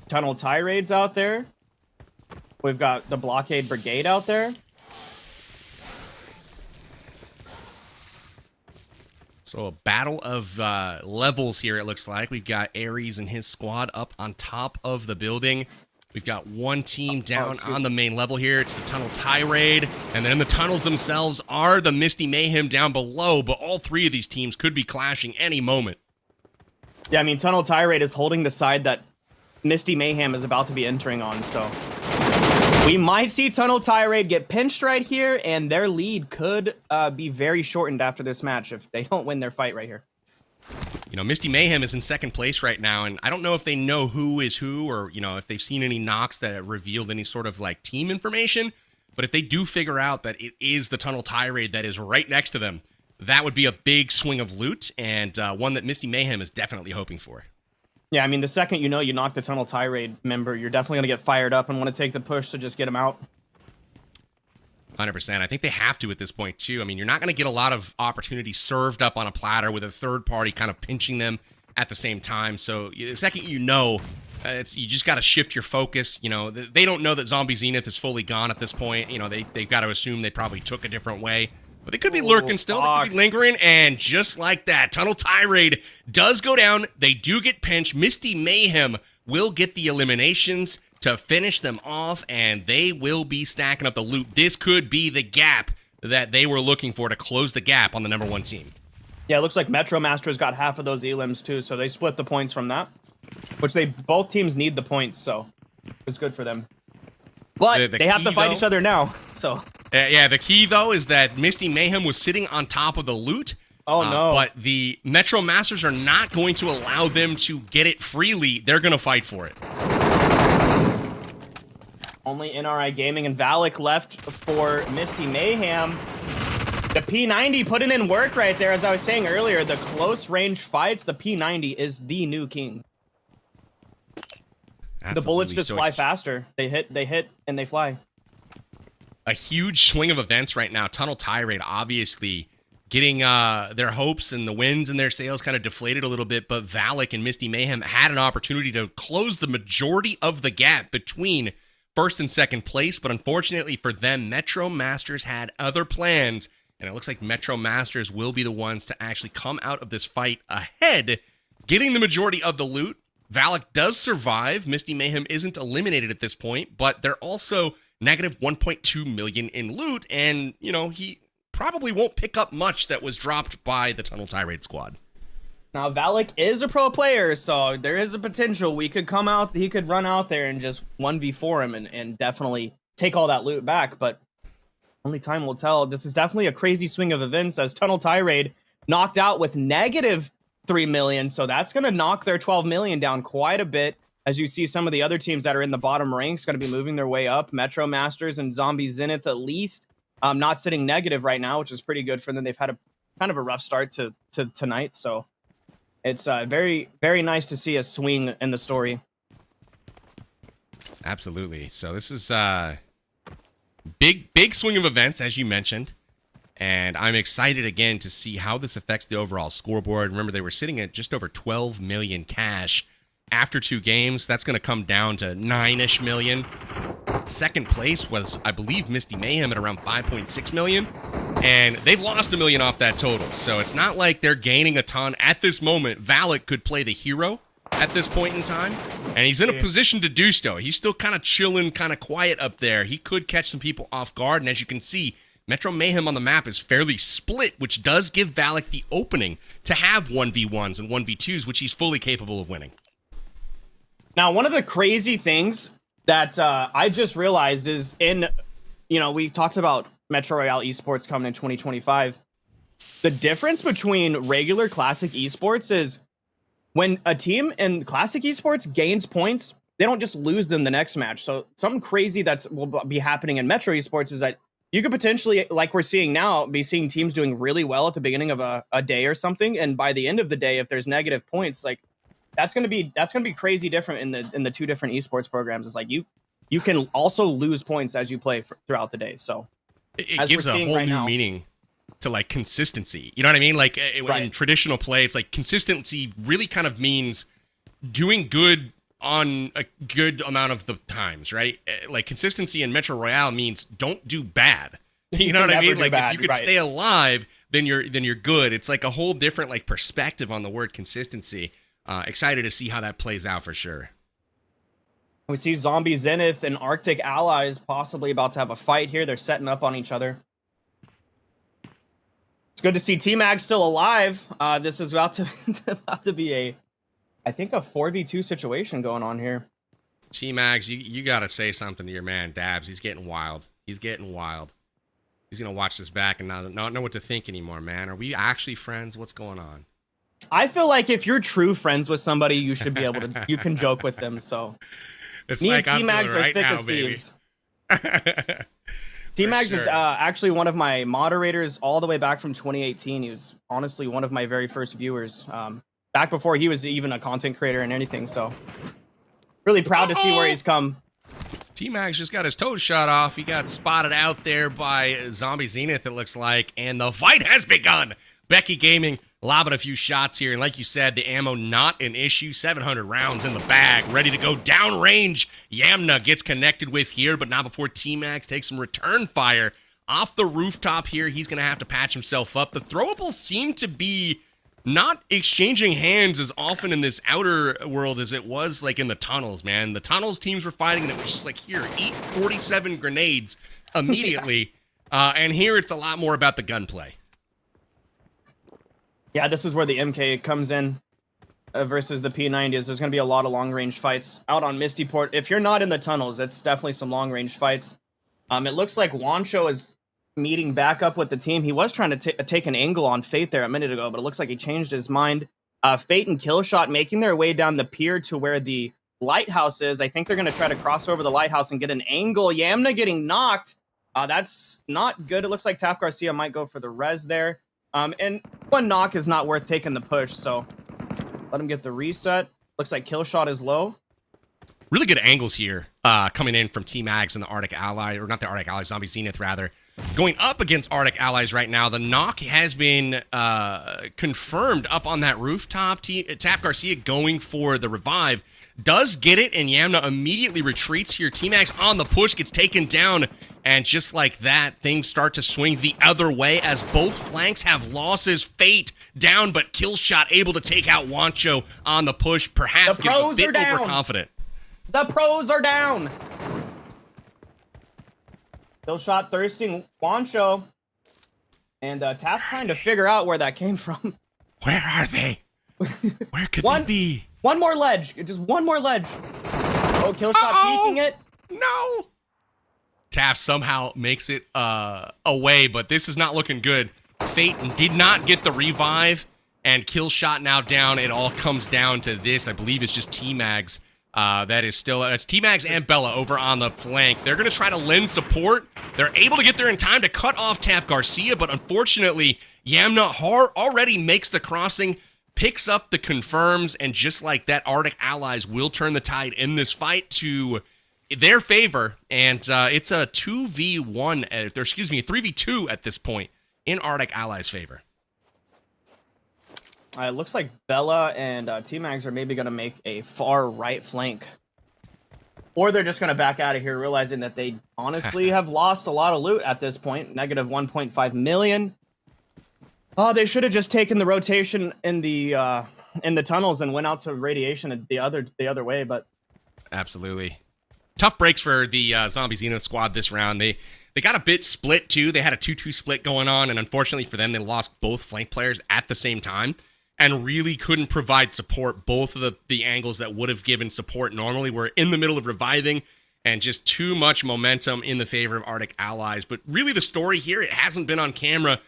Tunnel Tirades out there. We've got the Blockade Brigade out there. So a battle of levels here, it looks like. We've got Ares and his squad up on top of the building. We've got one team down on the main level here. It's the Tunnel Tirade. And then in the tunnels themselves are the Misty Mayhem down below. But all three of these teams could be clashing any moment. Yeah, I mean, Tunnel Tirade is holding the side that Misty Mayhem is about to be entering on, so we might see Tunnel Tirade get pinched right here, and their lead could be very shortened after this match if they don't win their fight right here. You know, Misty Mayhem is in second place right now, and I don't know if they know who is who or, you know, if they've seen any knocks that have revealed any sort of, like, team information, but if they do figure out that it is the Tunnel Tirade that is right next to them, that would be a big swing of loot, and one that Misty Mayhem is definitely hoping for. Yeah, I mean, the second you know you knock the Tunnel Tirade member, you're definitely going to get fired up and want to take the push to just get him out. 100%. I think they have to at this point, too. I mean, you're not going to get a lot of opportunities served up on a platter with a third party kind of pinching them at the same time. So the second you know, you just got to shift your focus. You know, they don't know that Zombie Zenith is fully gone at this point. You know, they've got to assume they probably took a different way. But they could be lurking still. They could be lingering. And just like that, Tunnel Tirade does go down. They do get pinched. Misty Mayhem will get the eliminations to finish them off, and they will be stacking up the loot. This could be the gap that they were looking for to close the gap on the number one team. Yeah, it looks like Metro Masters got half of those elims too, so they split the points from that, which both teams need the points, so it's good for them. But they have to fight each other now, so. Yeah, the key, though, is that Misty Mayhem was sitting on top of the loot. Oh, no. But the Metro Masters are not going to allow them to get it freely. They're going to fight for it. Only NRI Gaming and Valak left for Misty Mayhem. The P90 putting in work right there. As I was saying earlier, the close range fights, the P90 is the new king. Absolutely. The bullets just fly faster. They hit, and they fly. A huge swing of events right now. Tunnel Tirade obviously getting their hopes and the wins and their sails kind of deflated a little bit, but Valak and Misty Mayhem had an opportunity to close the majority of the gap between first and second place, but unfortunately for them, Metro Masters had other plans, and it looks like Metro Masters will be the ones to actually come out of this fight ahead, getting the majority of the loot. Valak does survive. Misty Mayhem isn't eliminated at this point, but they're also negative 1.2 million in loot, and, you know, he probably won't pick up much that was dropped by the Tunnel Tirade squad. Now, Valak is a pro player, so there is a potential he could run out there and just 1v4 him and definitely take all that loot back, but only time will tell. This is definitely a crazy swing of events as Tunnel Tirade knocked out with negative 3 million. So that's going to knock their 12 million down quite a bit. As you see, some of the other teams that are in the bottom ranks going to be moving their way up. Metro Masters and Zombie Zenith, at least, not sitting negative right now, which is pretty good for them. They've had a kind of a rough start to tonight. So it's very, very nice to see a swing in the story. Absolutely. So this is big swing of events, as you mentioned. And I'm excited again to see how this affects the overall scoreboard. Remember, they were sitting at just over 12 million cash after 2 games. That's going to come down to 9-ish million. Second place was, I believe, Misty Mayhem at around 5.6 million. And they've lost 1 million off that total. So it's not like they're gaining a ton. At this moment, Valak could play the hero at this point in time. And he's in a position to do so. He's still kind of chilling, kind of quiet up there. He could catch some people off guard. And as you can see, Metro Mayhem on the map is fairly split, which does give Valak the opening to have 1v1s and 1v2s, which he's fully capable of winning. Now, one of the crazy things that I just realized is we talked about Metro Royale esports coming in 2025. The difference between regular classic esports is when a team in classic esports gains points, they don't just lose them the next match. So something crazy will be happening in Metro esports is that you could potentially, like we're seeing now, be seeing teams doing really well at the beginning of a day or something, and by the end of the day, if there's negative points, like that's gonna be crazy different in the 2 different esports programs. It's like you can also lose points as you play throughout the day. So it gives a whole new meaning to like consistency. You know what I mean? Like in traditional play, it's like consistency really kind of means doing good on a good amount of the times, right? Like consistency in Metro Royale means don't do bad. You know what I mean? Like if you could stay alive, then you're good. It's like a whole different like perspective on the word consistency. Excited to see how that plays out for sure. We see Zombie Zenith and Arctic Allies possibly about to have a fight here. They're setting up on each other. It's good to see T-Mag still alive. This is about to be I think a 4v2 situation going on here. T-Mags, you got to say something to your man, Dabs. He's getting wild. He's getting wild. He's going to watch this back and not know what to think anymore, man. Are we actually friends? What's going on? I feel like if you're true friends with somebody, you should be able to, you can joke with them. So it's me like and T-Mags are right thick now, as baby. thieves. T-Mags is actually one of my moderators all the way back from 2018. He was honestly one of my very first viewers. Back before he was even a content creator and anything. So really proud to see where he's come. T-Max just got his toes shot off. He got spotted out there by Zombie Zenith, it looks like. And the fight has begun. Becky Gaming lobbing a few shots here. And like you said, the ammo not an issue. 700 rounds in the bag. Ready to go downrange. Yamna gets connected with here, but not before T-Max takes some return fire off the rooftop here. He's going to have to patch himself up. The throwables seem to be not exchanging hands as often in this outer world as it was like in the tunnels, man. The tunnels teams were fighting and it was just like, here, eat 47 grenades immediately. And here it's a lot more about the gunplay. Yeah, this is where the MK comes in versus the P90s. There's going to be a lot of long-range fights out on Misty Port. If you're not in the tunnels, it's definitely some long-range fights. It looks like Wancho is meeting back up with the team. He was trying to take an angle on Fate there a minute ago, but it looks like he changed his mind. Fate and Killshot making their way down the pier to where the lighthouse is. I think they're going to try to cross over the lighthouse and get an angle. Yamna getting knocked. That's not good. It looks like Taf Garcia might go for the res there. And one knock is not worth taking the push, so let him get the reset. Looks like Killshot is low. Really good angles here coming in from T-Mags and the Arctic Ally, or not the Arctic Ally, Zombie Zenith rather. Going up against Arctic Allies right now. The knock has been confirmed up on that rooftop. Taf Garcia going for the revive. Does get it, and Yamna immediately retreats here. T-Max on the push, gets taken down, and just like that, things start to swing the other way as both flanks have losses. Fate down, but Killshot able to take out Wancho on the push, perhaps getting a bit overconfident. The pros are down. Killshot thirsting Wancho. And Taf trying to figure out where that came from. Where are they? Where could they be? One more ledge. Just one more ledge. Oh, Killshot peeking it. No. Taf somehow makes it away, but this is not looking good. Fate did not get the revive, and kill shot now down. It all comes down to this. I believe it's just T-Mags. That is still, it's T-Mags and Bella over on the flank. They're going to try to lend support. They're able to get there in time to cut off Taff Garcia, but unfortunately, Yamna already makes the crossing, picks up the confirms, and just like that, Arctic Allies will turn the tide in this fight to their favor, and it's a 2v1, or excuse me, a 3v2 at this point in Arctic Allies' favor. It looks like Bella and T-Mags are maybe going to make a far right flank. Or they're just going to back out of here, realizing that they honestly have lost a lot of loot at this point. Negative 1.5 million. Oh, they should have just taken the rotation in the tunnels and went out to radiation the other way, but... Absolutely. Tough breaks for the Zombie Zenith squad this round. They got a bit split, too. They had a 2-2 split going on, and unfortunately for them, they lost both flank players at the same time and really couldn't provide support. Both of the angles that would have given support normally were in the middle of reviving, and just too much momentum in the favor of Arctic Allies. But really the story here, it hasn't been on camera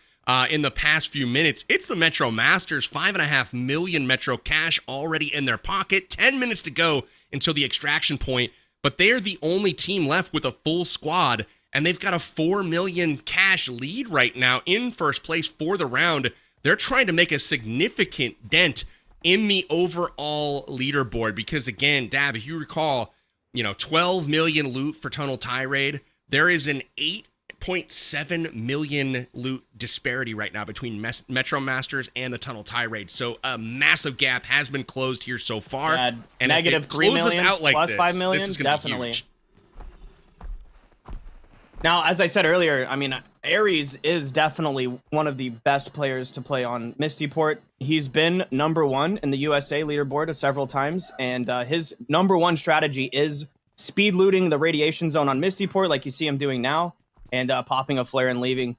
in the past few minutes. It's the Metro Masters, 5.5 million Metro cash already in their pocket, 10 minutes to go until the extraction point, but they're the only team left with a full squad, and they've got a 4 million cash lead right now in first place for the round. They're trying to make a significant dent in the overall leaderboard because, again, Dab, if you recall, 12 million loot for Tunnel Tirade. There is an 8.7 million loot disparity right now between Metro Masters and the Tunnel Tirade. So a massive gap has been closed here so far. Yeah, and negative it 3 million out like plus this. 5 million, This is gonna definitely. be huge. Now, as I said earlier, I mean, Ares is definitely one of the best players to play on Mistyport. He's been #1 in the USA leaderboard several times, and his #1 strategy is speed looting the radiation zone on Mistyport, like you see him doing now, and popping a flare and leaving.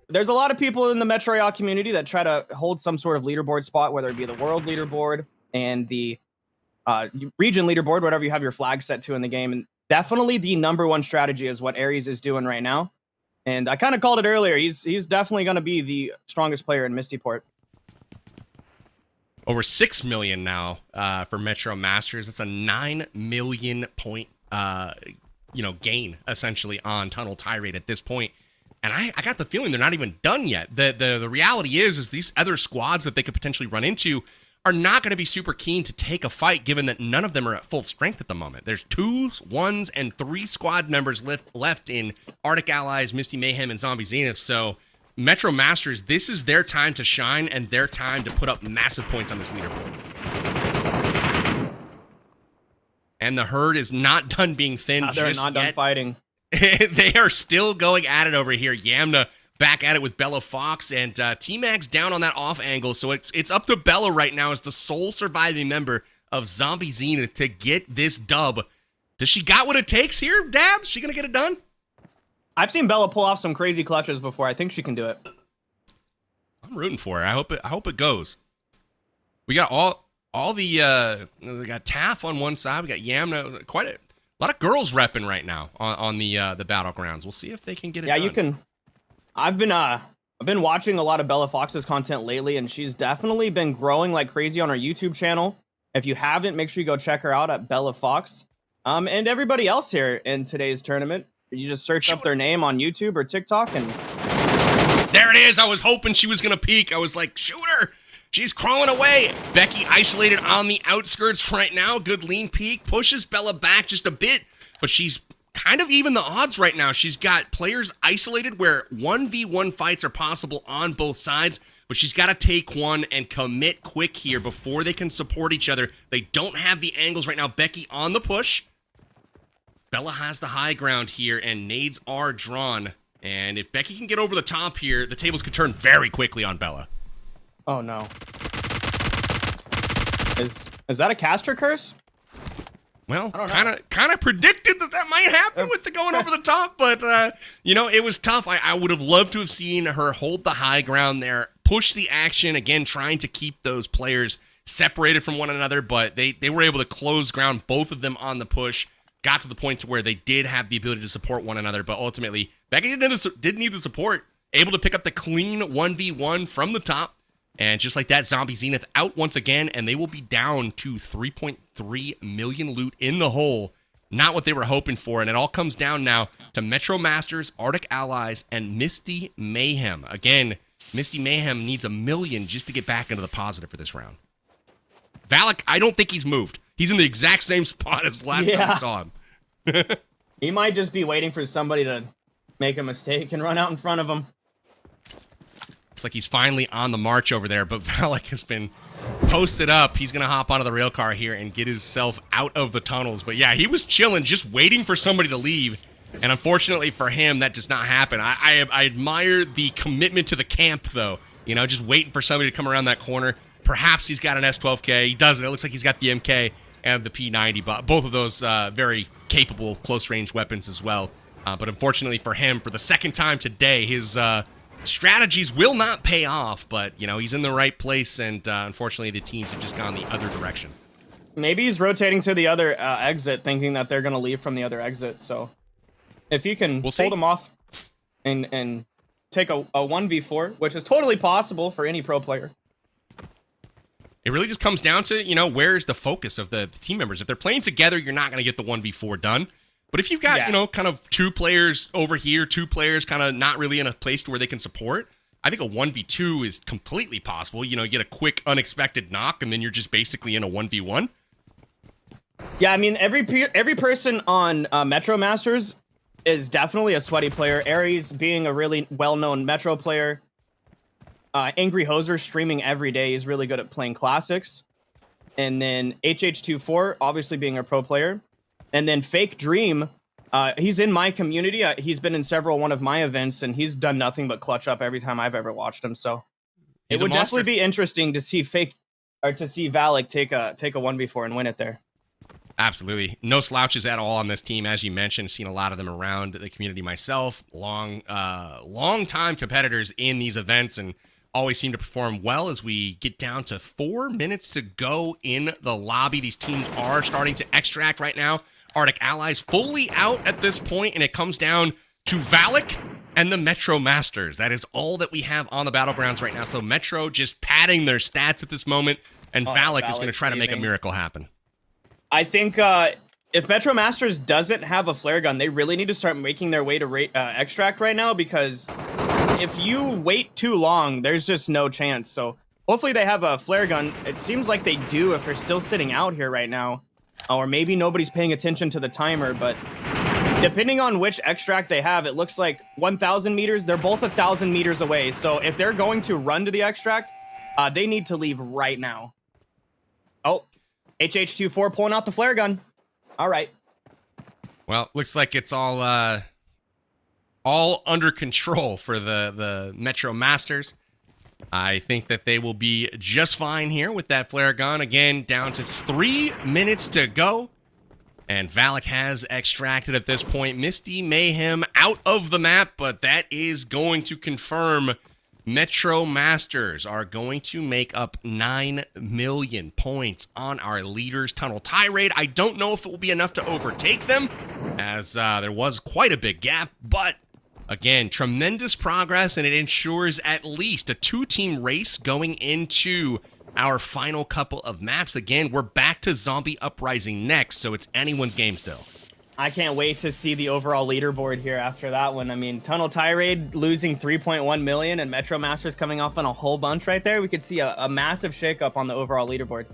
There's a lot of people in the Metro Royale community that try to hold some sort of leaderboard spot, whether it be the world leaderboard and the region leaderboard, whatever you have your flag set to in the game. And definitely the #1 strategy is what Ares is doing right now. And I kind of called it earlier. He's definitely going to be the strongest player in Mistyport. Over 6 million now for Metro Masters. That's a 9 million point, gain essentially on Tunnel Tirade at this point. And I got the feeling they're not even done yet. The reality is these other squads that they could potentially run into are not going to be super keen to take a fight, given that none of them are at full strength at the moment. There's 2s, 1s, and 3 squad members left in Arctic Allies, Misty Mayhem, and Zombie Zenith. So Metro Masters, this is their time to shine and their time to put up massive points on this leaderboard. And the herd is not done being thin just yet. They're not done fighting. They are still going at it over here. Yamna back at it with Bella Fox, and T-Mags down on that off angle, so it's up to Bella right now as the sole surviving member of Zombie Zenith to get this dub. Does she got what it takes here, Dab? Is she gonna get it done? I've seen Bella pull off some crazy clutches before. I think she can do it. I'm rooting for her. I hope it goes. We got all the we got Taff on one side. We got Yamna. Quite a lot of girls repping right now on the battlegrounds. We'll see if they can get it done. Yeah, you can. I've been watching a lot of Bella Fox's content lately, and she's definitely been growing like crazy on her YouTube channel. If you haven't, make sure you go check her out at Bella Fox. And everybody else here in today's tournament, you just search up their name on YouTube or TikTok, and there it is. I was hoping she was gonna peek. I was like, shoot her. She's crawling away. Becky isolated on the outskirts right now. Good lean peek. Pushes Bella back just a bit, but she's kind of even the odds right now. She's got players isolated where 1v1 fights are possible on both sides, but she's got to take one and commit quick here before they can support each other. They don't have the angles right now. Becky on the push. Bella has the high ground here, and nades are drawn. And if Becky can get over the top here, the tables could turn very quickly on Bella. oh no, is that a caster curse? Well, kind of predicted that might happen with the going over the top, but it was tough. I would have loved to have seen her hold the high ground there, push the action again, trying to keep those players separated from one another, but they were able to close ground, both of them on the push. Got to the point to where they did have the ability to support one another, but ultimately Becky didn't need the support. Able to pick up the clean 1v1 from the top. And just like that, Zombie Zenith out once again, and they will be down to 3.3 million loot in the hole. Not what they were hoping for, and it all comes down now to Metro Masters, Arctic Allies, and Misty Mayhem. Again, Misty Mayhem needs 1 million just to get back into the positive for this round. Valak, I don't think he's moved. He's in the exact same spot as last time I saw him. He might just be waiting for somebody to make a mistake and run out in front of him. Looks like he's finally on the march over there, but Valak has been posted up. He's going to hop onto the rail car here and get himself out of the tunnels. But yeah, he was chilling, just waiting for somebody to leave. And unfortunately for him, that does not happen. I admire the commitment to the camp, though. You know, just waiting for somebody to come around that corner. Perhaps he's got an S12K. He doesn't. It looks like he's got the MK and the P90. But both of those very capable close-range weapons as well. But unfortunately for him, for the second time today, his strategies will not pay off. But, you know, he's in the right place. And unfortunately, the teams have just gone the other direction. Maybe he's rotating to the other exit, thinking that they're going to leave from the other exit. So if he can hold them off and take a 1v4, which is totally possible for any pro player. It really just comes down to, you know, where's the focus of the team members. If they're playing together, you're not going to get the 1v4 done. But if you've got, you know, kind of 2 players over here, 2 players kind of not really in a place to where they can support, I think a 1v2 is completely possible. You know, you get a quick, unexpected knock, and then you're just basically in a 1v1. Yeah, I mean, every person on Metro Masters is definitely a sweaty player. Aries being a really well-known Metro player. Angry Hoser streaming every day. He's really good at playing classics. And then HH24, obviously being a pro player. And then Fake Dream, he's in my community. He's been in one of my events, and he's done nothing but clutch up every time I've ever watched him. So it would definitely be interesting to see Valak take a 1v4 and win it there. Absolutely. No slouches at all on this team. As you mentioned, seen a lot of them around the community myself. Long time competitors in these events and always seem to perform well as we get down to 4 minutes to go in the lobby. These teams are starting to extract right now. Arctic Allies fully out at this point, and it comes down to Valak and the Metro Masters. That is all that we have on the battlegrounds right now. So Metro just padding their stats at this moment, and Valak is going to try to make a miracle happen. I think if Metro Masters doesn't have a flare gun, they really need to start making their way to extract right now, because if you wait too long, there's just no chance. So hopefully they have a flare gun. It seems like they do if they're still sitting out here right now. Or maybe nobody's paying attention to the timer, but depending on which extract they have, it looks like 1,000 meters. They're both 1,000 meters away. So if they're going to run to the extract, they need to leave right now. Oh, HH24 pulling out the flare gun. All right. Well, looks like it's all under control for the Metro Masters. I think that they will be just fine here with that flare gun. Again, down to 3 minutes to go. And Valak has extracted at this point. Misty Mayhem out of the map, but that is going to confirm Metro Masters are going to make up 9 million points on our leaders' tunnel tirade. I don't know if it will be enough to overtake them, as there was quite a big gap, but again, tremendous progress, and it ensures at least a 2-team race going into our final couple of maps. Again, we're back to Zombie Uprising next, so it's anyone's game still. I can't wait to see the overall leaderboard here after that one. I mean, Tunnel Tirade losing 3.1 million and Metro Masters coming off on a whole bunch right there. We could see a massive shakeup on the overall leaderboard.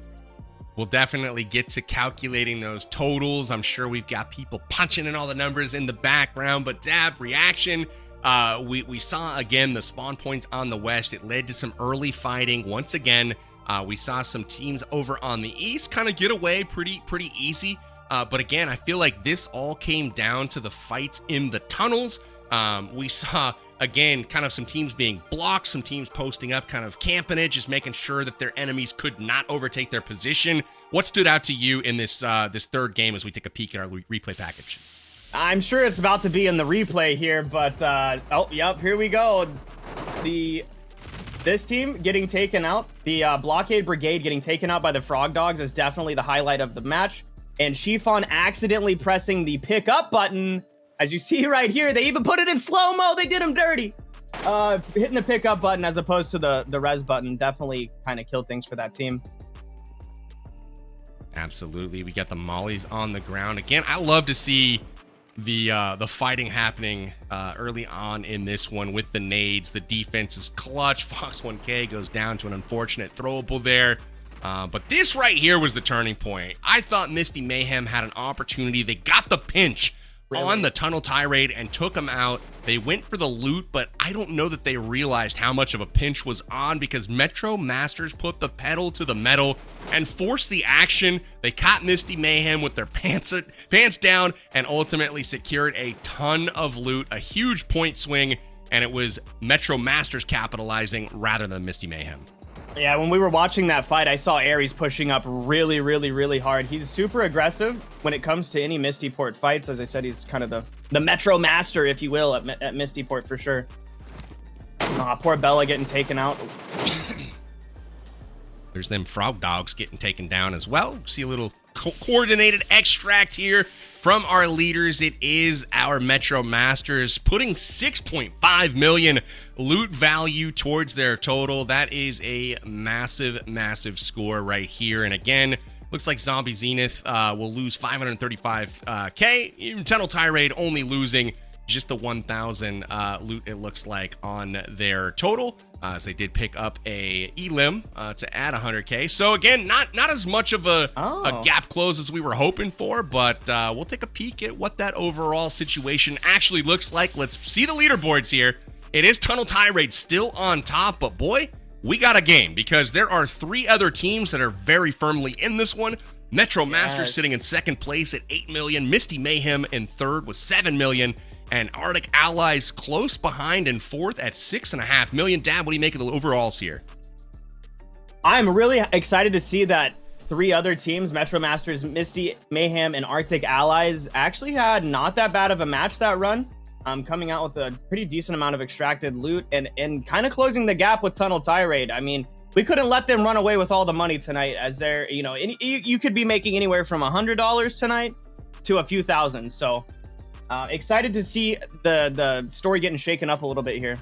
We'll definitely get to calculating those totals. I'm sure we've got people punching in all the numbers in the background, but Dab, reaction. We saw, again, the spawn points on the west. It led to some early fighting. Once again, we saw some teams over on the east kind of get away pretty easy. But again, I feel like this all came down to the fights in the tunnels. We saw, again, kind of some teams being blocked, some teams posting up, kind of camping it, just making sure that their enemies could not overtake their position. What stood out to you in this this third game as we take a peek at our replay package? I'm sure it's about to be in the replay here, but oh, yep, here we go. This team getting taken out, the Blockade Brigade getting taken out by the Frog Dogs is definitely the highlight of the match. And Chiffon accidentally pressing the pick up button. As you see right here, they even put it in slow-mo. They did him dirty. Hitting the pickup button as opposed to the res button definitely kind of killed things for that team. Absolutely. We got the mollies on the ground. Again, I love to see the fighting happening early on in this one with the nades. The defense is clutch. Fox 1K goes down to an unfortunate throwable there. But this right here was the turning point. I thought Misty Mayhem had an opportunity. They got the pinch on the Tunnel Tirade and took him out. They went for the loot, but I don't know that they realized how much of a pinch was on because Metro Masters put the pedal to the metal and forced the action. They caught Misty Mayhem with their pants down and ultimately secured a ton of loot, a huge point swing, and it was Metro Masters capitalizing rather than Misty Mayhem. Yeah, when we were watching that fight, I saw Ares pushing up really, really, really hard. He's super aggressive when it comes to any Misty Port fights. As I said, he's kind of the Metro Master, if you will, at Misty Port for sure. Poor Bella getting taken out. There's them Frog Dogs getting taken down as well. See a little coordinated extract here from our leaders. It is our Metro Masters putting 6.5 million loot value towards their total. That is a massive, massive score right here. And again, looks like Zombie Zenith will lose 535K. Tunnel Tirade only losing just the 1,000 loot, it looks like, on their total. As they did pick up a elim to add 100K. So again, not as much of a gap close as we were hoping for, but we'll take a peek at what that overall situation actually looks like. Let's see the leaderboards here. It is Tunnel Tirade still on top, but boy, we got a game because there are 3 other teams that are very firmly in this one. Metro Masters sitting in second place at 8 million, Misty Mayhem in third with 7 million, and Arctic Allies close behind in fourth at 6.5 million. Dab, what do you make of the overalls here? I'm really excited to see that 3 other teams, Metro Masters, Misty Mayhem, and Arctic Allies, actually had not that bad of a match that run. Coming out with a pretty decent amount of extracted loot and kind of closing the gap with Tunnel Tirade. I mean, we couldn't let them run away with all the money tonight, as they're, you could be making anywhere from $100 tonight to a few thousand. So excited to see the story getting shaken up a little bit here.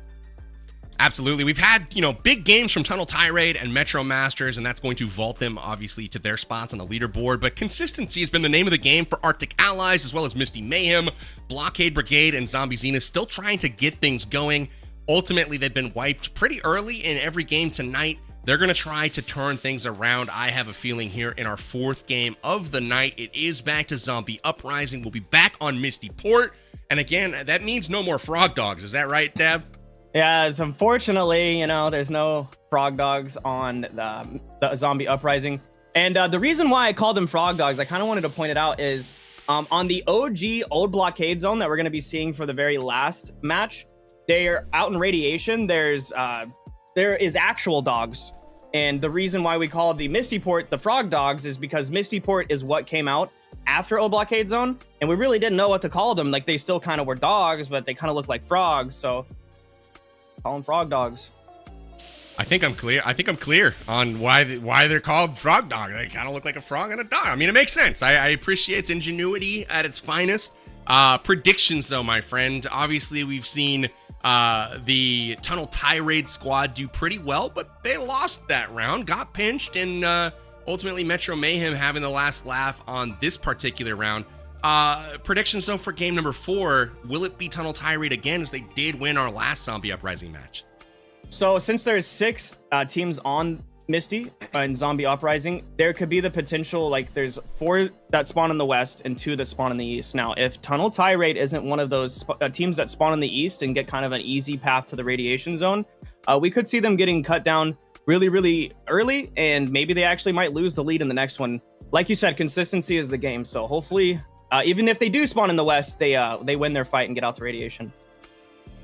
Absolutely. We've had, big games from Tunnel Tirade and Metro Masters, and that's going to vault them, obviously, to their spots on the leaderboard. But consistency has been the name of the game for Arctic Allies, as well as Misty Mayhem, Blockade Brigade, and Zombie Zenith, still trying to get things going. Ultimately, they've been wiped pretty early in every game tonight. They're going to try to turn things around. I have a feeling here in our 4th game of the night. It is back to Zombie Uprising. We'll be back on Misty Port. And again, that means no more Frog Dogs. Is that right, Dab? Yeah, it's unfortunately, there's no Frog Dogs on the Zombie Uprising. And the reason why I called them Frog Dogs, I kind of wanted to point it out, is on the OG old blockade zone that we're going to be seeing for the very last match, they're out in radiation. There is actual dogs. And the reason why we call the Misty Port the Frog Dogs is because Misty Port is what came out after old blockade zone. And we really didn't know what to call them. Like, they still kind of were dogs, but they kind of look like frogs. So call them Frog Dogs. I think I'm clear on why they're called Frog Dog. They kind of look like a frog and a dog. I mean, it makes sense. I appreciate its ingenuity at its finest. Predictions, though, my friend. Obviously, we've seen the Tunnel Tirade squad do pretty well, but they lost that round, got pinched, and ultimately Metro Mayhem having the last laugh on this particular round. Predictions, though, for game number 4. Will it be Tunnel Tirade again, as they did win our last Zombie Uprising match? So since there's 6 teams on Misty and Zombie Uprising, there could be the potential, like, there's 4 that spawn in the west and 2 that spawn in the east. Now, if Tunnel Tirade isn't one of those teams that spawn in the east and get kind of an easy path to the radiation zone, we could see them getting cut down really, really early, and maybe they actually might lose the lead in the next one. Like you said, consistency is the game. So hopefully, even if they do spawn in the west, they win their fight and get out to radiation.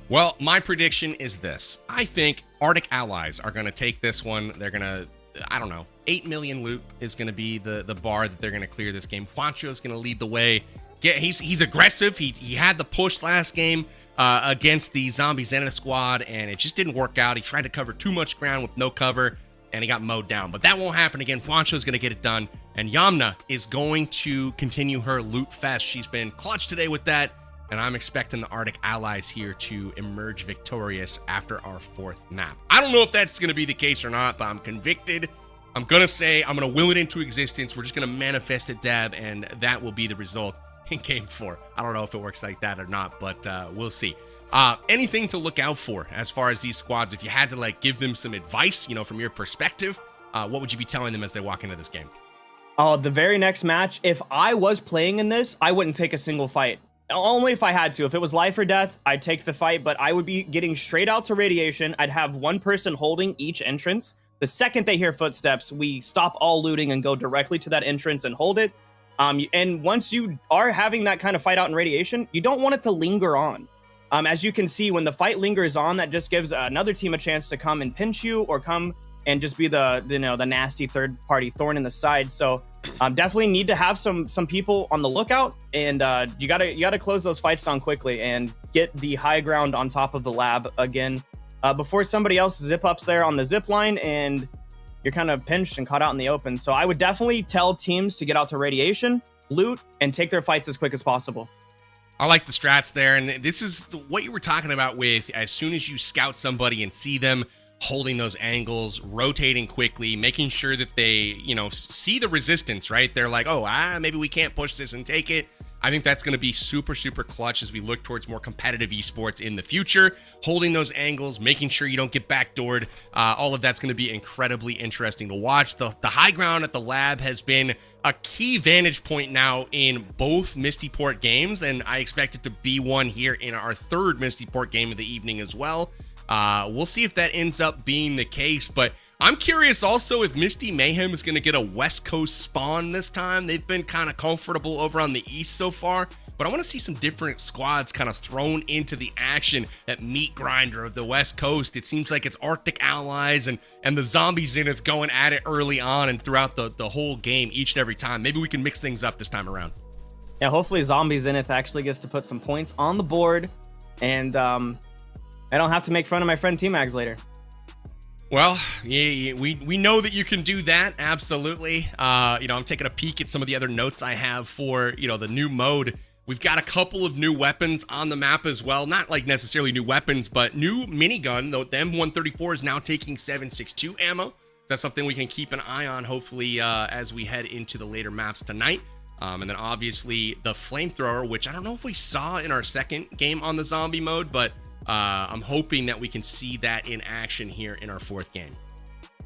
Well, my prediction is this. I think Arctic Allies are going to take this one. They're going to, 8 million loot is going to be the bar that they're going to clear this game. Juancho is going to lead the way. He's aggressive. He had the push last game against the Zombie Zenith squad, and it just didn't work out. He tried to cover too much ground with no cover, and he got mowed down. But that won't happen again. Juancho is going to get it done, and Yamna is going to continue her loot fest. She's been clutch today with that. and I'm expecting the Arctic Allies here to emerge victorious after our 4th map. I don't know if that's going to be the case or not, but I'm convicted. I'm going to say I'm going to will it into existence. We're just going to manifest it, Dab, and that will be the result in Game 4. I don't know if it works like that or not, but we'll see. Anything to look out for as far as these squads? If you had to like give them some advice, you know, from your perspective, what would you be telling them as they walk into this game? Oh, the very next match, if I was playing in this, I wouldn't take a single fight. Only if I had to. If it was life or death, I'd take the fight, but I would be getting straight out to radiation. I'd have one person holding each entrance. The second they hear footsteps, we stop all looting and go directly to that entrance and hold it. And once you are having that kind of fight out in radiation, you don't want it to linger on. As you can see, when the fight lingers on, that just gives another team a chance to come and pinch you or come and just be the nasty third party thorn in the side. So definitely need to have some people on the lookout, and you gotta close those fights down quickly and get the high ground on top of the lab again before somebody else zip ups there on the zip line and you're kind of pinched and caught out in the open. So I would definitely tell teams to get out to radiation, loot, and take their fights as quick as possible. I like the strats there, and this is what you were talking about with as soon as you scout somebody and see them holding those angles, rotating quickly, making sure that they, see the resistance, right? They're like, oh, maybe we can't push this and take it. I think that's going to be super, super clutch as we look towards more competitive esports in the future. Holding those angles, making sure you don't get backdoored. All of that's going to be incredibly interesting to watch. The high ground at the lab has been a key vantage point now in both Mistyport games, and I expect it to be one here in our 3rd Mistyport game of the evening as well. We'll see if that ends up being the case, but I'm curious also if Misty Mayhem is going to get a West Coast spawn this time. They've been kind of comfortable over on the East so far, but I want to see some different squads kind of thrown into the action. That meat grinder of the West Coast, it seems like it's Arctic Allies and the Zombie Zenith going at it early on and throughout the whole game each and every time. Maybe we can mix things up this time around. Yeah, hopefully Zombie Zenith actually gets to put some points on the board, and I don't have to make fun of my friend T-Mags later. Well, yeah, we know that you can do that, absolutely. I'm taking a peek at some of the other notes I have for, the new mode. We've got a couple of new weapons on the map as well. Not like necessarily new weapons, but new minigun, though the M134 is now taking 7.62 ammo. That's something we can keep an eye on, hopefully, as we head into the later maps tonight. And then obviously the flamethrower, which I don't know if we saw in our second game on the zombie mode, but I'm hoping that we can see that in action here in our 4th game.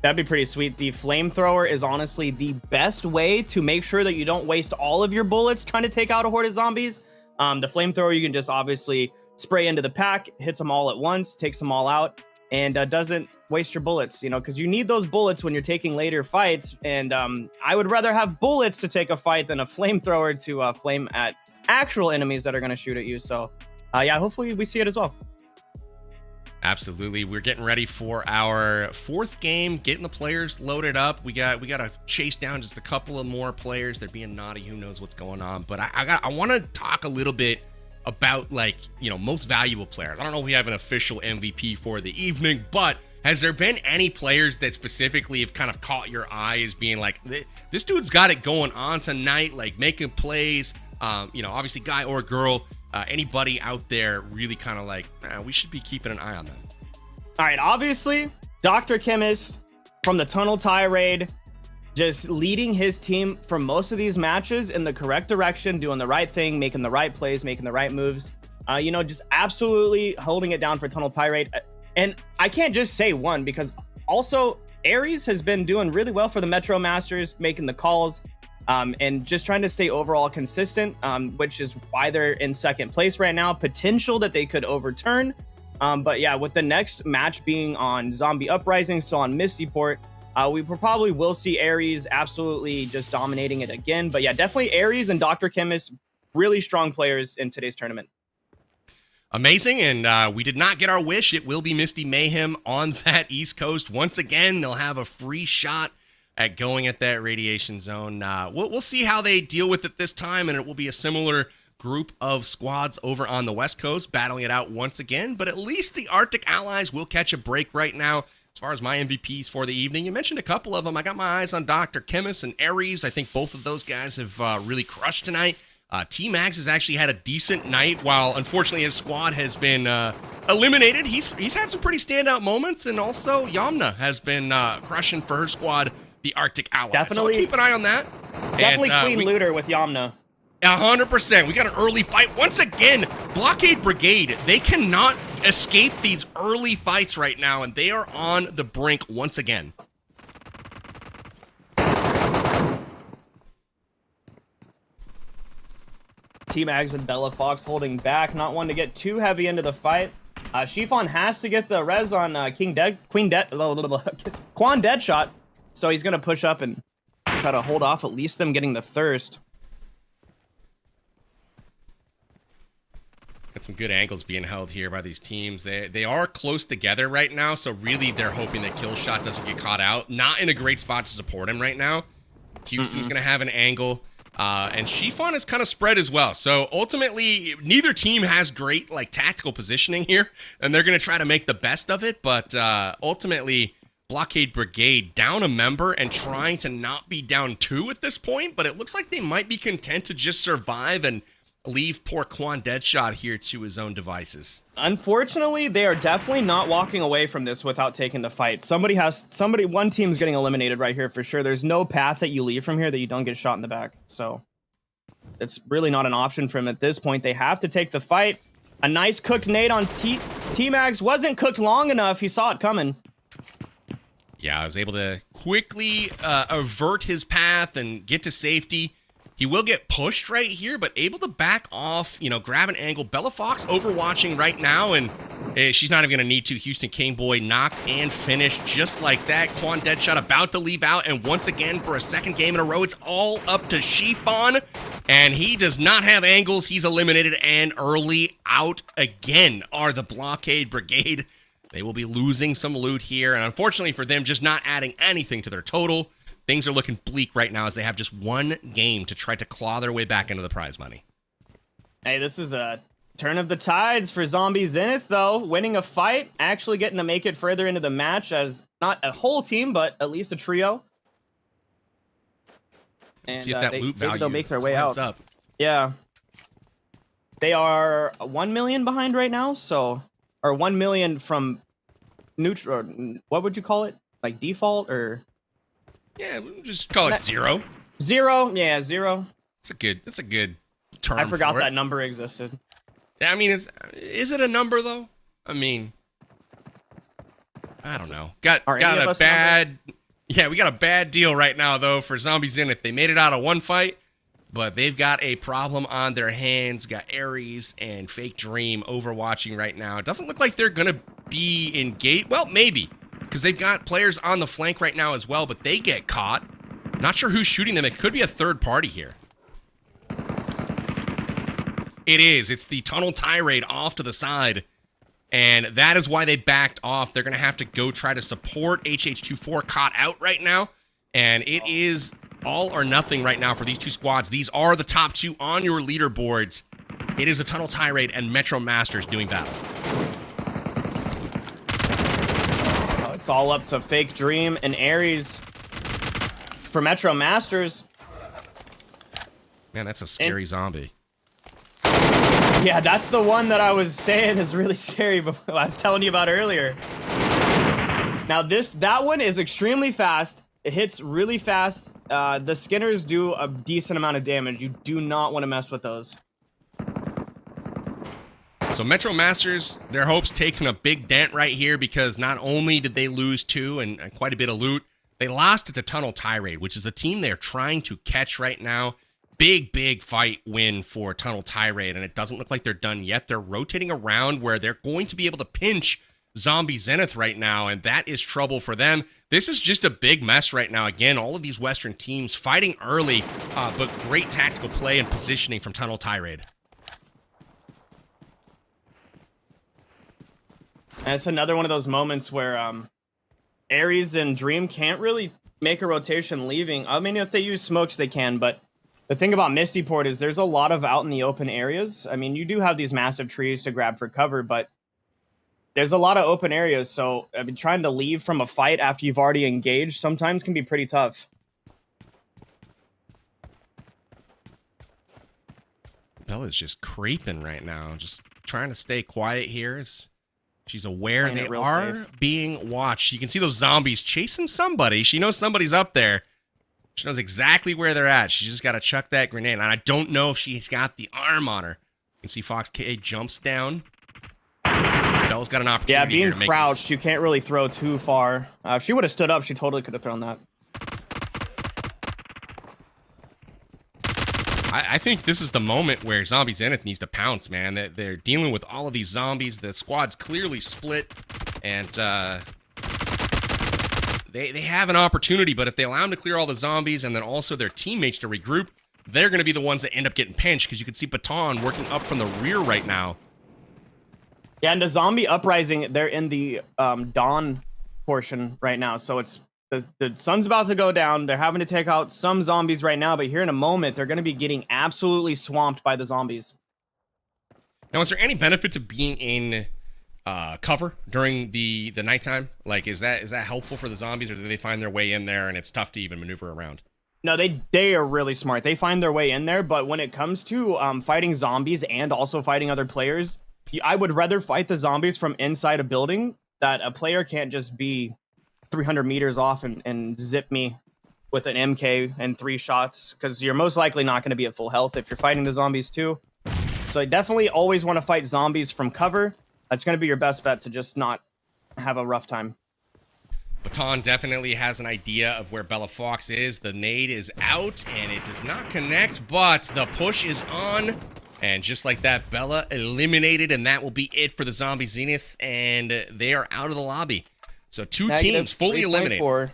That'd be pretty sweet. The flamethrower is honestly the best way to make sure that you don't waste all of your bullets trying to take out a horde of zombies. The flamethrower, you can just obviously spray into the pack, hits them all at once, takes them all out, and doesn't waste your bullets, because you need those bullets when you're taking later fights. And I would rather have bullets to take a fight than a flamethrower to flame at actual enemies that are going to shoot at you. So yeah, hopefully we see it as well. Absolutely. We're getting ready for our 4th game, getting the players loaded up. We got to chase down just a couple of more players. They're being naughty. Who knows what's going on? But I want to talk a little bit about most valuable players. I don't know if we have an official MVP for the evening, but has there been any players that specifically have kind of caught your eye as being like, this dude's got it going on tonight, like making plays, obviously guy or girl, anybody out there really kind of like, we should be keeping an eye on them? All right, obviously, Dr. Chemist from the Tunnel Tirade, just leading his team for most of these matches in the correct direction, doing the right thing, making the right plays, making the right moves. Just absolutely holding it down for Tunnel Tirade. And I can't just say one, because also Ares has been doing really well for the Metro Masters, making the calls, and just trying to stay overall consistent, which is why they're in 2nd place right now. Potential that they could overturn. But yeah, with the next match being on Zombie Uprising, so on Mistyport, we probably will see Ares absolutely just dominating it again. But yeah, definitely Ares and Dr. Chemist, really strong players in today's tournament. Amazing, and we did not get our wish. It will be Misty Mayhem on that East Coast. Once again, they'll have a free shot at going at that radiation zone. We'll see how they deal with it this time, and it will be a similar group of squads over on the West Coast battling it out once again, but at least the Arctic Allies will catch a break right now. As far as my MVPs for the evening, you mentioned a couple of them. I got my eyes on Dr. Chemist and Ares. I think both of those guys have really crushed tonight. T-Max has actually had a decent night, while unfortunately his squad has been eliminated. He's had some pretty standout moments, and also Yamna has been crushing for her squad, the Arctic Allies. Definitely. So keep an eye on that. Definitely clean looter with Yamna. 100%. We got an early fight. Once again, Blockade Brigade, they cannot escape these early fights right now, and they are on the brink once again. T-Mags and Bella Fox holding back, not wanting to get too heavy into the fight. Shifon has to get the res on Quan Deadshot, so he's going to push up and try to hold off at least them getting the thirst. Got some good angles being held here by these teams. They are close together right now, so really they're hoping that Killshot doesn't get caught out. Not in a great spot to support him right now. Houston's going to have an angle, and Shifon is kind of spread as well. So ultimately, neither team has great tactical positioning here, and they're going to try to make the best of it. But ultimately, Blockade Brigade down a member and trying to not be down 2 at this point. But it looks like they might be content to just survive and leave poor Quan Deadshot here to his own devices. Unfortunately, they are definitely not walking away from this without taking the fight. One team's getting eliminated right here for sure. There's no path that you leave from here that you don't get shot in the back. So it's really not an option for him at this point. They have to take the fight. A nice cooked nade on T-Mags. Wasn't cooked long enough. He saw it coming. Yeah, I was able to quickly avert his path and get to safety. He will get pushed right here, but able to back off, grab an angle. Bella Fox overwatching right now, and she's not even going to need to. Houston Kingboy knocked and finished just like that. Quan Deadshot about to leave out, and once again, for a second game in a row, it's all up to Shifon, and he does not have angles. He's eliminated, and early out again are the Blockade Brigade. They will be losing some loot here, and unfortunately for them, just not adding anything to their total. Things are looking bleak right now as they have just one game to try to claw their way back into the prize money. Hey, this is a turn of the tides for Zombie Zenith, though. Winning a fight, actually getting to make it further into the match as not a whole team, but at least a trio. And see if that loot value they'll make their way climbs out. Up. Yeah. They are 1 million behind right now, so... Or 1 million from neutral... What would you call it? Default, or... Yeah, we'll just call it 0. 0, yeah, 0. That's a good term. I forgot for it. that number existed. I mean, is it a number though? I mean, I don't know. Got a bad. Yeah, we got a bad deal right now though for Zombie Zenith. They made it out of one fight, but they've got a problem on their hands. Got Ares and Fake Dream overwatching right now. It doesn't look like they're gonna be in gate. Well, maybe. Because they've got players on the flank right now as well, but they get caught. Not sure who's shooting them. It could be a third party here. It is. It's the Tunnel Tirade off to the side. And that is why they backed off. They're going to have to go try to support HH24 caught out right now. And it is all or nothing right now for these two squads. These are the top 2 on your leaderboards. It is a Tunnel Tirade and Metro Masters doing battle. It's all up to Fake Dream and Ares for Metro Masters. Man, that's a scary zombie. Yeah, that's the one that I was saying is really scary, but I was telling you about earlier. Now that one is extremely fast. It hits really fast. The Skinners do a decent amount of damage. You do not want to mess with those. So Metro Masters, their hopes taking a big dent right here because not only did they lose 2 and quite a bit of loot, they lost it to Tunnel Tirade, which is a team they're trying to catch right now. Big fight win for Tunnel Tirade, and it doesn't look like they're done yet. They're rotating around where they're going to be able to pinch Zombie Zenith right now, and that is trouble for them. This is just a big mess right now. Again, all of these Western teams fighting early, but great tactical play and positioning from Tunnel Tirade. And it's another one of those moments where Ares and Dream can't really make a rotation leaving. I mean, if they use smokes, they can, but the thing about Misty Port is there's a lot of out in the open areas. I mean, you do have these massive trees to grab for cover, but there's a lot of open areas, so I mean, trying to leave from a fight after you've already engaged sometimes can be pretty tough. Bella's just creeping right now, just trying to stay quiet here. She's aware they are being watched. You can see those zombies chasing somebody. She knows somebody's up there. She knows exactly where they're at. She's just got to chuck that grenade. And I don't know if she's got the arm on her. You can see Fox K jumps down. Bella's got an opportunity. Yeah, being here to make crouched, you can't really throw too far. If she would have stood up, she totally could have thrown that. I think this is the moment where Zombie Zenith needs to pounce, man. They're dealing with all of these zombies. The squad's clearly split, and they have an opportunity, but if they allow them to clear all the zombies and then also their teammates to regroup, they're going to be the ones that end up getting pinched, because you can see Baton working up from the rear right now. Yeah, and the Zombie Uprising, they're in the dawn portion right now, so it's the sun's about to go down. They're having to take out some zombies right now, but here in a moment, they're going to be getting absolutely swamped by the zombies. Now, is there any benefit to being in cover during the nighttime? Like, is that helpful for the zombies, or do they find their way in there and it's tough to even maneuver around? No, they are really smart. They find their way in there, but when it comes to fighting zombies and also fighting other players, I would rather fight the zombies from inside a building. That a player can't just be 300 meters off and zip me with an MK and 3 shots, because you're most likely not going to be at full health if you're fighting the zombies too. So I definitely always want to fight zombies from cover. That's going to be your best bet to just not have a rough time. Baton definitely has an idea of where Bella Fox is. The nade is out, and it does not connect, but the push is on. And just like that, Bella eliminated, and that will be it for the Zombie Zenith, and they are out of the lobby. So two teams fully eliminated.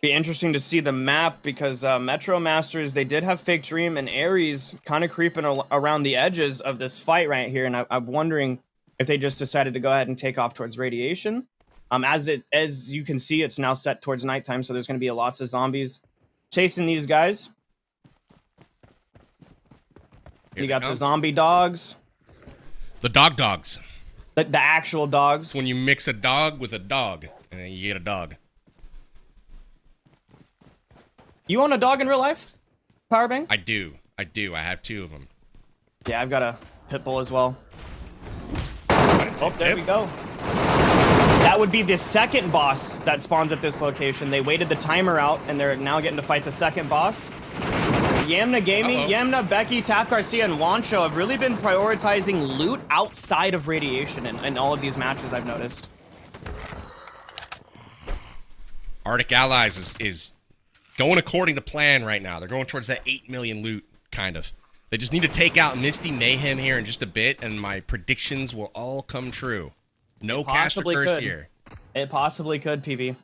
Be interesting to see the map, because Metro Masters, they did have Fake Dream and Ares kind of creeping around the edges of this fight right here, and I'm wondering if they just decided to go ahead and take off towards Radiation. As you can see, it's now set towards nighttime, so there's going to be lots of zombies chasing these guys. You got the zombie dogs. The dogs. The actual dogs. It's when you mix a dog with a dog, and then you get a dog. You own a dog in real life, Powerbang? I do. I have 2 of them. Yeah, I've got a pit bull as well. Oh, there we go. That would be the second boss that spawns at this location. They waited the timer out, and they're now getting to fight the second boss. Yamna Gaming, Yamna, Becky, Tap Garcia, and Wancho have really been prioritizing loot outside of Radiation in all of these matches, I've noticed. Arctic Allies is going according to plan right now. They're going towards that 8 million loot, kind of. They just need to take out Misty Mayhem here in just a bit, and my predictions will all come true. No caster curse here. It possibly could, PB.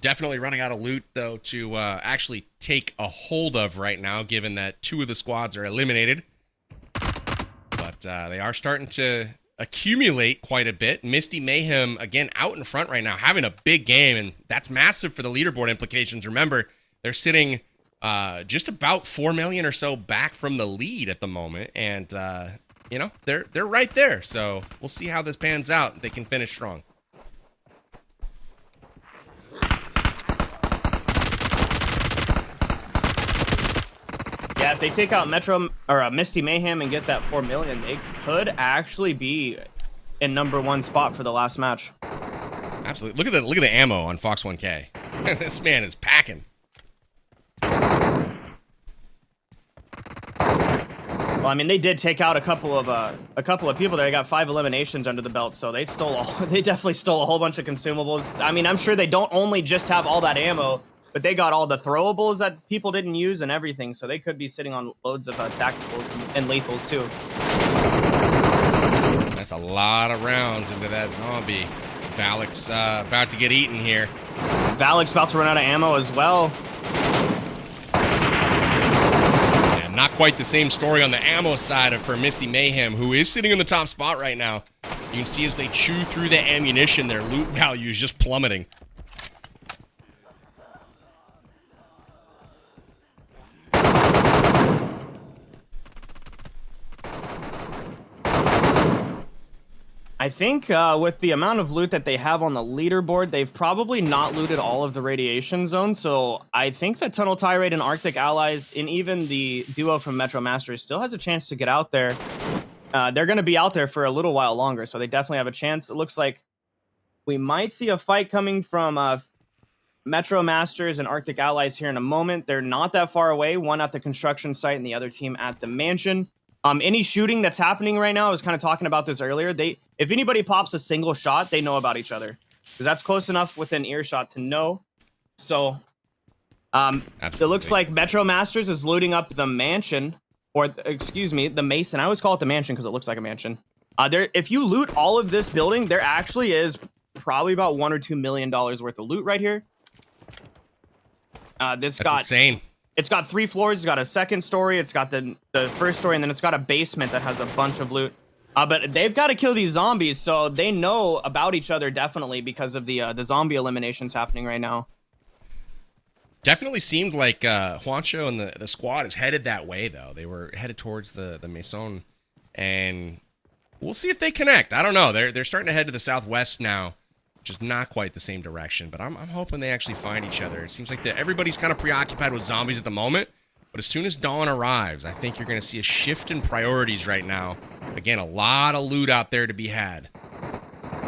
Definitely running out of loot, though, to actually take a hold of right now, given that 2 of the squads are eliminated. But they are starting to accumulate quite a bit. Misty Mayhem, again, out in front right now, having a big game, and that's massive for the leaderboard implications. Remember, they're sitting just about 4 million or so back from the lead at the moment, and you know, they're right there. So we'll see how this pans out. They can finish strong. Yeah, if they take out Metro or Misty Mayhem and get that 4 million, they could actually be in #1 spot for the last match. Absolutely. Look at the ammo on Fox 1K. This man is packing. Well, I mean, they did take out a couple of people there. They got 5 eliminations under the belt, so they definitely stole a whole bunch of consumables. I mean, I'm sure they don't only just have all that ammo, but they got all the throwables that people didn't use and everything, so they could be sitting on loads of tacticals and lethals too. That's a lot of rounds into that zombie. Valek's about to get eaten here. Valek's about to run out of ammo as well. And not quite the same story on the ammo side for Misty Mayhem, who is sitting in the top spot right now. You can see as they chew through the ammunition, their loot value is just plummeting. I think with the amount of loot that they have on the leaderboard, they've probably not looted all of the radiation zone. So I think that Tunnel Tirade and Arctic Allies, and even the duo from Metro Masters, still has a chance to get out there. They're going to be out there for a little while longer, so they definitely have a chance. It looks like we might see a fight coming from Metro Masters and Arctic Allies here in a moment. They're not that far away, one at the construction site and the other team at the mansion. Any shooting that's happening right now, I was kind of talking about this earlier. If anybody pops a single shot, they know about each other, because that's close enough within earshot to know. So it looks like Metro Masters is looting up the mansion, or excuse me, the Mason. I always call it the mansion because it looks like a mansion. If you loot all of this building, there actually is probably about $1 or $2 million worth of loot right here. That's insane. It's got 3 floors. It's got a second story. It's got the first story, and then it's got a basement that has a bunch of loot. But they've got to kill these zombies, so they know about each other definitely because of the zombie eliminations happening right now. Definitely seemed like Juancho and the squad is headed that way, though. They were headed towards the Maison, and we'll see if they connect. I don't know. They're starting to head to the southwest now, which is not quite the same direction, but I'm hoping they actually find each other. It seems like everybody's kind of preoccupied with zombies at the moment, but as soon as dawn arrives, I think you're going to see a shift in priorities right now. Again, a lot of loot out there to be had.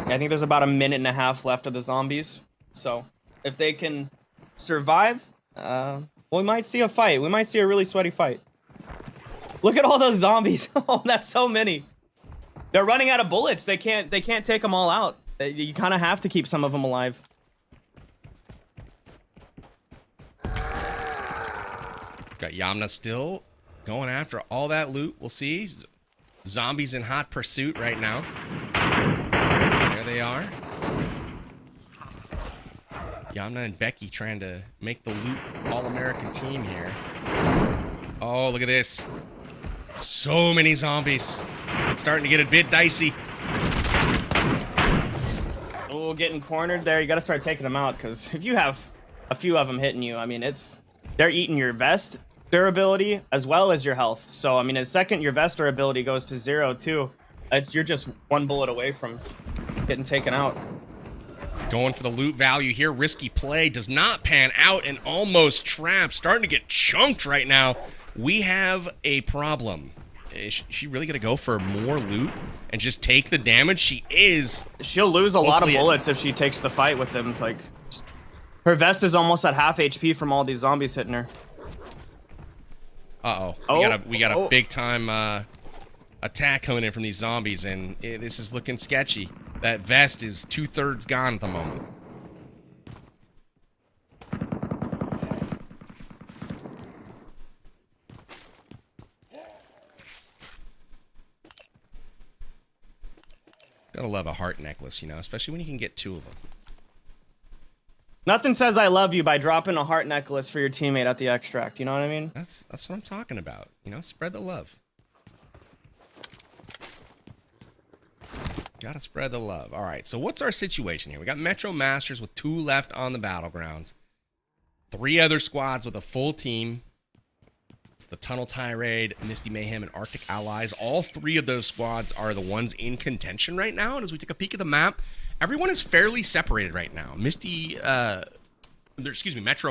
I think there's about 1.5 minutes left of the zombies, so if they can survive, we might see a fight. We might see a really sweaty fight. Look at all those zombies. Oh, that's so many. They're running out of bullets. They can't take them all out. You kind of have to keep some of them alive. Got Yamna still going after all that loot. We'll see. Zombies in hot pursuit right now. There they are. Yamna and Becky trying to make the loot all-American team here. Oh, look at this. So many zombies. It's starting to get a bit dicey. Oh, getting cornered there. You got to start taking them out, because if you have a few of them hitting you, I mean, they're eating your vest durability as well as your health. So, I mean, the second your vest durability goes to 0 too, you're just 1 bullet away from getting taken out. Going for the loot value here. Risky play does not pan out and almost trapped. Starting to get chunked right now. We have a problem. Is she really going to go for more loot and just take the damage? She is. She'll lose a lot of bullets if she takes the fight with him. Like, her vest is almost at half HP from all these zombies hitting her. We got a big time attack coming in from these zombies, and this is looking sketchy. That vest is 2/3 gone at the moment. Gotta love a heart necklace, you know, especially when you can get 2 of them. Nothing says I love you by dropping a heart necklace for your teammate at the extract. You know what I mean? That's what I'm talking about. You know, spread the love. Gotta spread the love. All right, so what's our situation here? We got Metro Masters with 2 left on the battlegrounds. 3 other squads with a full team. It's the Tunnel Tirade, Misty Mayhem, and Arctic Allies. All 3 of those squads are the ones in contention right now. And as we take a peek at the map, everyone is fairly separated right now. Metro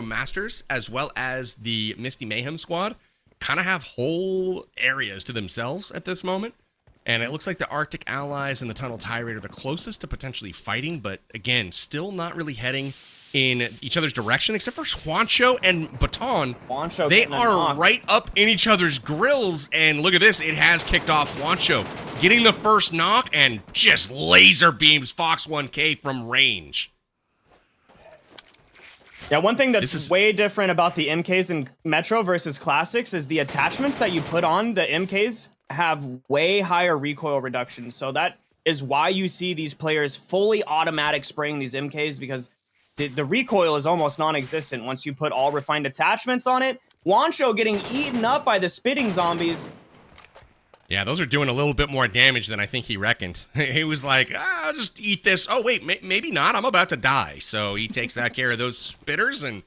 Masters, as well as the Misty Mayhem squad, kind of have whole areas to themselves at this moment. And it looks like the Arctic Allies and the Tunnel Tirade are the closest to potentially fighting, but again, still not really heading in each other's direction, except for Juancho and Baton. They are right up in each other's grills, and look at this. It has kicked off. Juancho getting the first knock and just laser beams Fox 1K from range. Yeah, one thing that's way different about the MKs in Metro versus Classics is the attachments that you put on the MKs have way higher recoil reduction. So that is why you see these players fully automatic spraying these MKs, because the recoil is almost non-existent once you put all refined attachments on it. Juancho getting eaten up by the spitting zombies. Yeah, those are doing a little bit more damage than I think he reckoned. He was like, I'll just eat this. Oh, wait, maybe not. I'm about to die. So he takes care of those spitters. And,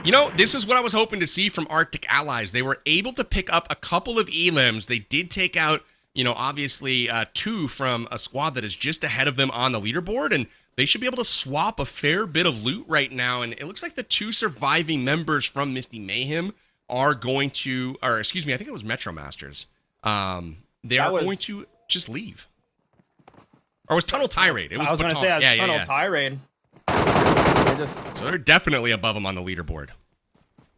you know, this is what I was hoping to see from Arctic Allies. They were able to pick up a couple of elims. They did take out, You know, obviously 2 from a squad that is just ahead of them on the leaderboard, and they should be able to swap a fair bit of loot right now. And it looks like the 2 surviving members from Misty Mayhem are going to, or excuse me, I think it was Metro Masters. They are going to just leave. Or was Tunnel Tirade? It was I was going to say that's Tunnel Tirade. So they're definitely above them on the leaderboard.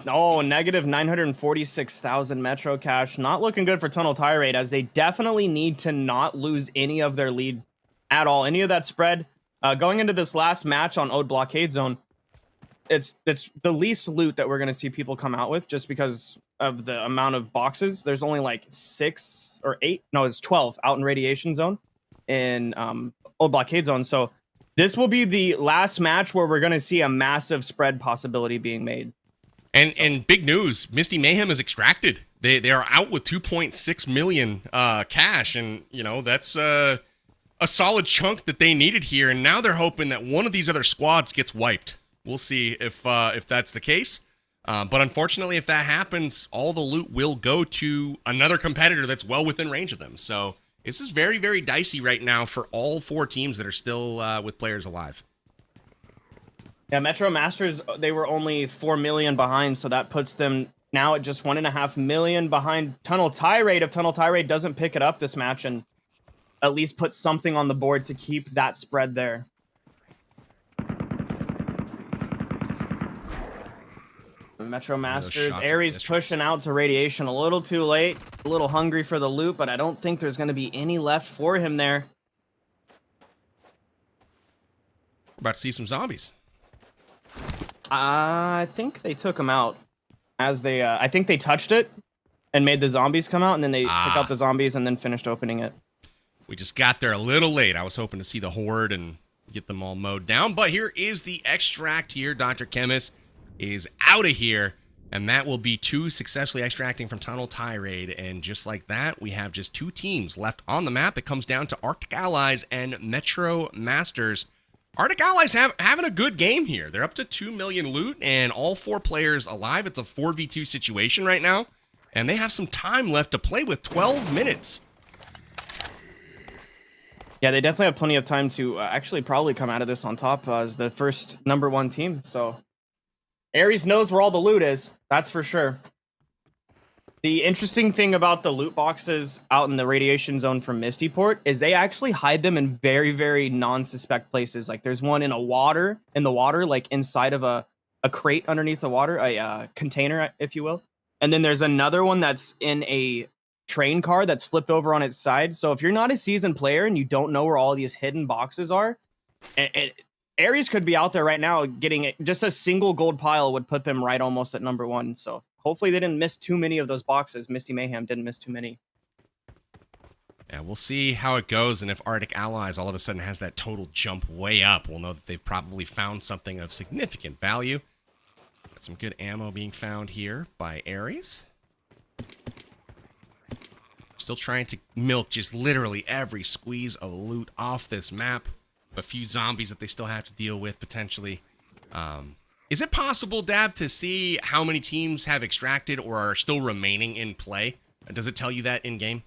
Oh, negative 946,000 Metro cash. Not looking good for Tunnel Tirade, as they definitely need to not lose any of their lead at all. Any of that spread. Going into this last match on Ode Blockade Zone, it's the least loot that we're going to see people come out with, just because of the amount of boxes. There's only like 6 or 8. No, it's 12 out in Radiation Zone in Ode Blockade Zone. So this will be the last match where we're going to see a massive spread possibility being made. And big news, Misty Mayhem is extracted. They are out with 2.6 million cash, and you know that's a solid chunk that they needed here. And now they're hoping that one of these other squads gets wiped. We'll see if that's the case. But unfortunately, if that happens, all the loot will go to another competitor that's well within range of them. So this is very, very dicey right now for all 4 teams that are still with players alive. Yeah, Metro Masters, they were only 4 million behind, so that puts them now at just 1.5 million behind Tunnel Tirade. If Tunnel Tirade doesn't pick it up this match and at least put something on the board to keep that spread there. Metro Masters, Aries pushing out to Radiation a little too late, a little hungry for the loot, but I don't think there's going to be any left for him there. We're about to see some zombies. I think they took him out as they, I think they touched it and made the zombies come out, and then they took out the zombies and then finished opening it. We just got there a little late. I was hoping to see the horde and get them all mowed down, but here is the extract here. Dr. Chemist is out of here, and that will be 2 successfully extracting from Tunnel Tirade. And just like that, we have just 2 teams left on the map. It comes down to Arctic Allies and Metro Masters. Arctic Allies having a good game here. They're up to 2 million loot and all 4 players alive. It's a 4v2 situation right now, and they have some time left to play with, 12 minutes. Yeah, they definitely have plenty of time to actually probably come out of this on top as the first #1 team. So Aries knows where all the loot is, that's for sure. The interesting thing about the loot boxes out in the Radiation Zone from Mistyport is they actually hide them in very, very non-suspect places. Like there's one in the water, like inside of a crate underneath the water, a container, if you will. And then there's another one that's in a train car that's flipped over on its side. So if you're not a seasoned player and you don't know where all these hidden boxes are, Aries could be out there right now getting it. Just a single gold pile would put them right almost at #1. So hopefully they didn't miss too many of those boxes. Misty Mayhem didn't miss too many. Yeah, we'll see how it goes, and if Arctic Allies all of a sudden has that total jump way up, we'll know that they've probably found something of significant value. Got some good ammo being found here by Aries. Still trying to milk just literally every squeeze of loot off this map. A few zombies that they still have to deal with, potentially. Is it possible, Dab, to see how many teams have extracted or are still remaining in play? Does it tell you that in-game?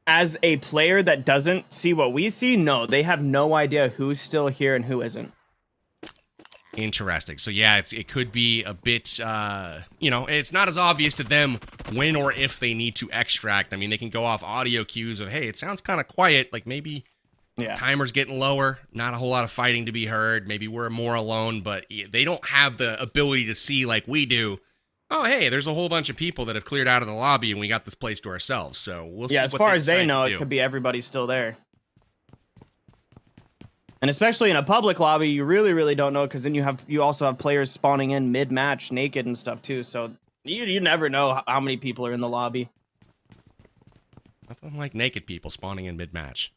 As a player that doesn't see what we see, no. They have no idea who's still here and who isn't. Interesting. So, yeah, it could be a bit, you know, it's not as obvious to them when or if they need to extract. I mean, they can go off audio cues of, hey, it sounds kind of quiet, like maybe... Yeah. Timer's getting lower, not a whole lot of fighting to be heard. Maybe we're more alone, but they don't have the ability to see like we do. Oh, hey, there's a whole bunch of people that have cleared out of the lobby and we got this place to ourselves. So we'll see. Yeah, as far as they know, it could be everybody still there. And especially in a public lobby, you really, really don't know, because then you also have players spawning in mid-match naked and stuff too. So you never know how many people are in the lobby. Nothing like naked people spawning in mid-match.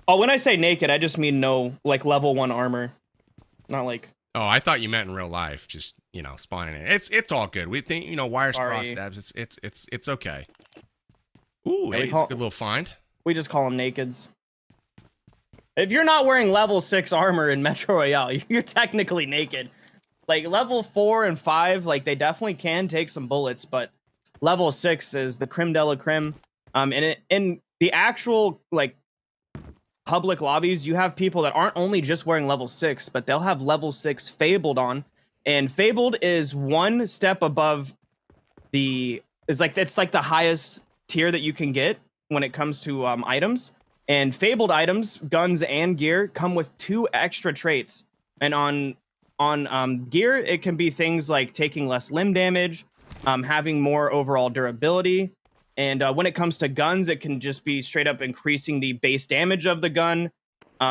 Oh, when I say naked, I just mean no, like, level 1 armor. Not like... Oh, I thought you meant in real life, just, you know, spawning in. It's all good. We think, you know, wires crossed, Dabs. It's okay. Ooh, yeah, it's a good little find. We just call them nakeds. If you're not wearing level 6 armor in Metro Royale, you're technically naked. Like, level 4 and 5, like, they definitely can take some bullets, but level 6 is the creme de la creme. In the actual like public lobbies, you have people that aren't only just wearing level 6, but they'll have level 6 Fabled on. And Fabled is one step above it's like the highest tier that you can get when it comes to items. And Fabled items, guns and gear, come with 2 extra traits. And on gear, it can be things like taking less limb damage, having more overall durability. And when it comes to guns, it can just be straight up increasing the base damage of the gun,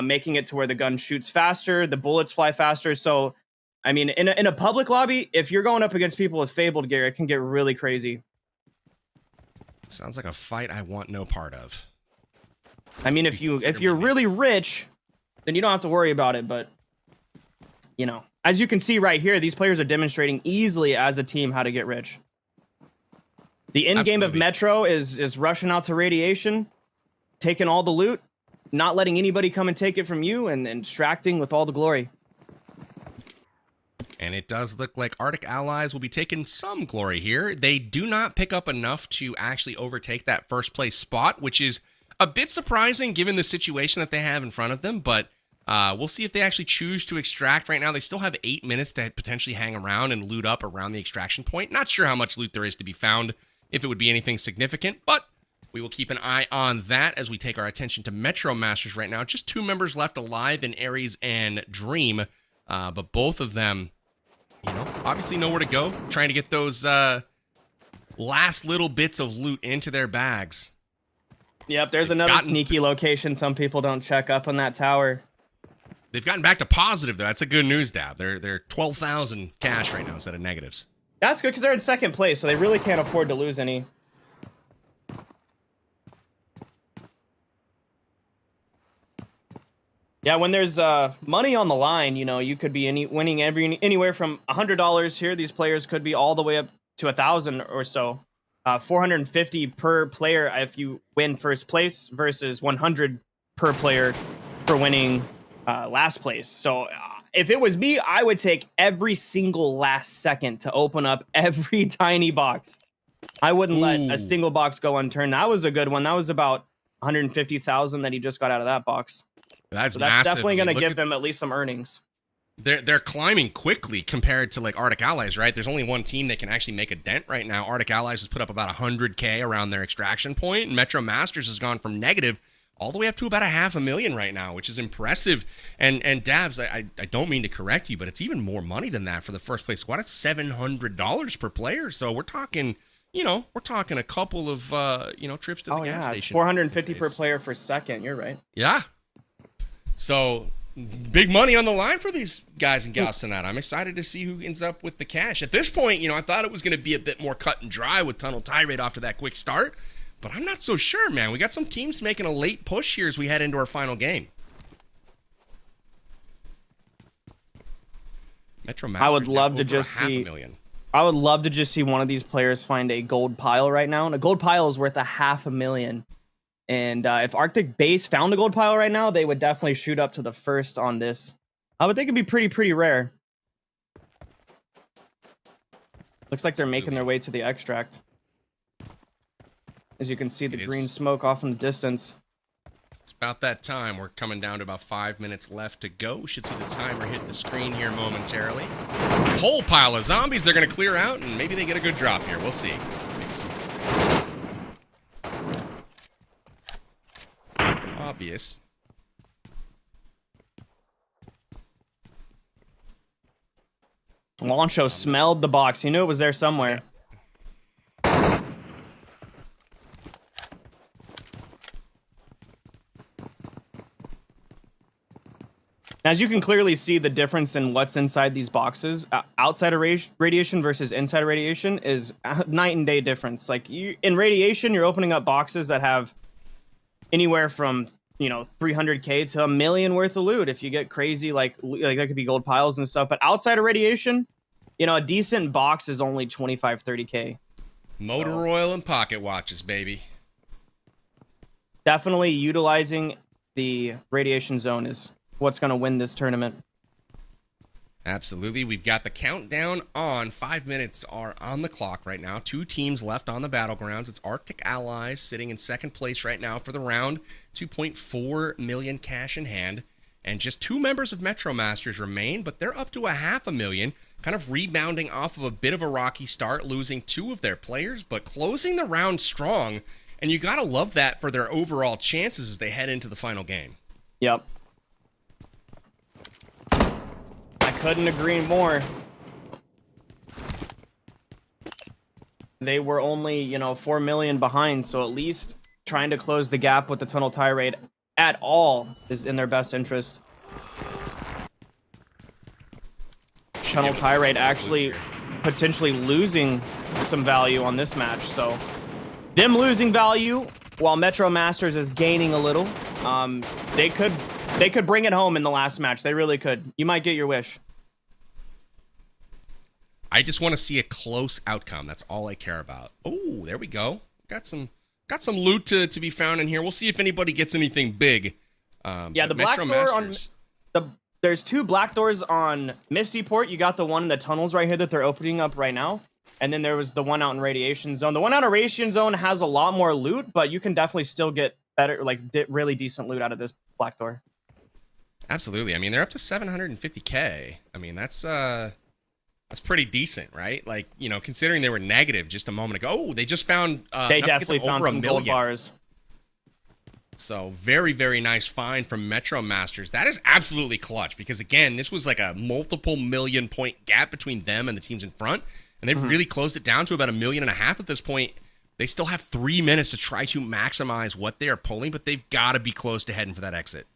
making it to where the gun shoots faster, the bullets fly faster. So, I mean, in a public lobby, if you're going up against people with Fabled gear, it can get really crazy. Sounds like a fight I want no part of. I mean, if you're really rich, then you don't have to worry about it. But, you know, as you can see right here, these players are demonstrating easily as a team how to get rich. The end game of Metro is rushing out to radiation, taking all the loot, not letting anybody come and take it from you, and extracting with all the glory. And it does look like Arctic Allies will be taking some glory here. They do not pick up enough to actually overtake that first place spot, which is a bit surprising given the situation that they have in front of them. But we'll see if they actually choose to extract right now. They still have 8 minutes to potentially hang around and loot up around the extraction point. Not sure how much loot there is to be found, if it would be anything significant, but we will keep an eye on that as we take our attention to Metro Masters right now. Just 2 members left alive in Ares and Dream, but both of them, you know, obviously know where to go, trying to get those last little bits of loot into their bags. Yep, there's another sneaky location some people don't check up on that tower. They've gotten back to positive, though. That's a good news, Dab. They're 12,000 cash right now instead of negatives. That's good because they're in second place, so they really can't afford to lose any. Yeah, when there's money on the line, you know, you could be winning anywhere from $100 here. These players could be all the way up to 1,000 or so. 450 per player if you win first place versus 100 per player for winning last place. So if it was me, I would take every single last second to open up every tiny box. I wouldn't let a single box go unturned. That was a good one. That was about 150,000 that he just got out of that box. That's so massive. That's definitely going to give them at least some earnings. They're climbing quickly compared to like Arctic Allies, right? There's only one team that can actually make a dent right now. Arctic Allies has put up about 100K around their extraction point, and Metro Masters has gone from negative all the way up to about 500,000 right now, which is impressive. And Dabs, I don't mean to correct you, but it's even more money than that for the first place squad. It's $700 per player. So we're talking, we're talking a couple of, trips to the gas station. It's 450 per player for second. You're right. Yeah. So big money on the line for these guys and gals tonight. I'm excited to see who ends up with the cash. At this point, I thought it was going to be a bit more cut and dry with Tunnel Tirade after that quick start. But I'm not so sure, man. We got some teams making a late push here as we head into our final game. Metro Masters, I would love to just see one of these players find a gold pile right now. And a gold pile is worth $500,000. And if Arctic Base found a gold pile right now, they would definitely shoot up to the first on this. I would think it'd be pretty rare. Looks like they're making their way to the extract. As you can see, the green smoke off in the distance. It's about that time. We're coming down to about 5 minutes left to go. We should see the timer hit the screen here momentarily. Whole pile of zombies they're going to clear out, and maybe they get a good drop here. We'll see. Obvious. Launcho smelled the box. He knew it was there somewhere. As you can clearly see, the difference in what's inside these boxes, outside of radiation versus inside of radiation, is a night and day difference. Like in radiation, you're opening up boxes that have anywhere from 300K to $1 million worth of loot. If you get crazy, like that could be gold piles and stuff. But outside of radiation, a decent box is only 25-30K. Motor oil and pocket watches, baby. Definitely utilizing the radiation zone is what's going to win this tournament. Absolutely. We've got the countdown on. 5 minutes are on the clock right now. 2 teams left on the battlegrounds. It's Arctic Allies sitting in second place right now for the round. 2.4 million cash in hand. And just 2 members of Metro Masters remain, but they're up to $500,000. Kind of rebounding off of a bit of a rocky start, losing 2 of their players, but closing the round strong. And you got to love that for their overall chances as they head into the final game. Yep. I couldn't agree more. They were only, 4 million behind, so at least trying to close the gap with the tunnel tie rate at all is in their best interest. Tunnel tie rate actually potentially losing some value on this match, so them losing value while Metro Masters is gaining a little. They could bring it home in the last match. They really could. You might get your wish. I just want to see a close outcome. That's all I care about. Oh, there we go. Got some loot to be found in here. We'll see if anybody gets anything big. Yeah, the black door on there's 2 black doors on Misty Port. You got the one in the tunnels right here that they're opening up right now. And then there was the one out in Radiation Zone. The one out in Radiation Zone has a lot more loot, but you can definitely still get better, really decent loot out of this black door. Absolutely. I mean, they're up to 750K. I mean, that's pretty decent, right? Like, considering they were negative just a moment ago. Oh, they just found they definitely found some gold bars. So very, very nice find from Metro Masters. That is absolutely clutch because, again, this was like a multiple million point gap between them and the teams in front. And they've really closed it down to about 1.5 million at this point. They still have 3 minutes to try to maximize what they are pulling, but they've got to be close to heading for that exit.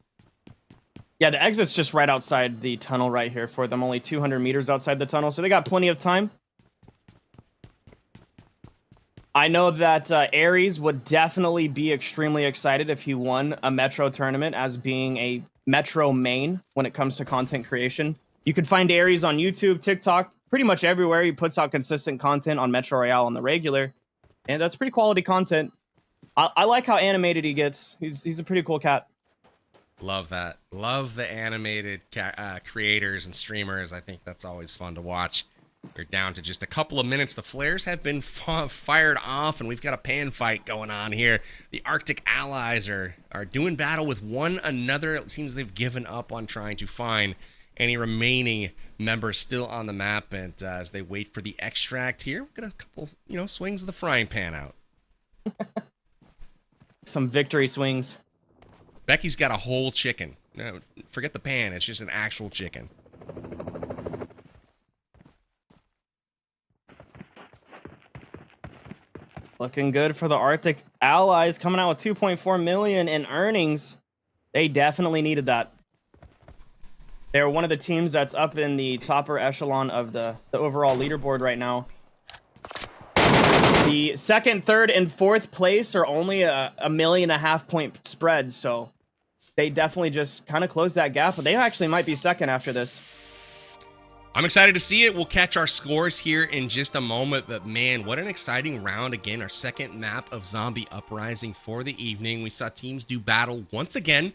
Yeah, the exit's just right outside the tunnel right here for them. Only 200 meters outside the tunnel, so they got plenty of time. I know that Aries would definitely be extremely excited if he won a Metro tournament as being a Metro main when it comes to content creation. You can find Aries on YouTube, TikTok, pretty much everywhere. He puts out consistent content on Metro Royale on the regular, and that's pretty quality content. I like how animated he gets. He's a pretty cool cat. Love that. Love the animated creators and streamers. I think that's always fun to watch. We're down to just a couple of minutes. The flares have been fired off, and we've got a pan fight going on here. The Arctic Allies are doing battle with one another. It seems they've given up on trying to find any remaining members still on the map. And as they wait for the extract here, we've got a couple, swings of the frying pan out. Some victory swings. Becky's got a whole chicken. No, forget the pan. It's just an actual chicken. Looking good for the Arctic Allies, coming out with 2.4 million in earnings. They definitely needed that. They're one of the teams that's up in the topper echelon of the overall leaderboard right now. The second, third, and fourth place are only a 1.5 million point spread, so they definitely just kind of closed that gap, but they actually might be second after this. I'm excited to see it. We'll catch our scores here in just a moment, but man, what an exciting round. Again, our second map of Zombie Uprising for the evening. We saw teams do battle once again,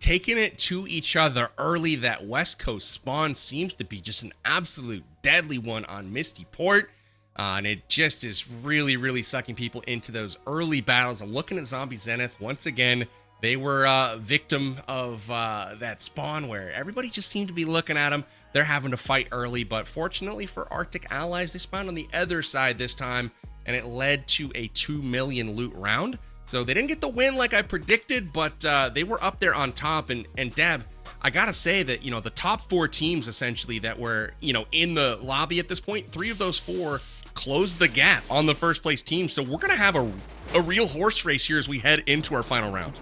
taking it to each other early. That West Coast spawn seems to be just an absolute deadly one on Misty Port, and it just is really, really sucking people into those early battles. I'm looking at Zombie Zenith once again. They were a victim of that spawn where everybody just seemed to be looking at them. They're having to fight early, but fortunately for Arctic Allies, they spawned on the other side this time, and it led to a 2 million loot round. So they didn't get the win like I predicted, but they were up there on top. And Dab, I gotta say that, the top 4 teams essentially that were, in the lobby at this point, 3 of those 4 closed the gap on the first place team. So we're gonna have a real horse race here as we head into our final round.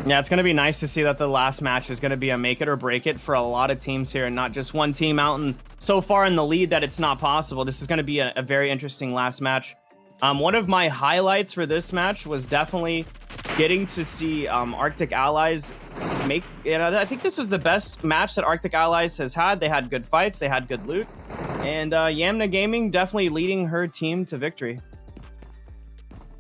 Yeah, it's going to be nice to see that the last match is going to be a make it or break it for a lot of teams here and not just one team out and so far in the lead that it's not possible. This is going to be a very interesting last match. One of my highlights for this match was definitely getting to see Arctic Allies make, I think this was the best match that Arctic Allies has had. They had good fights, they had good loot, and Yamna Gaming definitely leading her team to victory.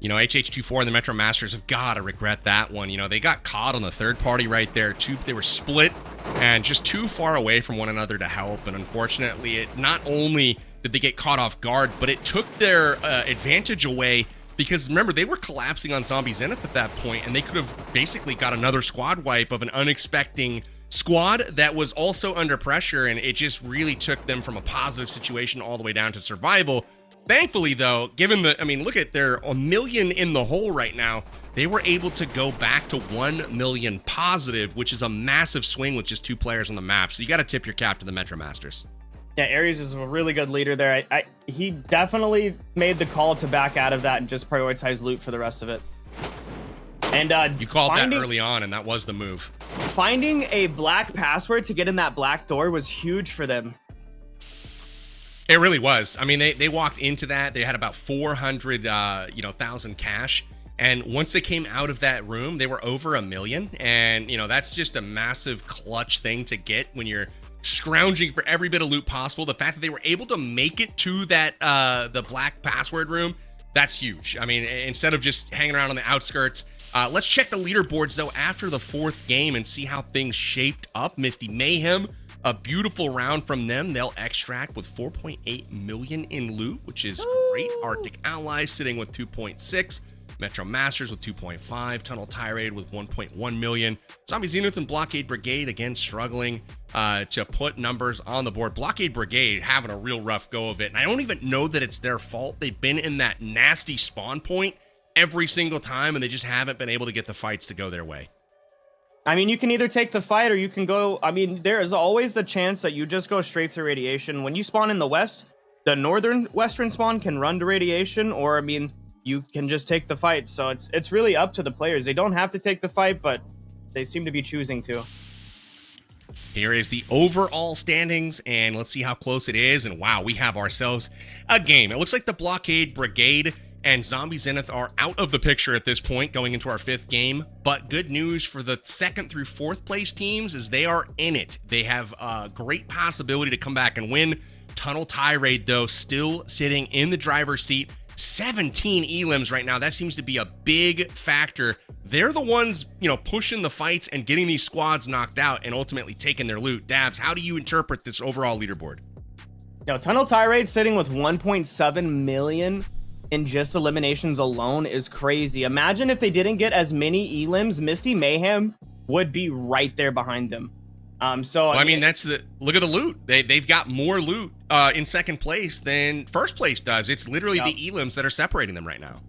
HH24 and the Metro Masters have got to regret that one. They got caught on the third party right there. They were split and just too far away from one another to help. And unfortunately, it not only did they get caught off guard, but it took their advantage away, because remember, they were collapsing on Zombie Zenith at that point, and they could have basically got another squad wipe of an unexpected squad that was also under pressure, and it just really took them from a positive situation all the way down to survival. Thankfully, though, given the, I mean, look at, they're a million in the hole right now. They were able to go back to 1 million positive, which is a massive swing with just 2 players on the map. So you got to tip your cap to the Metro Masters. Yeah, Aries is a really good leader there. He definitely made the call to back out of that and just prioritize loot for the rest of it. And you called that early on, and that was the move. Finding a black password to get in that black door was huge for them. It really was. I mean, they walked into that. They had about 400,000 cash. And once they came out of that room, they were over 1 million. And, that's just a massive clutch thing to get when you're scrounging for every bit of loot possible. The fact that they were able to make it to that, the black password room, that's huge. I mean, instead of just hanging around on the outskirts. Let's check the leaderboards, though, after the 4th game and see how things shaped up. Misty Mayhem, a beautiful round from them. They'll extract with 4.8 million in loot, which is great. Arctic Allies sitting with 2.6. Metro Masters with 2.5. Tunnel Tirade with 1.1 million. Zombie Zenith and Blockade Brigade, again, struggling to put numbers on the board. Blockade Brigade having a real rough go of it. And I don't even know that it's their fault. They've been in that nasty spawn point every single time, and they just haven't been able to get the fights to go their way. I mean, you can either take the fight or you can go... I mean, there is always the chance that you just go straight through radiation. When you spawn in the west, the northern western spawn can run to radiation, or, I mean, you can just take the fight. So it's really up to the players. They don't have to take the fight, but they seem to be choosing to. Here is the overall standings, and let's see how close it is. And wow, we have ourselves a game. It looks like the Blockade Brigade and Zombie Zenith are out of the picture at this point, going into our 5th game. But good news for the 2nd through 4th place teams is they are in it. They have a great possibility to come back and win. Tunnel Tirade, though, still sitting in the driver's seat. 17 elims right now. That seems to be a big factor. They're the ones, pushing the fights and getting these squads knocked out and ultimately taking their loot. Dabs, how do you interpret this overall leaderboard? Tunnel Tirade sitting with 1.7 million in just eliminations alone is crazy. Imagine if they didn't get as many elims, Misty Mayhem would be right there behind them. Look at the loot. They've got more loot in 2nd place than 1st place does. It's literally the elims that are separating them right now.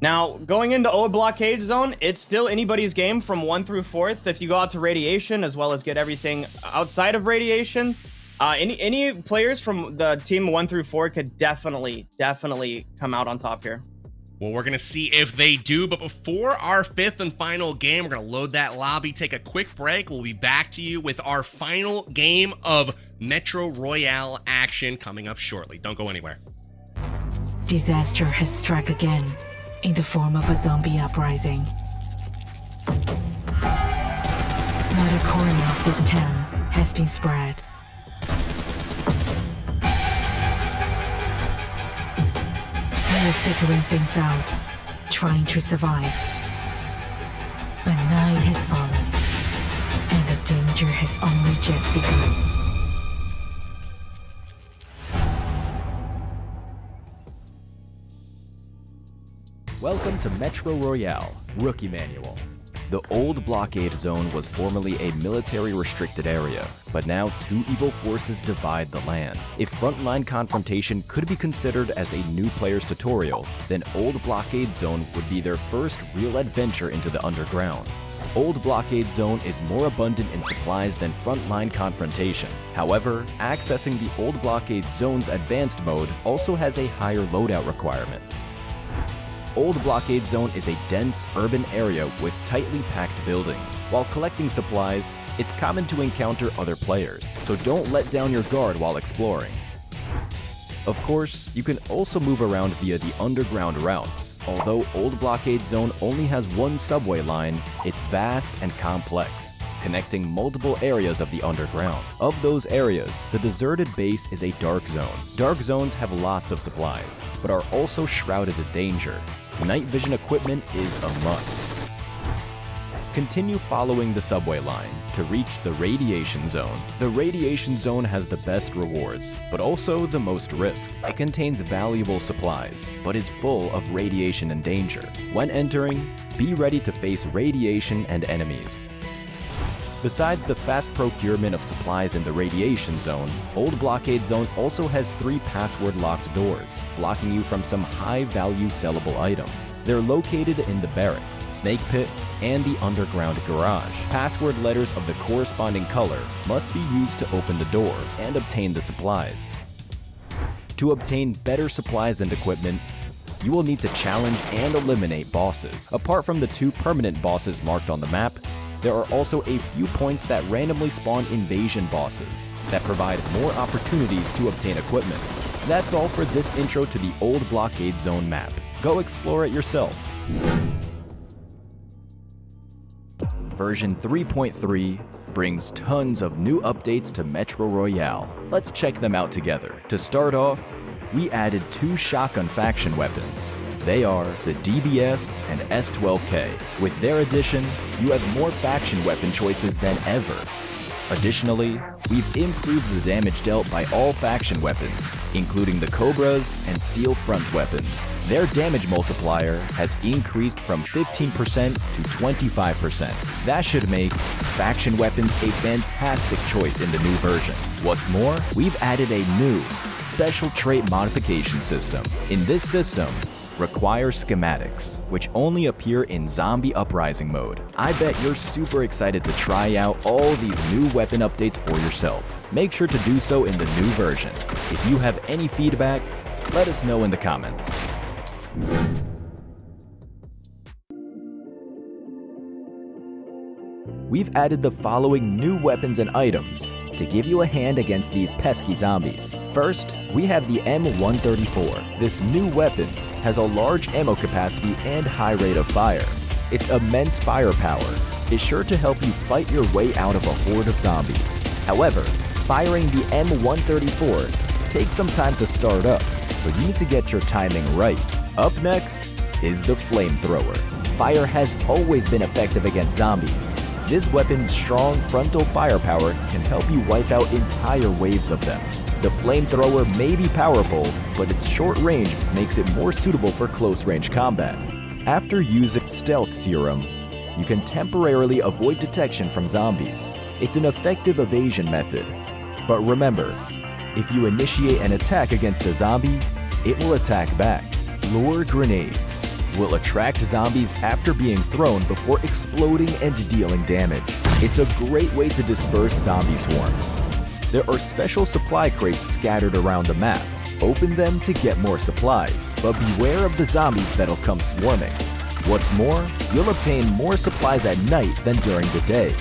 Now, going into Old Blockade Zone, it's still anybody's game from 1 through 4th. If you go out to Radiation, as well as get everything outside of Radiation, any players from the team 1 through 4 could definitely come out on top here. Well, we're going to see if they do, but before our 5th and final game, we're going to load that lobby, take a quick break. We'll be back to you with our final game of Metro Royale action coming up shortly. Don't go anywhere. Disaster has struck again in the form of a zombie uprising. Not a corner of this town has been spread. They're figuring things out, trying to survive. But night has fallen, and the danger has only just begun. Welcome to Metro Royale, Rookie Manual. The old blockade zone was formerly a military-restricted area, but now 2 evil forces divide the land. If frontline confrontation could be considered as a new player's tutorial, then Old Blockade Zone would be their first real adventure into the underground. Old Blockade Zone is more abundant in supplies than frontline confrontation. However, accessing the Old Blockade Zone's advanced mode also has a higher loadout requirement. Old Blockade Zone is a dense urban area with tightly packed buildings. While collecting supplies, it's common to encounter other players, so don't let down your guard while exploring. Of course, you can also move around via the underground routes. Although Old Blockade Zone only has 1 subway line, it's vast and complex, connecting multiple areas of the underground. Of those areas, the deserted base is a dark zone. Dark zones have lots of supplies, but are also shrouded in danger. Night vision equipment is a must. Continue following the subway line to reach the radiation zone. The radiation zone has the best rewards, but also the most risk. It contains valuable supplies, but is full of radiation and danger. When entering, be ready to face radiation and enemies. Besides the fast procurement of supplies in the radiation zone, Old Blockade Zone also has 3 password-locked doors, blocking you from some high-value sellable items. They're located in the barracks, snake pit, and the underground garage. Password letters of the corresponding color must be used to open the door and obtain the supplies. To obtain better supplies and equipment, you will need to challenge and eliminate bosses. Apart from the 2 permanent bosses marked on the map, there are also a few points that randomly spawn invasion bosses that provide more opportunities to obtain equipment. That's all for this intro to the Old Blockade Zone map. Go explore it yourself. Version 3.3 brings tons of new updates to Metro Royale. Let's check them out together. To start off, we added 2 shotgun faction weapons. They are the DBS and S12K. With their addition, you have more faction weapon choices than ever. Additionally, we've improved the damage dealt by all faction weapons, including the Cobras and Steel Front weapons. Their damage multiplier has increased from 15% to 25%. That should make faction weapons a fantastic choice in the new version. What's more, we've added a new special trait modification system. In this system, require schematics, which only appear in Zombie Uprising mode. I bet you're super excited to try out all these new weapon updates for yourself. Make sure to do so in the new version. If you have any feedback, let us know in the comments. We've added the following new weapons and items to give you a hand against these pesky zombies. First, we have the M134. This new weapon has a large ammo capacity and high rate of fire. Its immense firepower is sure to help you fight your way out of a horde of zombies. However, firing the M134 takes some time to start up, so you need to get your timing right. Up next is the flamethrower. Fire has always been effective against zombies. This weapon's strong frontal firepower can help you wipe out entire waves of them. The flamethrower may be powerful, but its short range makes it more suitable for close-range combat. After using Stealth Serum, you can temporarily avoid detection from zombies. It's an effective evasion method. But remember, if you initiate an attack against a zombie, it will attack back. Lure grenades will attract zombies after being thrown before exploding and dealing damage. It's a great way to disperse zombie swarms. There are special supply crates scattered around the map. Open them to get more supplies, but beware of the zombies that'll come swarming. What's more, you'll obtain more supplies at night than during the day.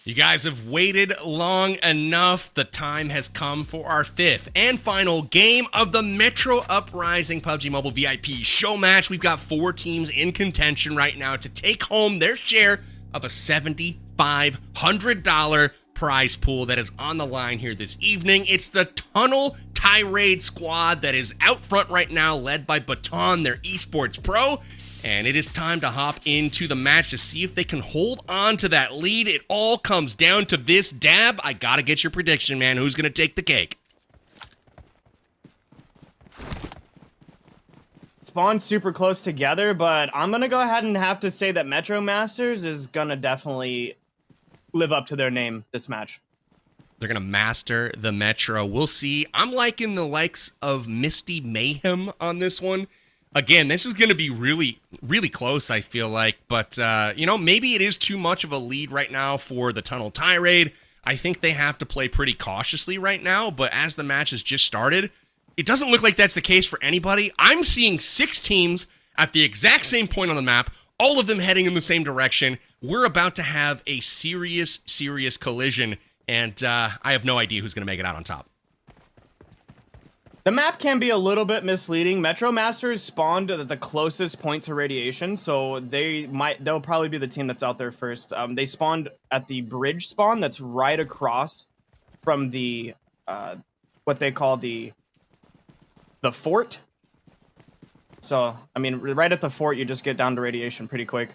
You guys have waited long enough. The time has come for our 5th and final game of the Metro Uprising PUBG Mobile VIP show match. We've got 4 teams in contention right now to take home their share of a $7,500 prize pool that is on the line here this evening. It's the Tunnel Tirade squad that is out front right now, led by Baton, their esports pro. And it is time to hop into the match to see if they can hold on to that lead. It all comes down to this. Dab, I gotta get your prediction, man. Who's gonna take the cake? Spawn super close together, but I'm gonna go ahead and have to say that Metro Masters is gonna definitely live up to their name this match. They're gonna master the Metro. We'll see. I'm liking the likes of Misty Mayhem on this one. Again, this is going to be really, really close, I feel like. But, you know, maybe it is too much of a lead right now for the Tunnel Tirade. I think they have to play pretty cautiously right now. But as the match has just started, it doesn't look like that's the case for anybody. I'm seeing 6 teams at the exact same point on the map, all of them heading in the same direction. We're about to have a serious, serious collision. And I have no idea who's going to make it out on top. The map can be a little bit misleading. Metro Masters spawned at the closest point to radiation, so they'll probably be the team that's out there first. They spawned at the bridge spawn that's right across from the what they call the fort. So, I mean, right at the fort, you just get down to radiation pretty quick.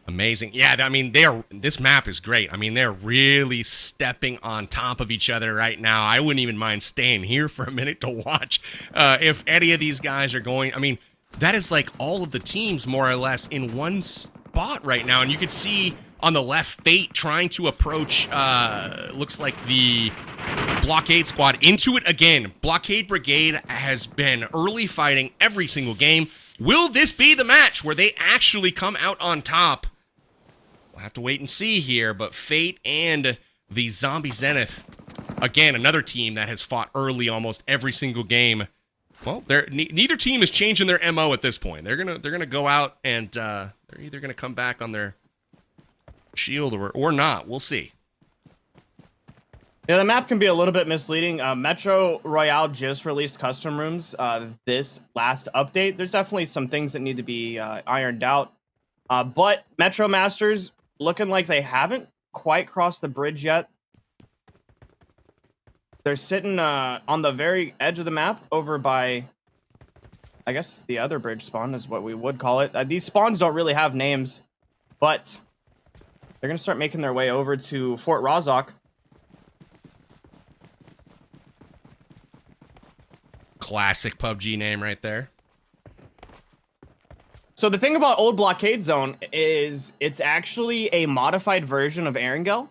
Amazing. Yeah, I mean, this map is great. I mean, they're really stepping on top of each other right now. I wouldn't even mind staying here for a minute to watch if any of these guys are going. I mean, that is like all of the teams more or less in one spot right now. And you can see on the left, Fate trying to approach, looks like the Blockade squad into it again. Blockade Brigade has been early fighting every single game. Will this be the match where they actually come out on top? We'll have to wait and see here, but Fate and the Zombie Zenith, again, another team that has fought early almost every single game. Well, neither team is changing their MO at this point. They're gonna go out and they're either gonna come back on their shield or not. We'll see. Yeah, the map can be a little bit misleading. Metro Royale just released custom rooms this last update. There's definitely some things that need to be ironed out. But Metro Masters looking like they haven't quite crossed the bridge yet. They're sitting on the very edge of the map over by, I guess, the other bridge spawn is what we would call it. These spawns don't really have names, but they're going to start making their way over to Fort Rozok. Classic PUBG name right there. So the thing about Old Blockade Zone is it's actually a modified version of Erangel.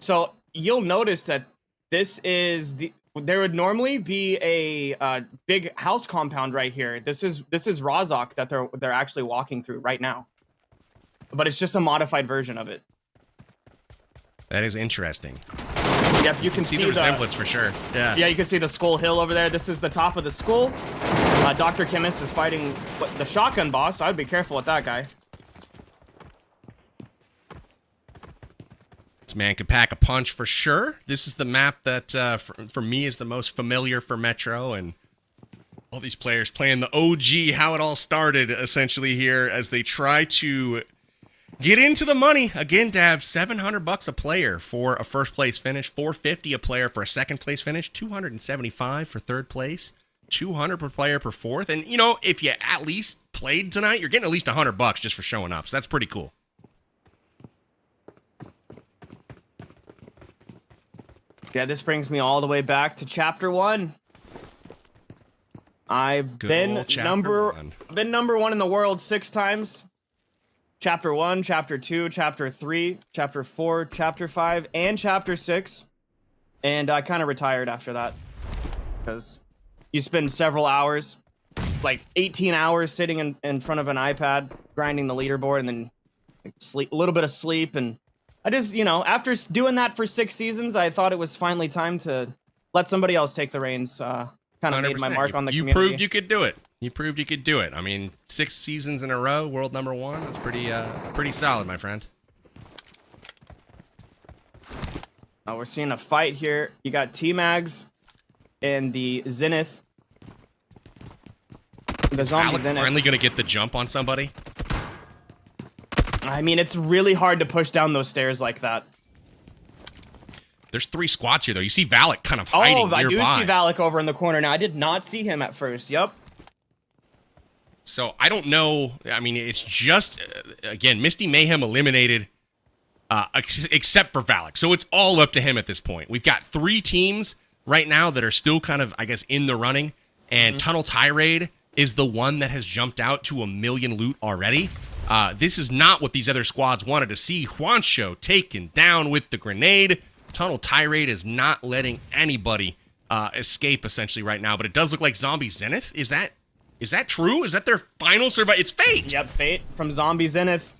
So you'll notice that this is there would normally be a big house compound right here. This is Rozok that they're actually walking through right now. But it's just a modified version of it. That is interesting. Yep, you can see the resemblance for sure. Yeah. Yeah, you can see the Skull Hill over there. This is the top of the skull. Dr. Chemist is fighting the shotgun boss, so I'd be careful with that guy. This man could pack a punch for sure. This is the map that, for me, is the most familiar for Metro, and all these players playing the OG, how it all started, essentially, here, as they try to get into the money. Again, to have $700 a player for a first place finish, $450 a player for a second place finish, $275 for third place, $200 per player per fourth. And, you know, if you at least played tonight, you're getting at least $100 just for showing up. So that's pretty cool. Yeah, this brings me all the way back to Chapter 1. I've been number one in the world 6 times. Chapter 1, Chapter 2, Chapter 3, Chapter 4, Chapter 5, and Chapter 6. And I kind of retired after that. Because you spend several hours, like 18 hours sitting in front of an iPad, grinding the leaderboard, and then sleep, a little bit of sleep. And I just, you know, after doing that for 6 seasons, I thought it was finally time to let somebody else take the reins. Kind of made my mark on the community. You proved you could do it. You proved you could do it. I mean, 6 seasons in a row, world number 1. That's pretty solid, my friend. We're seeing a fight here. You got T-Mags and the Zenith. The Zombie Zenith. Finally gonna get the jump on somebody. I mean, it's really hard to push down those stairs like that. There's 3 squads here, though. You see Valak kind of hiding nearby. I do see Valak over in the corner now. I did not see him at first. Yep. So I don't know. I mean, it's just, again, Misty Mayhem eliminated, except for Valak. So it's all up to him at this point. We've got 3 teams right now that are still kind of, I guess, in the running. And Tunnel Tirade is the one that has jumped out to 1 million loot already. This is not what these other squads wanted to see. Juancho taken down with the grenade. Tunnel Tirade is not letting anybody escape, essentially, right now. But it does look like Zombie Zenith. Is that true? Is that their final survival? It's Fate! Yep, Fate from Zombie Zenith.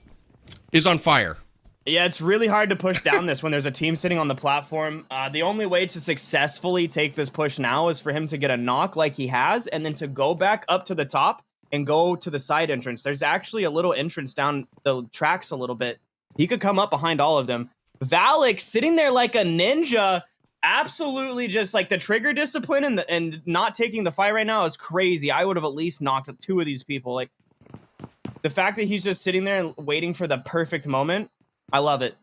Is on fire. Yeah, it's really hard to push down this when there's a team sitting on the platform. The only way to successfully take this push now is for him to get a knock like he has, and then to go back up to the top and go to the side entrance. There's actually a little entrance down the tracks a little bit. He could come up behind all of them. Valak sitting there like a ninja, absolutely just like the trigger discipline and not taking the fight right now is crazy. I would have at least knocked 2 of these people. Like, the fact that he's just sitting there and waiting for the perfect moment, I love it.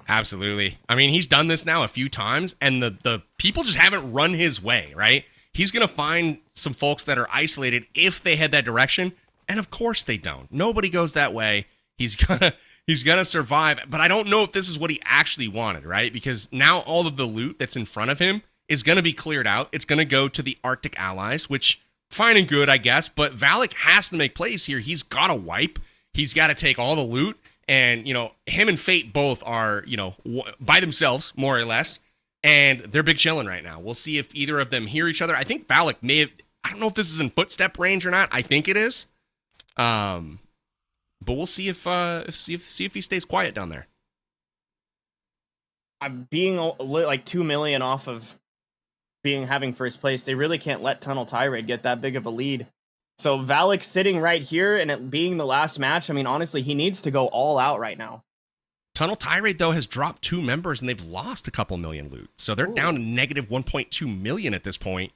Absolutely. I mean, he's done this now a few times, and the people just haven't run his way, right? he's going to find some folks that are isolated if they head that direction. And of course they don't. Nobody goes that way. He's gonna survive. But I don't know if this is what he actually wanted, right? Because now all of the loot that's in front of him is going to be cleared out. It's going to go to the Arctic allies, which fine and good, I guess. But Valak has to make plays here. He's got to wipe. He's got to take all the loot. And, you know, him and Fate both are, you know, by themselves, more or less. And they're big chilling right now. We'll see if either of them hear each other. I think Valak may have, I don't know if this is in footstep range or not. I think it is. But we'll see if he stays quiet down there. I'm being like 2 million off of having first place. They really can't let Tunnel Tirade get that big of a lead. So Valak sitting right here and it being the last match, I mean, honestly, he needs to go all out right now. Tunnel Tirade, though, has dropped 2 members and they've lost a couple million loot. So they're down to negative 1.2 million at this point.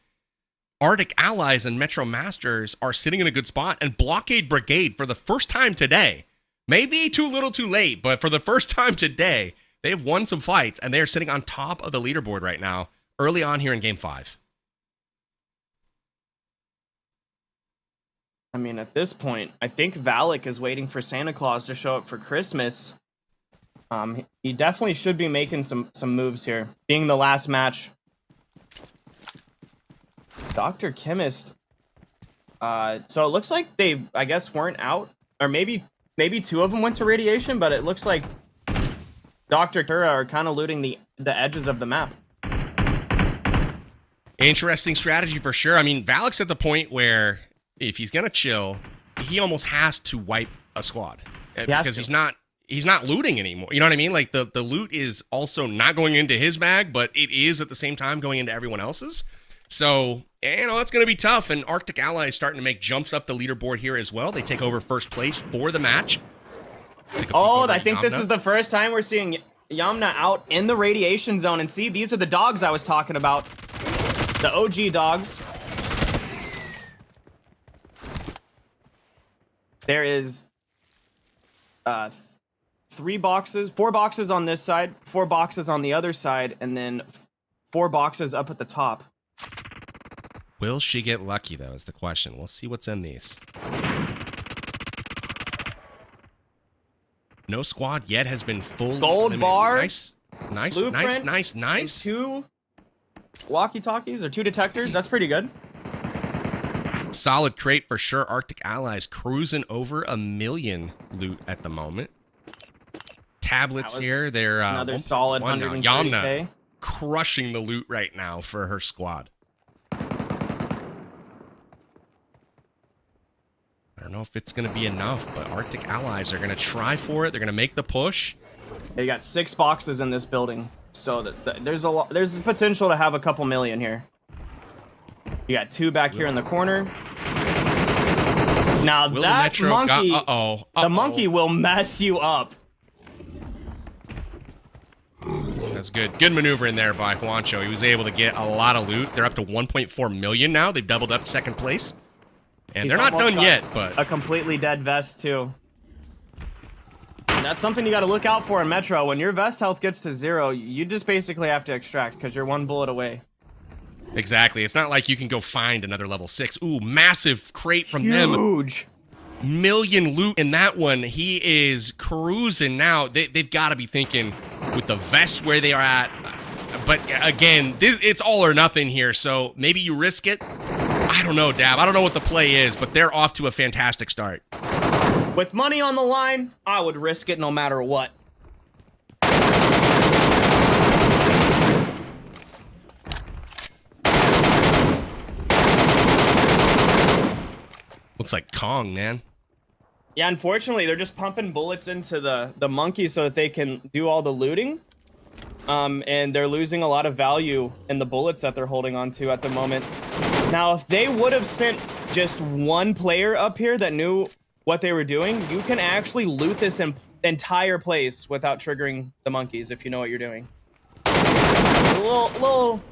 Arctic Allies and Metro Masters are sitting in a good spot. And Blockade Brigade, for the first time today, maybe too little too late, but for the first time today, they have won some fights and they are sitting on top of the leaderboard right now, early on here in Game 5. I mean, at this point, I think Valak is waiting for Santa Claus to show up for Christmas. He definitely should be making some moves here. Being the last match. Dr. Chemist. So it looks like they, I guess, weren't out. Or maybe 2 of them went to radiation, but it looks like Dr. Kura are kind of looting the edges of the map. Interesting strategy for sure. I mean, Valak's at the point where if he's going to chill, he almost has to wipe a squad. Because he's not looting anymore. You know what I mean? Like, the loot is also not going into his bag, but it is at the same time going into everyone else's. So, you know, that's going to be tough. And Arctic Ally is starting to make jumps up the leaderboard here as well. They take over first place for the match. Oh, I think this is the first time we're seeing Yamna out in the radiation zone. And see, these are the dogs I was talking about. The OG dogs. There is 4 boxes on this side, 4 boxes on the other side, and then 4 boxes up at the top. Will she get lucky, though, is the question. We'll see what's in these. No squad yet has been full. Gold limited. bar. Nice. Nice. 2 walkie-talkies or 2 detectors. That's pretty good. Solid crate for sure. Arctic Allies cruising over 1 million loot at the moment. Tablets here. They're another solid 130K. Yamna crushing the loot right now for her squad. I don't know if it's going to be enough, but Arctic Allies are going to try for it. They're going to make the push. They got 6 boxes in this building, so there's a lot. There's the potential to have a couple million here. You got 2 back here in the corner. Now that monkey, the monkey will mess you up. That's good. Good maneuver in there by Juancho. He was able to get a lot of loot. They're up to 1.4 million now. They've doubled up second place. And they're not done yet, but a completely dead vest too. And that's something you got to look out for in Metro. When your vest health gets to 0, you just basically have to extract because you're 1 bullet away. Exactly. It's not like you can go find another level 6. Ooh, massive crate from them. Huge. Million loot in that one. He is cruising now. They've got to be thinking with the vest where they are at. But again, it's all or nothing here. So maybe you risk it. I don't know, Dab. I don't know what the play is, but they're off to a fantastic start. With money on the line, I would risk it no matter what. Looks like Kong, man. Yeah, unfortunately, they're just pumping bullets into the monkey so that they can do all the looting. And they're losing a lot of value in the bullets that they're holding on to at the moment. Now, if they would have sent just 1 player up here that knew what they were doing, you can actually loot this entire place without triggering the monkeys if you know what you're doing. A little,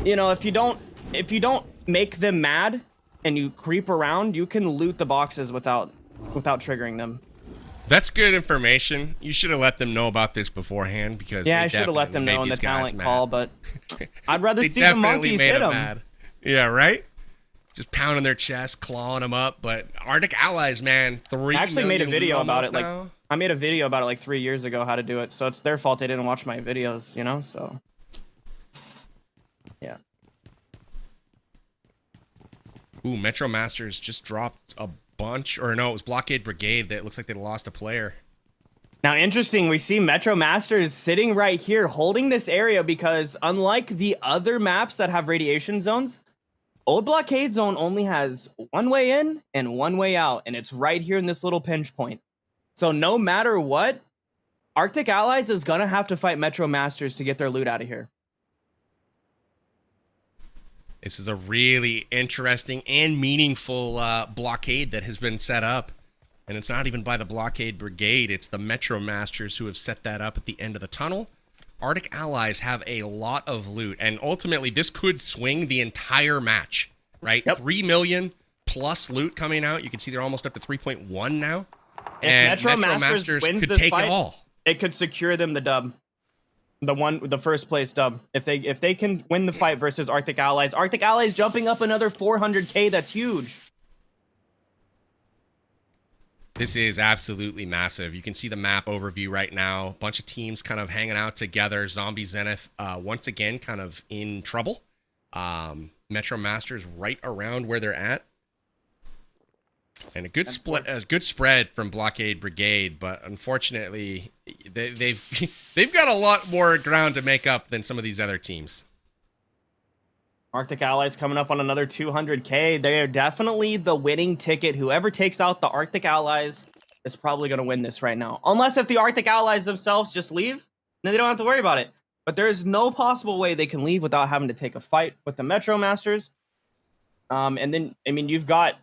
you know, if you don't make them mad and you creep around, you can loot the boxes without triggering them. That's good information. You should have let them know about this beforehand because yeah, I should have let them know in the talent call, but I'd rather see the monkeys hit them. Mad. Yeah, right? Just pounding their chest, clawing them up. But Arctic Allies, man, 3 I actually made a video about it. Now. Like I made a video about it like 3 years ago how to do it. So it's their fault they didn't watch my videos, you know? So yeah. Ooh, Metro Masters just dropped a bunch, or no, it was Blockade Brigade that looks like they lost a player. Now, interesting, we see Metro Masters sitting right here holding this area because unlike the other maps that have radiation zones, Old Blockade Zone only has one way in and one way out, and it's right here in this little pinch point. So no matter what, Arctic Allies is going to have to fight Metro Masters to get their loot out of here. This is a really interesting and meaningful blockade that has been set up. And it's not even by the Blockade Brigade. It's the Metro Masters who have set that up at the end of the tunnel. Arctic Allies have a lot of loot. And ultimately, this could swing the entire match, right? Yep. 3 million plus loot coming out. You can see they're almost up to 3.1 now. If And Metro Masters wins could this take fight, it all. it could secure them the dub. The first place dub. If they can win the fight versus Arctic Allies jumping up another 400k. That's huge. This is absolutely massive. You can see the map overview right now. A bunch of teams kind of hanging out together. Zombie Zenith once again kind of in trouble. Metro Masters right around where they're at. And a good spread from Blockade Brigade, but unfortunately, they've got a lot more ground to make up than some of these other teams. Arctic Allies coming up on another 200k. They are definitely the winning ticket. Whoever takes out the Arctic Allies is probably going to win this right now. Unless if the Arctic Allies themselves just leave, then they don't have to worry about it. But there is no possible way they can leave without having to take a fight with the Metro Masters. And then, I mean, you've got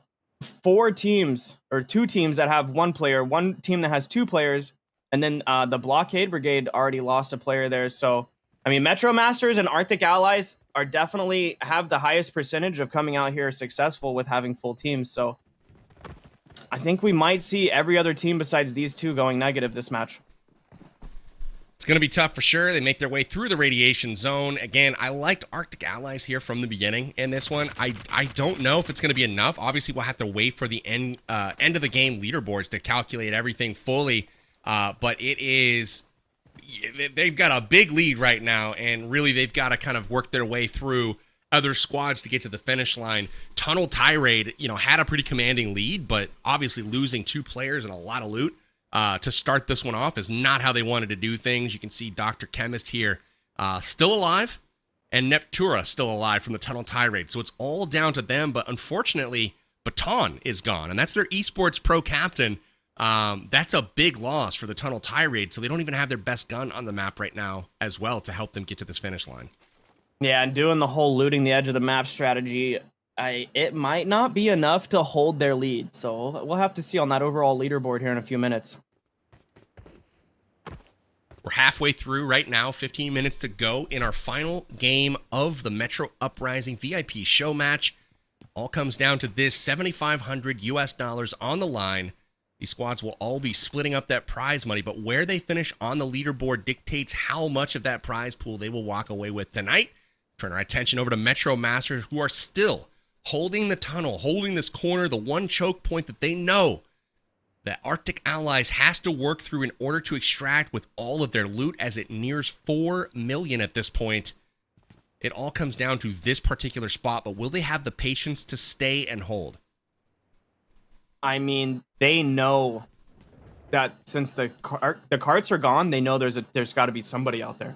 4 teams or 2 teams that have 1 player, 1 team that has 2 players, and then the Blockade Brigade already lost a player there. So, I mean, Metro Masters and Arctic Allies are definitely have the highest percentage of coming out here successful with having full teams. So I think we might see every other team besides these 2 going negative this match. It's going to be tough for sure. They make their way through the radiation zone. Again, I liked Arctic Allies here from the beginning in this one. I don't know if it's going to be enough. Obviously, we'll have to wait for the end of the game leaderboards to calculate everything fully. But it is... They've got a big lead right now, and really they've got to kind of work their way through other squads to get to the finish line. Tunnel Tirade, had a pretty commanding lead, but obviously losing 2 players and a lot of loot to start this one off is not how they wanted to do things. You can see Dr. Chemist here still alive, and Neptura still alive from the Tunnel Tirade. So it's all down to them, but unfortunately, Baton is gone, and that's their esports pro captain. That's a big loss for the Tunnel Tirade, so they don't even have their best gun on the map right now as well to help them get to this finish line. Yeah, and doing the whole looting the edge of the map strategy, it might not be enough to hold their lead. So we'll have to see on that overall leaderboard here in a few minutes. We're halfway through right now, 15 minutes to go in our final game of the Metro Uprising VIP show match. All comes down to this $7,500 US on the line. These squads will all be splitting up that prize money, but where they finish on the leaderboard dictates how much of that prize pool they will walk away with tonight. Turn our attention over to Metro Masters, who are still holding the tunnel, holding this corner, the one choke point that they know that Arctic Allies has to work through in order to extract with all of their loot as it nears 4 million at this point. It all comes down to this particular spot, but will they have the patience to stay and hold? I mean, they know that since the carts are gone, they know there's got to be somebody out there.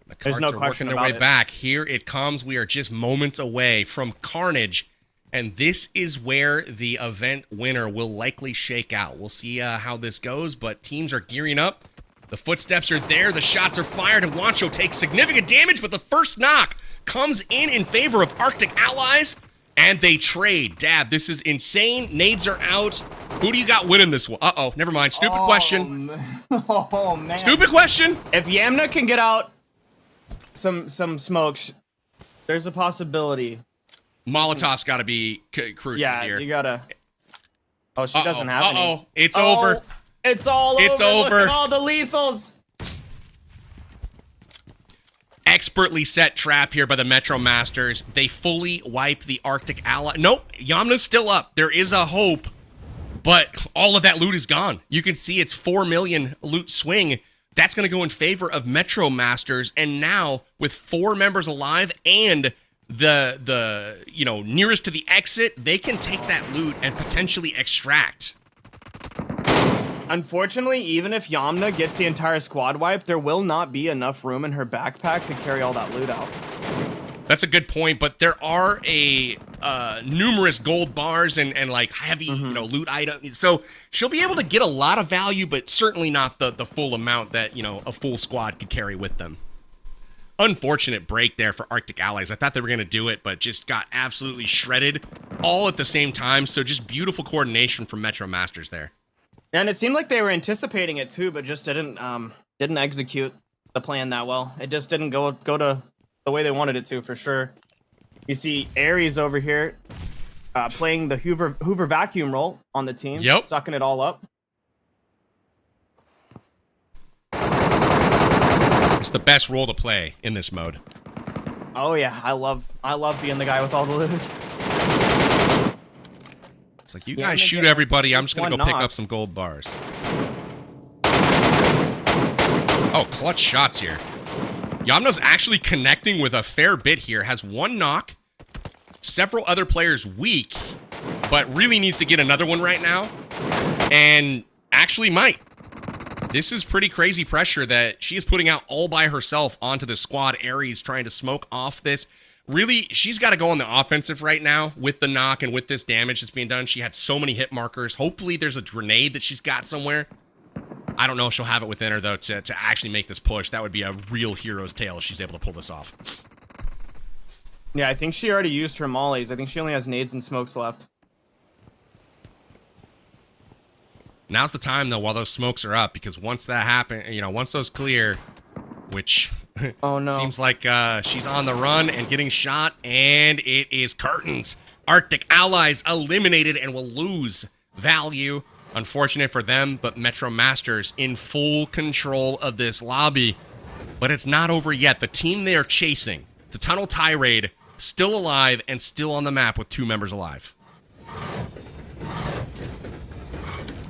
The There's no carts are question working their about way it. back. Here it comes. We are just moments away from Carnage, and this is where the event winner will likely shake out. We'll see how this goes, but teams are gearing up. The footsteps are there. The shots are fired, and Wancho takes significant damage, but the first knock comes in favor of Arctic Allies. And they trade. Dab, this is insane. Nades are out. Who do you got winning this one? Uh-oh, never mind. Stupid question. Oh, man. Stupid question. If Yamna can get out some smokes, there's a possibility. Molotov's got to be crucial Yeah, here. you gotta. Oh, she doesn't have any. Uh-oh, it's over. It's all It's over. over. Look at all the lethals. Expertly set trap here by the Metro Masters. They fully wiped the Arctic Ally. Nope, Yamna's still up. There is a hope, but all of that loot is gone. You can see it's 4 million loot swing. That's going to go in favor of Metro Masters. And now with 4 members alive and the nearest to the exit, they can take that loot and potentially extract. Unfortunately, even if Yamna gets the entire squad wipe, there will not be enough room in her backpack to carry all that loot out. That's a good point, but there are numerous gold bars and like heavy, loot items. So she'll be able to get a lot of value, but certainly not the full amount that, a full squad could carry with them. Unfortunate break there for Arctic Allies. I thought they were going to do it, but just got absolutely shredded all at the same time. So just beautiful coordination from Metro Masters there. And it seemed like they were anticipating it too, but just didn't execute the plan that well. It just didn't go to the way they wanted it to, for sure. You see Ares over here playing the Hoover vacuum role on the team, sucking it all up. It's the best role to play in this mode. Oh yeah, I love being the guy with all the loot. It's like, you guys shoot everybody, I'm just going to go pick up some gold bars. Oh, clutch shots here. Yamna's actually connecting with a fair bit here. Has 1 knock, several other players weak, but really needs to get another one right now. And actually might. This is pretty crazy pressure that she is putting out all by herself onto the squad. Ares trying to smoke off this. Really, she's got to go on the offensive right now with the knock and with this damage that's being done. She had so many hit markers. Hopefully there's a grenade that she's got somewhere. I don't know if she'll have it within her, though, to actually make this push. That would be a real hero's tale if she's able to pull this off. Yeah, I think she already used her mollies. I think she only has nades and smokes left. Now's the time, though, while those smokes are up, because once that happens, once those clear, which oh no, seems like she's on the run and getting shot, and it is curtains. Arctic Allies eliminated and will lose value. Unfortunate for them, but Metro Masters in full control of this lobby. But it's not over yet. The team they are chasing, the Tunnel Tirade, still alive and still on the map with 2 members alive.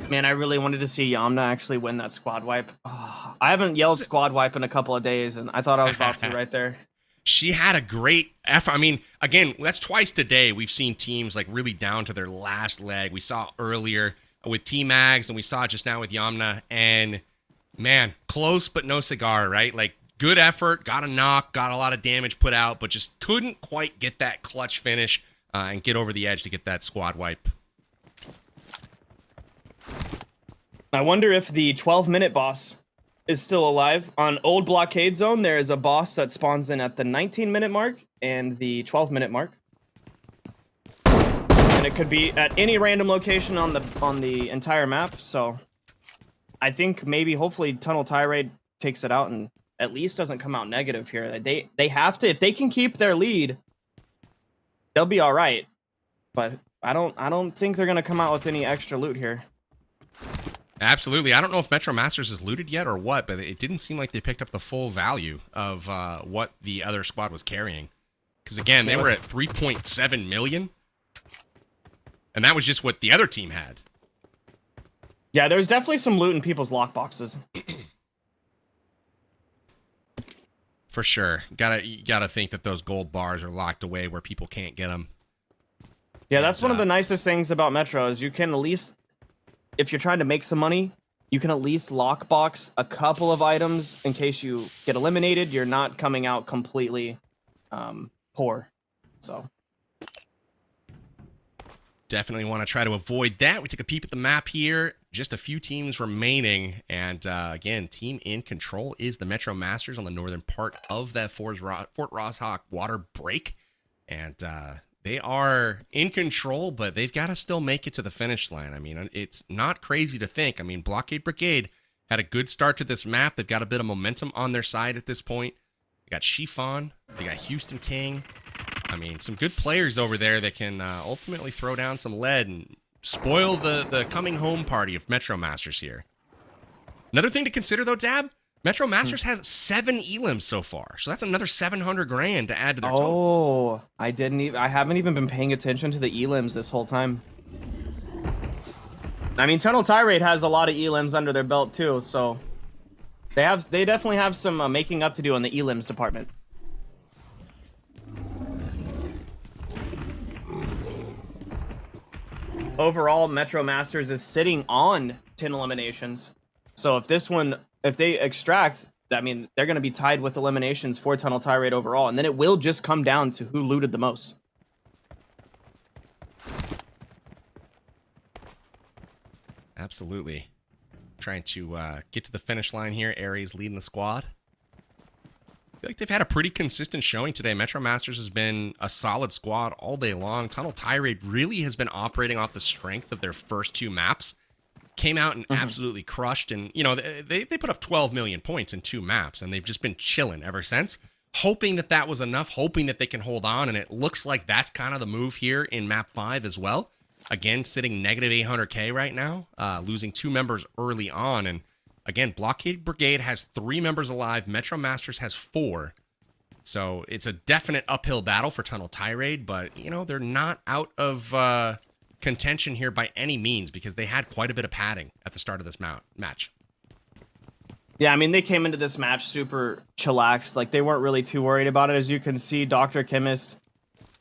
Man, I really wanted to see Yamna actually win that squad wipe. Oh, I haven't yelled squad wipe in a couple of days, and I thought I was about to right there. She had a great effort. I mean, again, that's twice today we've seen teams like really down to their last leg. We saw earlier with T-Mags, and we saw it just now with Yamna. And, man, close but no cigar, right? Like, good effort, got a knock, got a lot of damage put out, but just couldn't quite get that clutch finish and get over the edge to get that squad wipe. I wonder if the 12-minute boss is still alive. On Old Blockade Zone, there is a boss that spawns in at the 19-minute mark and the 12-minute mark. And it could be at any random location on the entire map, so I think maybe hopefully Tunnel Tirade takes it out and at least doesn't come out negative here. They have to, if they can keep their lead, they'll be all right. But I don't think they're gonna come out with any extra loot here. Absolutely. I don't know if Metro Masters is looted yet or what, but it didn't seem like they picked up the full value of what the other squad was carrying. Because, again, they were at 3.7 million. And that was just what the other team had. Yeah, there's definitely some loot in people's lockboxes. For sure. You gotta think that those gold bars are locked away where people can't get them. Yeah, that's one of the nicest things about Metro is you can at least, if you're trying to make some money, you can at least lockbox a couple of items in case you get eliminated. You're not coming out completely poor. So definitely want to try to avoid that. We take a peep at the map here. Just a few teams remaining. And again, team in control is the Metro Masters on the northern part of that Fort Rosshawk water break. And they are in control, but they've got to still make it to the finish line. I mean, it's not crazy to think. I mean, Blockade Brigade had a good start to this map. They've got a bit of momentum on their side at this point. They got Chiffon. They got Houston King. I mean, some good players over there that can ultimately throw down some lead and spoil the coming home party of Metro Masters here. Another thing to consider, though, Dab, Metro Masters has 7 elims so far, so that's another 700 grand to add to their total. Oh, I haven't even been paying attention to the elims this whole time. I mean, Tunnel Tirade has a lot of elims under their belt too, so they definitely have some making up to do in the elims department. Overall, Metro Masters is sitting on 10 eliminations. So if they extract, I mean, they're going to be tied with eliminations for Tunnel Tirade overall, and then it will just come down to who looted the most. Absolutely. Trying to get to the finish line here. Aries leading the squad. I feel like they've had a pretty consistent showing today. Metro Masters has been a solid squad all day long. Tunnel Tirade really has been operating off the strength of their first 2 maps. Came out and absolutely crushed, and you know they put up 12 million points in 2 maps, and they've just been chilling ever since, hoping that was enough, hoping that they can hold on, and it looks like that's kind of the move here in map 5 as well. Again, sitting negative 800k right now, losing 2 members early on, and again, Blockade Brigade has 3 members alive, Metro Masters has 4, so it's a definite uphill battle for Tunnel Tirade, but you know they're not out of contention here by any means, because they had quite a bit of padding at the start of this match. Yeah, I mean, they came into this match super chillaxed. Like, they weren't really too worried about it. As you can see, Dr. Chemist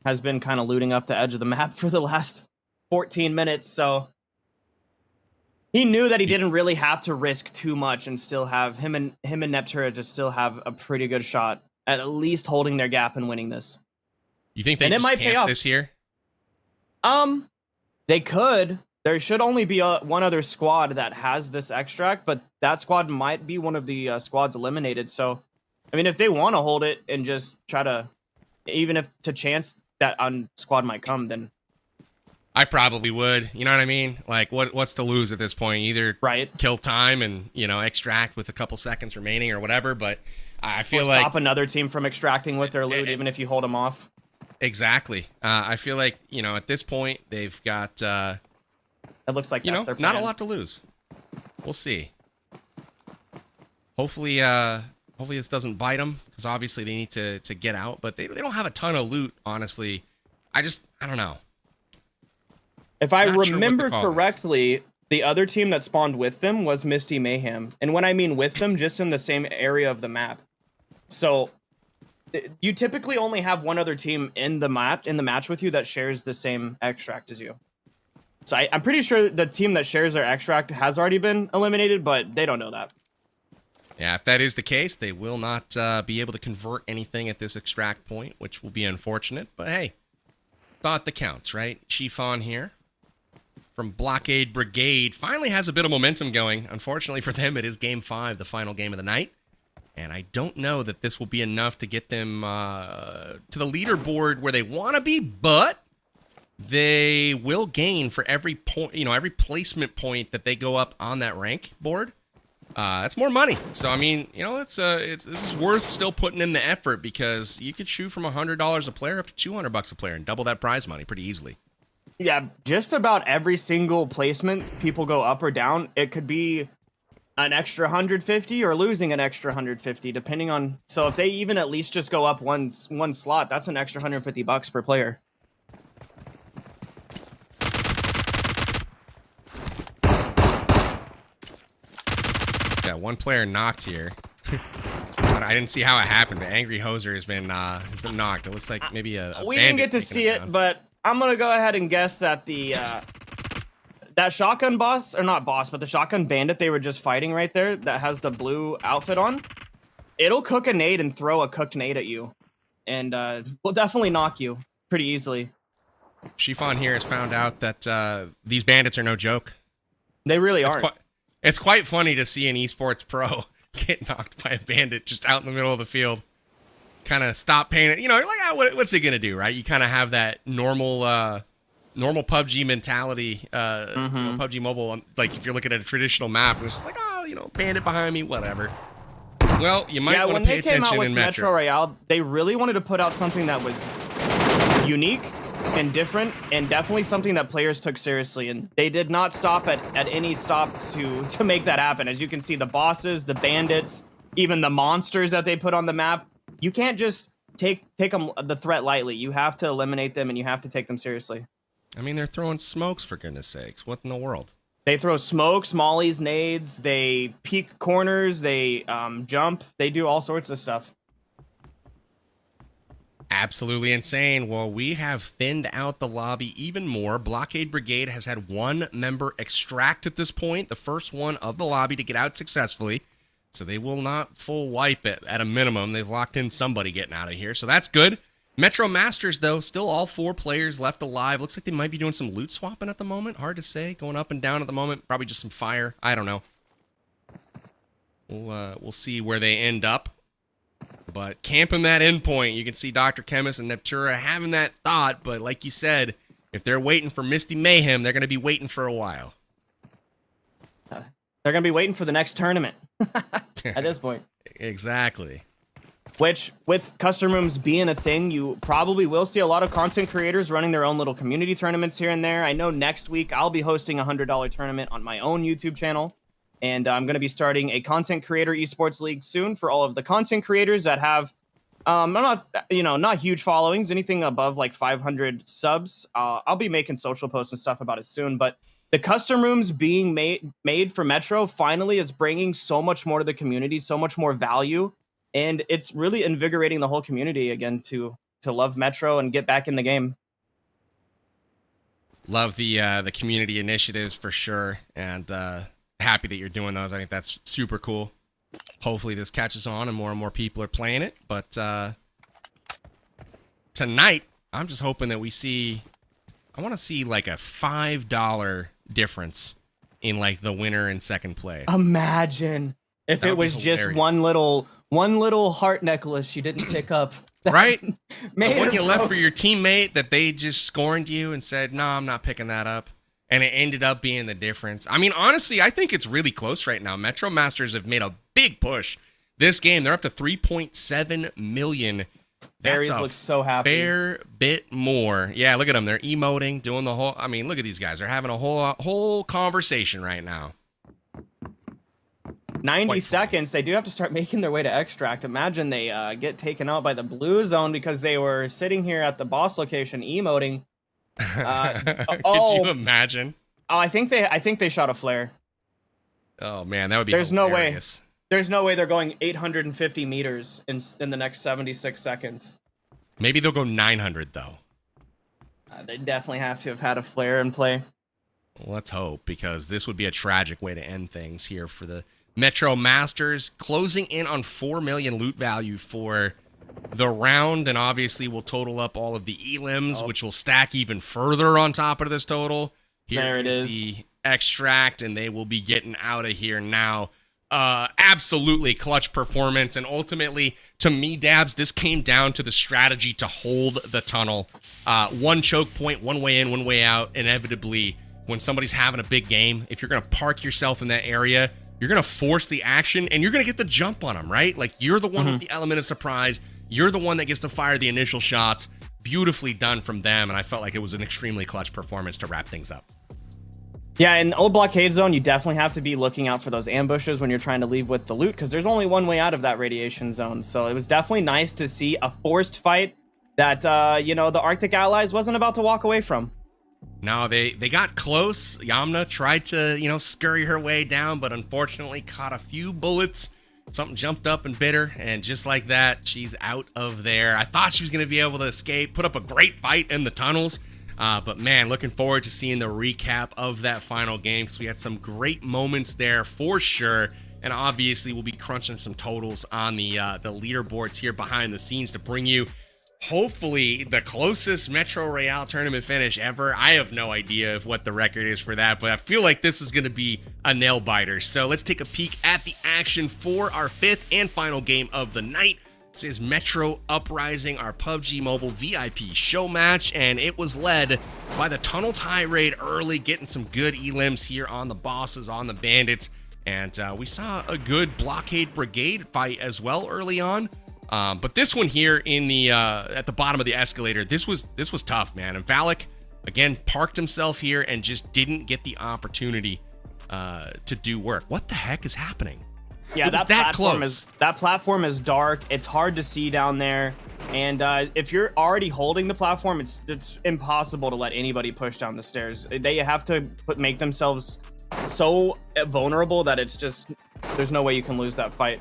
has been kind of looting up the edge of the map for the last 14 minutes, so he knew that he didn't really have to risk too much and still have him and Neptura just still have a pretty good shot at least holding their gap and winning this. You think they just camp this here? They could. There should only be one other squad that has this extract, but that squad might be one of the squads eliminated. So, I mean, if they want to hold it and just try to, even if to chance that squad might come, then I probably would. You know what I mean? Like, what's to lose at this point? Either kill time and, you know, extract with a couple seconds remaining or whatever. But I feel like stop another team from extracting with their loot, even if you hold them off. Exactly. I feel like, you know, at this point, they've got, it looks like you that's know, their plan. not a lot to lose. We'll see. Hopefully this doesn't bite them, because obviously they need to get out, but they don't have a ton of loot, honestly. I don't know. If I remember correctly, the other team that spawned with them was Misty Mayhem. And when I mean with them, just in the same area of the map. So you typically only have one other team in the match with you that shares the same extract as you. So I'm pretty sure the team that shares their extract has already been eliminated, but they don't know that. Yeah, if that is the case, they will not be able to convert anything at this extract point, which will be unfortunate. But hey, thought that counts, right? Chiffon here from Blockade Brigade finally has a bit of momentum going. Unfortunately for them, it is Game 5, the final game of the night. And I don't know that this will be enough to get them to the leaderboard where they want to be, but they will gain for every point, you know, every placement point that they go up on that rank board. That's more money. So I mean, you know, this is worth still putting in the effort, because you could shoot from $100 a player up to $200 a player and double that prize money pretty easily. Yeah, just about every single placement people go up or down. It could be an extra 150 or losing an extra 150, depending on. So if they even at least just go up one slot, that's an extra $150 per player. Got one player knocked here. I didn't see how it happened, but Angry Hoser has been knocked. It looks like maybe a we didn't get to see it, but I'm gonna go ahead and guess that the that shotgun boss, or not boss, but the shotgun bandit they were just fighting right there, that has the blue outfit on, it'll cook a nade and throw a cooked nade at you, and will definitely knock you pretty easily. Chiffon here has found out that these bandits are no joke. They really aren't. It's quite funny to see an esports pro get knocked by a bandit just out in the middle of the field. Kind of stop paying it. You know, like, what's he going to do, right? You kind of have that normal PUBG mentality. You know, PUBG Mobile, like if you're looking at a traditional map, it's just like, oh, you know, bandit behind me, whatever. Well, you might want to pay attention in Metro Royale, they really wanted to put out something that was unique and different, and definitely something that players took seriously. And they did not stop at any stop to make that happen. As you can see, the bosses, the bandits, even the monsters that they put on the map, you can't just take the threat lightly. You have to eliminate them, and you have to take them seriously. I mean, they're throwing smokes, for goodness sakes. What in the world? They throw smokes, mollies, nades. They peek corners. They jump. They do all sorts of stuff. Absolutely insane. Well, we have thinned out the lobby even more. Blockade Brigade has had one member extract at this point, the first one of the lobby to get out successfully. So they will not full wipe it at a minimum. They've locked in somebody getting out of here, so that's good. Metro Masters, though, still all 4 players left alive. Looks like they might be doing some loot swapping at the moment. Hard to say. Going up and down at the moment. Probably just some fire. I don't know. We'll see where they end up. But camping that endpoint, you can see Dr. Chemist and Neptura having that thought. But like you said, if they're waiting for Misty Mayhem, they're going to be waiting for a while. They're going to be waiting for the next tournament at this point. Exactly. Which, with custom rooms being a thing, you probably will see a lot of content creators running their own little community tournaments here and there. I know next week I'll be hosting a $100 tournament on my own YouTube channel. And I'm going to be starting a content creator esports league soon for all of the content creators that have, not huge followings, anything above like 500 subs. I'll be making social posts and stuff about it soon. But the custom rooms being made for Metro finally is bringing so much more to the community, so much more value. And it's really invigorating the whole community again to love Metro and get back in the game. Love the community initiatives for sure, and happy that you're doing those. I think that's super cool. Hopefully this catches on and more people are playing it. But tonight, I'm just hoping that I want to see like a $5 difference in like the winner and second place. Imagine if it was just one little heart necklace you didn't pick up. Right? The one you left for your teammate that they just scorned you and said, no, I'm not picking that up. And it ended up being the difference. I mean, honestly, I think it's really close right now. Metro Masters have made a big push this game. They're up to 3.7 million. That's Aries looks so happy. Fair bit more. Yeah, look at them. They're emoting, doing the whole... I mean, look at these guys. They're having a whole conversation right now. 90 seconds. They do have to start making their way to extract. Imagine they get taken out by the blue zone because they were sitting here at the boss location emoting. Could you imagine? Oh, I think they shot a flare. Oh man, that would be There's hilarious. no way. There's no way they're going 850 meters in the next 76 seconds. Maybe they'll go 900 though. They definitely have to have had a flare in play. Let's hope, because this would be a tragic way to end things here for the Metro Masters, closing in on 4 million loot value for the round, and obviously we'll total up all of the elims, which will stack even further on top of this total. Here is the extract, and they will be getting out of here now. Absolutely clutch performance, and ultimately, to me, Dabs, this came down to the strategy to hold the tunnel. One choke point, one way in, one way out. Inevitably, when somebody's having a big game, if you're going to park yourself in that area, you're going to force the action, and you're going to get the jump on them, right? Like, you're the one with the element of surprise. You're the one that gets to fire the initial shots. Beautifully done from them, and I felt like it was an extremely clutch performance to wrap things up. Yeah, in old blockade zone, you definitely have to be looking out for those ambushes when you're trying to leave with the loot, because there's only one way out of that radiation zone. So it was definitely nice to see a forced fight that, the Arctic Allies wasn't about to walk away from. No, they got close. Yamna tried to, scurry her way down, but unfortunately caught a few bullets. Something jumped up and bit her, and just like that, she's out of there. I thought she was going to be able to escape, put up a great fight in the tunnels. But man, looking forward to seeing the recap of that final game, because we had some great moments there for sure. And obviously, we'll be crunching some totals on the leaderboards here behind the scenes to bring you, hopefully, the closest Metro Royale tournament finish ever. I have no idea of what the record is for that, but I feel like this is going to be a nail biter. So let's take a peek at the action for our fifth and final game of the night. This is Metro Uprising, our PUBG Mobile VIP show match, and it was led by the Tunnel Tirade early, getting some good elims here on the bosses, on the bandits, and we saw a good Blockade Brigade fight as well early on. But this one here in the at the bottom of the escalator, this was tough, man. And Valak again parked himself here and just didn't get the opportunity to do work. What the heck is happening? Yeah, that platform is dark. It's hard to see down there, and if you're already holding the platform, it's impossible to let anybody push down the stairs. They have to make themselves so vulnerable that it's just there's no way you can lose that fight.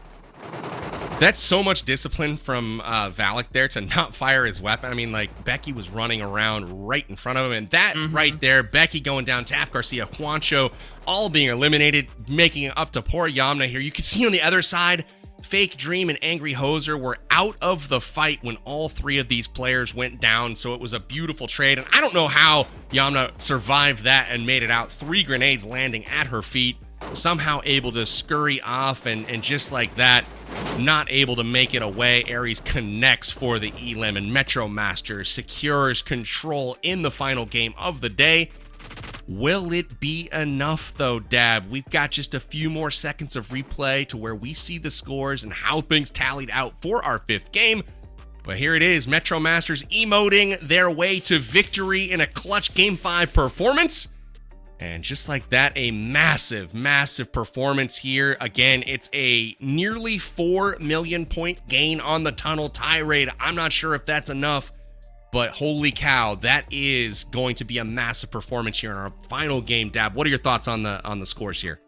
That's so much discipline from Valak there to not fire his weapon. I mean, like, Becky was running around right in front of him, and that right there, Becky going down, Taff Garcia, Juancho, all being eliminated, making it up to poor Yamna here. You can see on the other side, Fake Dream and Angry Hoser were out of the fight when all three of these players went down, so it was a beautiful trade, and I don't know how Yamna survived that and made it out. 3 grenades landing at her feet, somehow able to scurry off, and just like that, not able to make it away. Aries connects for the Elim, and Metro Masters secures control in the final game of the day. Will it be enough though, Dab? We've got just a few more seconds of replay to where we see the scores and how things tallied out for our 5th game. But here it is, Metro Masters emoting their way to victory in a clutch Game 5 performance. And just like that, a massive, massive performance here. Again, it's a nearly 4 million point gain on the tunnel tirade. I'm not sure if that's enough, but holy cow, that is going to be a massive performance here in our final game. Dab, what are your thoughts on the scores here?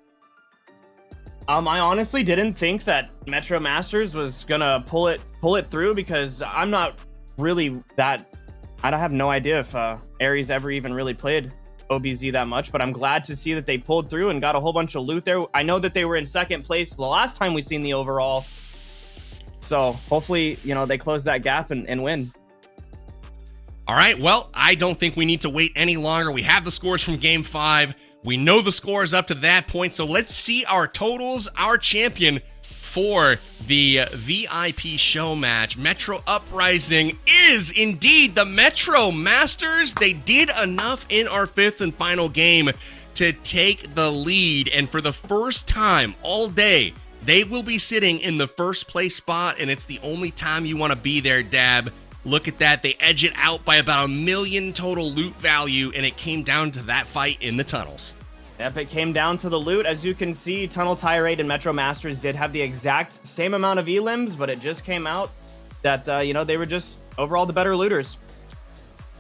I honestly didn't think that Metro Masters was gonna pull it through, because I'm not really that. I have no idea if Aries ever even really played OBZ that much, but I'm glad to see that they pulled through and got a whole bunch of loot there. I know that they were in 2nd place the last time we seen the overall, so hopefully, you know, they close that gap and win. All right, well, I don't think we need to wait any longer. We have the scores from Game 5. We know the scores up to that point, so let's see our totals. Our champion for the VIP show match, Metro Uprising, is indeed the Metro Masters. They did enough in our 5th and final game to take the lead, and for the first time all day, they will be sitting in the 1st place spot, and it's the only time you want to be there, Dab. Look at that. They edge it out by about 1 million total loot value, and it came down to that fight in the tunnels. Yep, it came down to the loot. As you can see, Tunnel Tirade and Metro Masters did have the exact same amount of elims, but it just came out that, you know, they were just overall the better looters.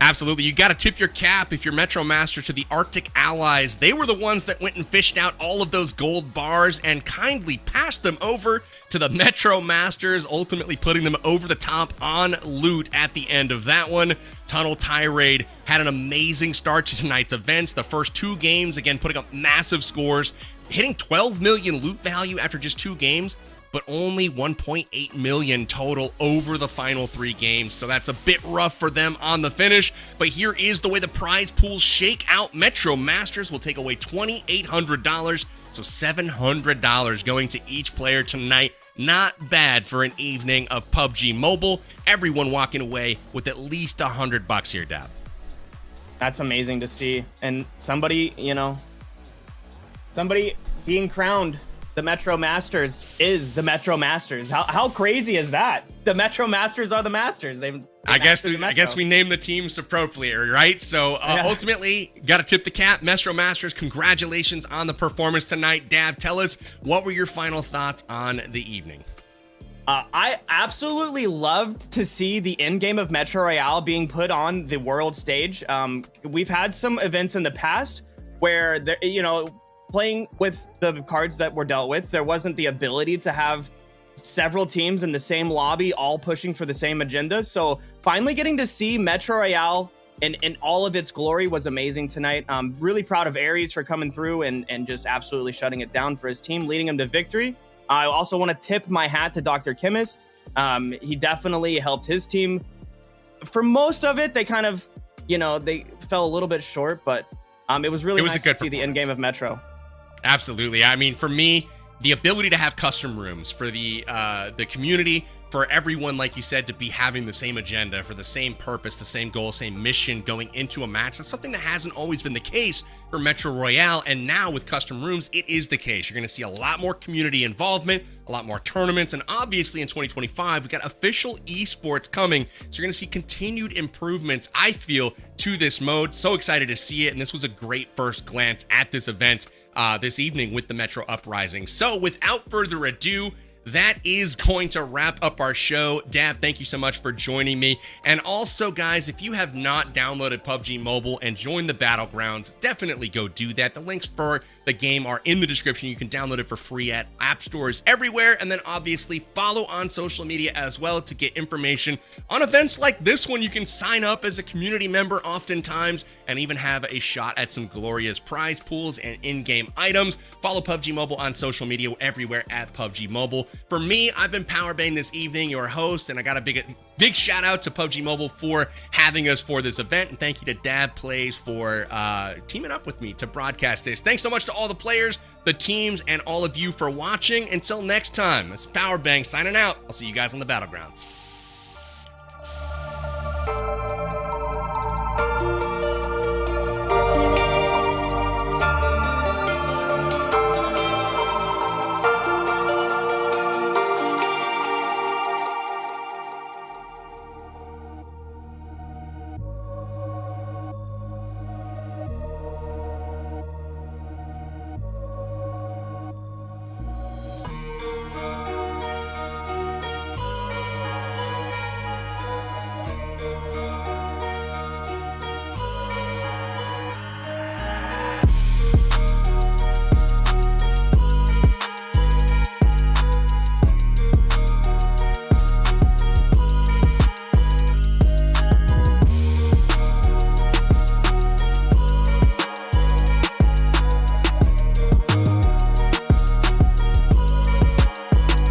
Absolutely. You got to tip your cap if you're Metro Master to the Arctic Allies. They were the ones that went and fished out all of those gold bars and kindly passed them over to the Metro Masters, ultimately putting them over the top on loot at the end of that one. Tunnel Tirade had an amazing start to tonight's events. The first 2 games, again, putting up massive scores, hitting 12 million loot value after just 2 games, but only 1.8 million total over the final 3 games. So that's a bit rough for them on the finish. But here is the way the prize pools shake out. Metro Masters will take away $2,800, so $700 going to each player tonight. Not bad for an evening of PUBG Mobile. Everyone walking away with at least $100 here, Dab. That's amazing to see. And somebody, you know, somebody being crowned the Metro Masters is the Metro Masters. How crazy is that? The Metro Masters are the Masters. I guess we named the teams appropriately, right? So ultimately, got to tip the cap. Metro Masters, congratulations on the performance tonight. Dab, tell us, what were your final thoughts on the evening? I absolutely loved to see the end game of Metro Royale being put on the world stage. We've had some events in the past where, you know, playing with the cards that were dealt with, there wasn't the ability to have several teams in the same lobby all pushing for the same agenda. So finally getting to see Metro Royale in all of its glory was amazing tonight. I'm really proud of Aries for coming through and just absolutely shutting it down for his team, leading him to victory. I also want to tip my hat to Dr. Chemist. He definitely helped his team. For most of it, they kind of, you know, they fell a little bit short, but it was really nice to see the end game of Metro. Absolutely. I mean, for me, the ability to have custom rooms for the community, for everyone, like you said, to be having the same agenda, for the same purpose, the same goal, same mission going into a match. That's something that hasn't always been the case for Metro Royale, and now with custom rooms, it is the case. You're going to see a lot more community involvement, a lot more tournaments, and obviously in 2025, we got official esports coming, so you're going to see continued improvements, I feel, to this mode. So excited to see it, and this was a great first glance at this event this evening with the Metro Uprising. So without further ado, that is going to wrap up our show. Dab, thank you so much for joining me. And also, guys, if you have not downloaded PUBG Mobile and joined the Battlegrounds, definitely go do that. The links for the game are in the description. You can download it for free at app stores everywhere. And then obviously follow on social media as well to get information on events like this one. You can sign up as a community member oftentimes and even have a shot at some glorious prize pools and in-game items. Follow PUBG Mobile on social media everywhere at PUBG Mobile. For me, I've been Powerbang this evening, your host, and I got a big shout out to PUBG Mobile for having us for this event, and thank you to Dab Plays for teaming up with me to broadcast this. Thanks so much to all the players, the teams, and all of you for watching. Until next time, this is Powerbang signing out. I'll see you guys on the Battlegrounds.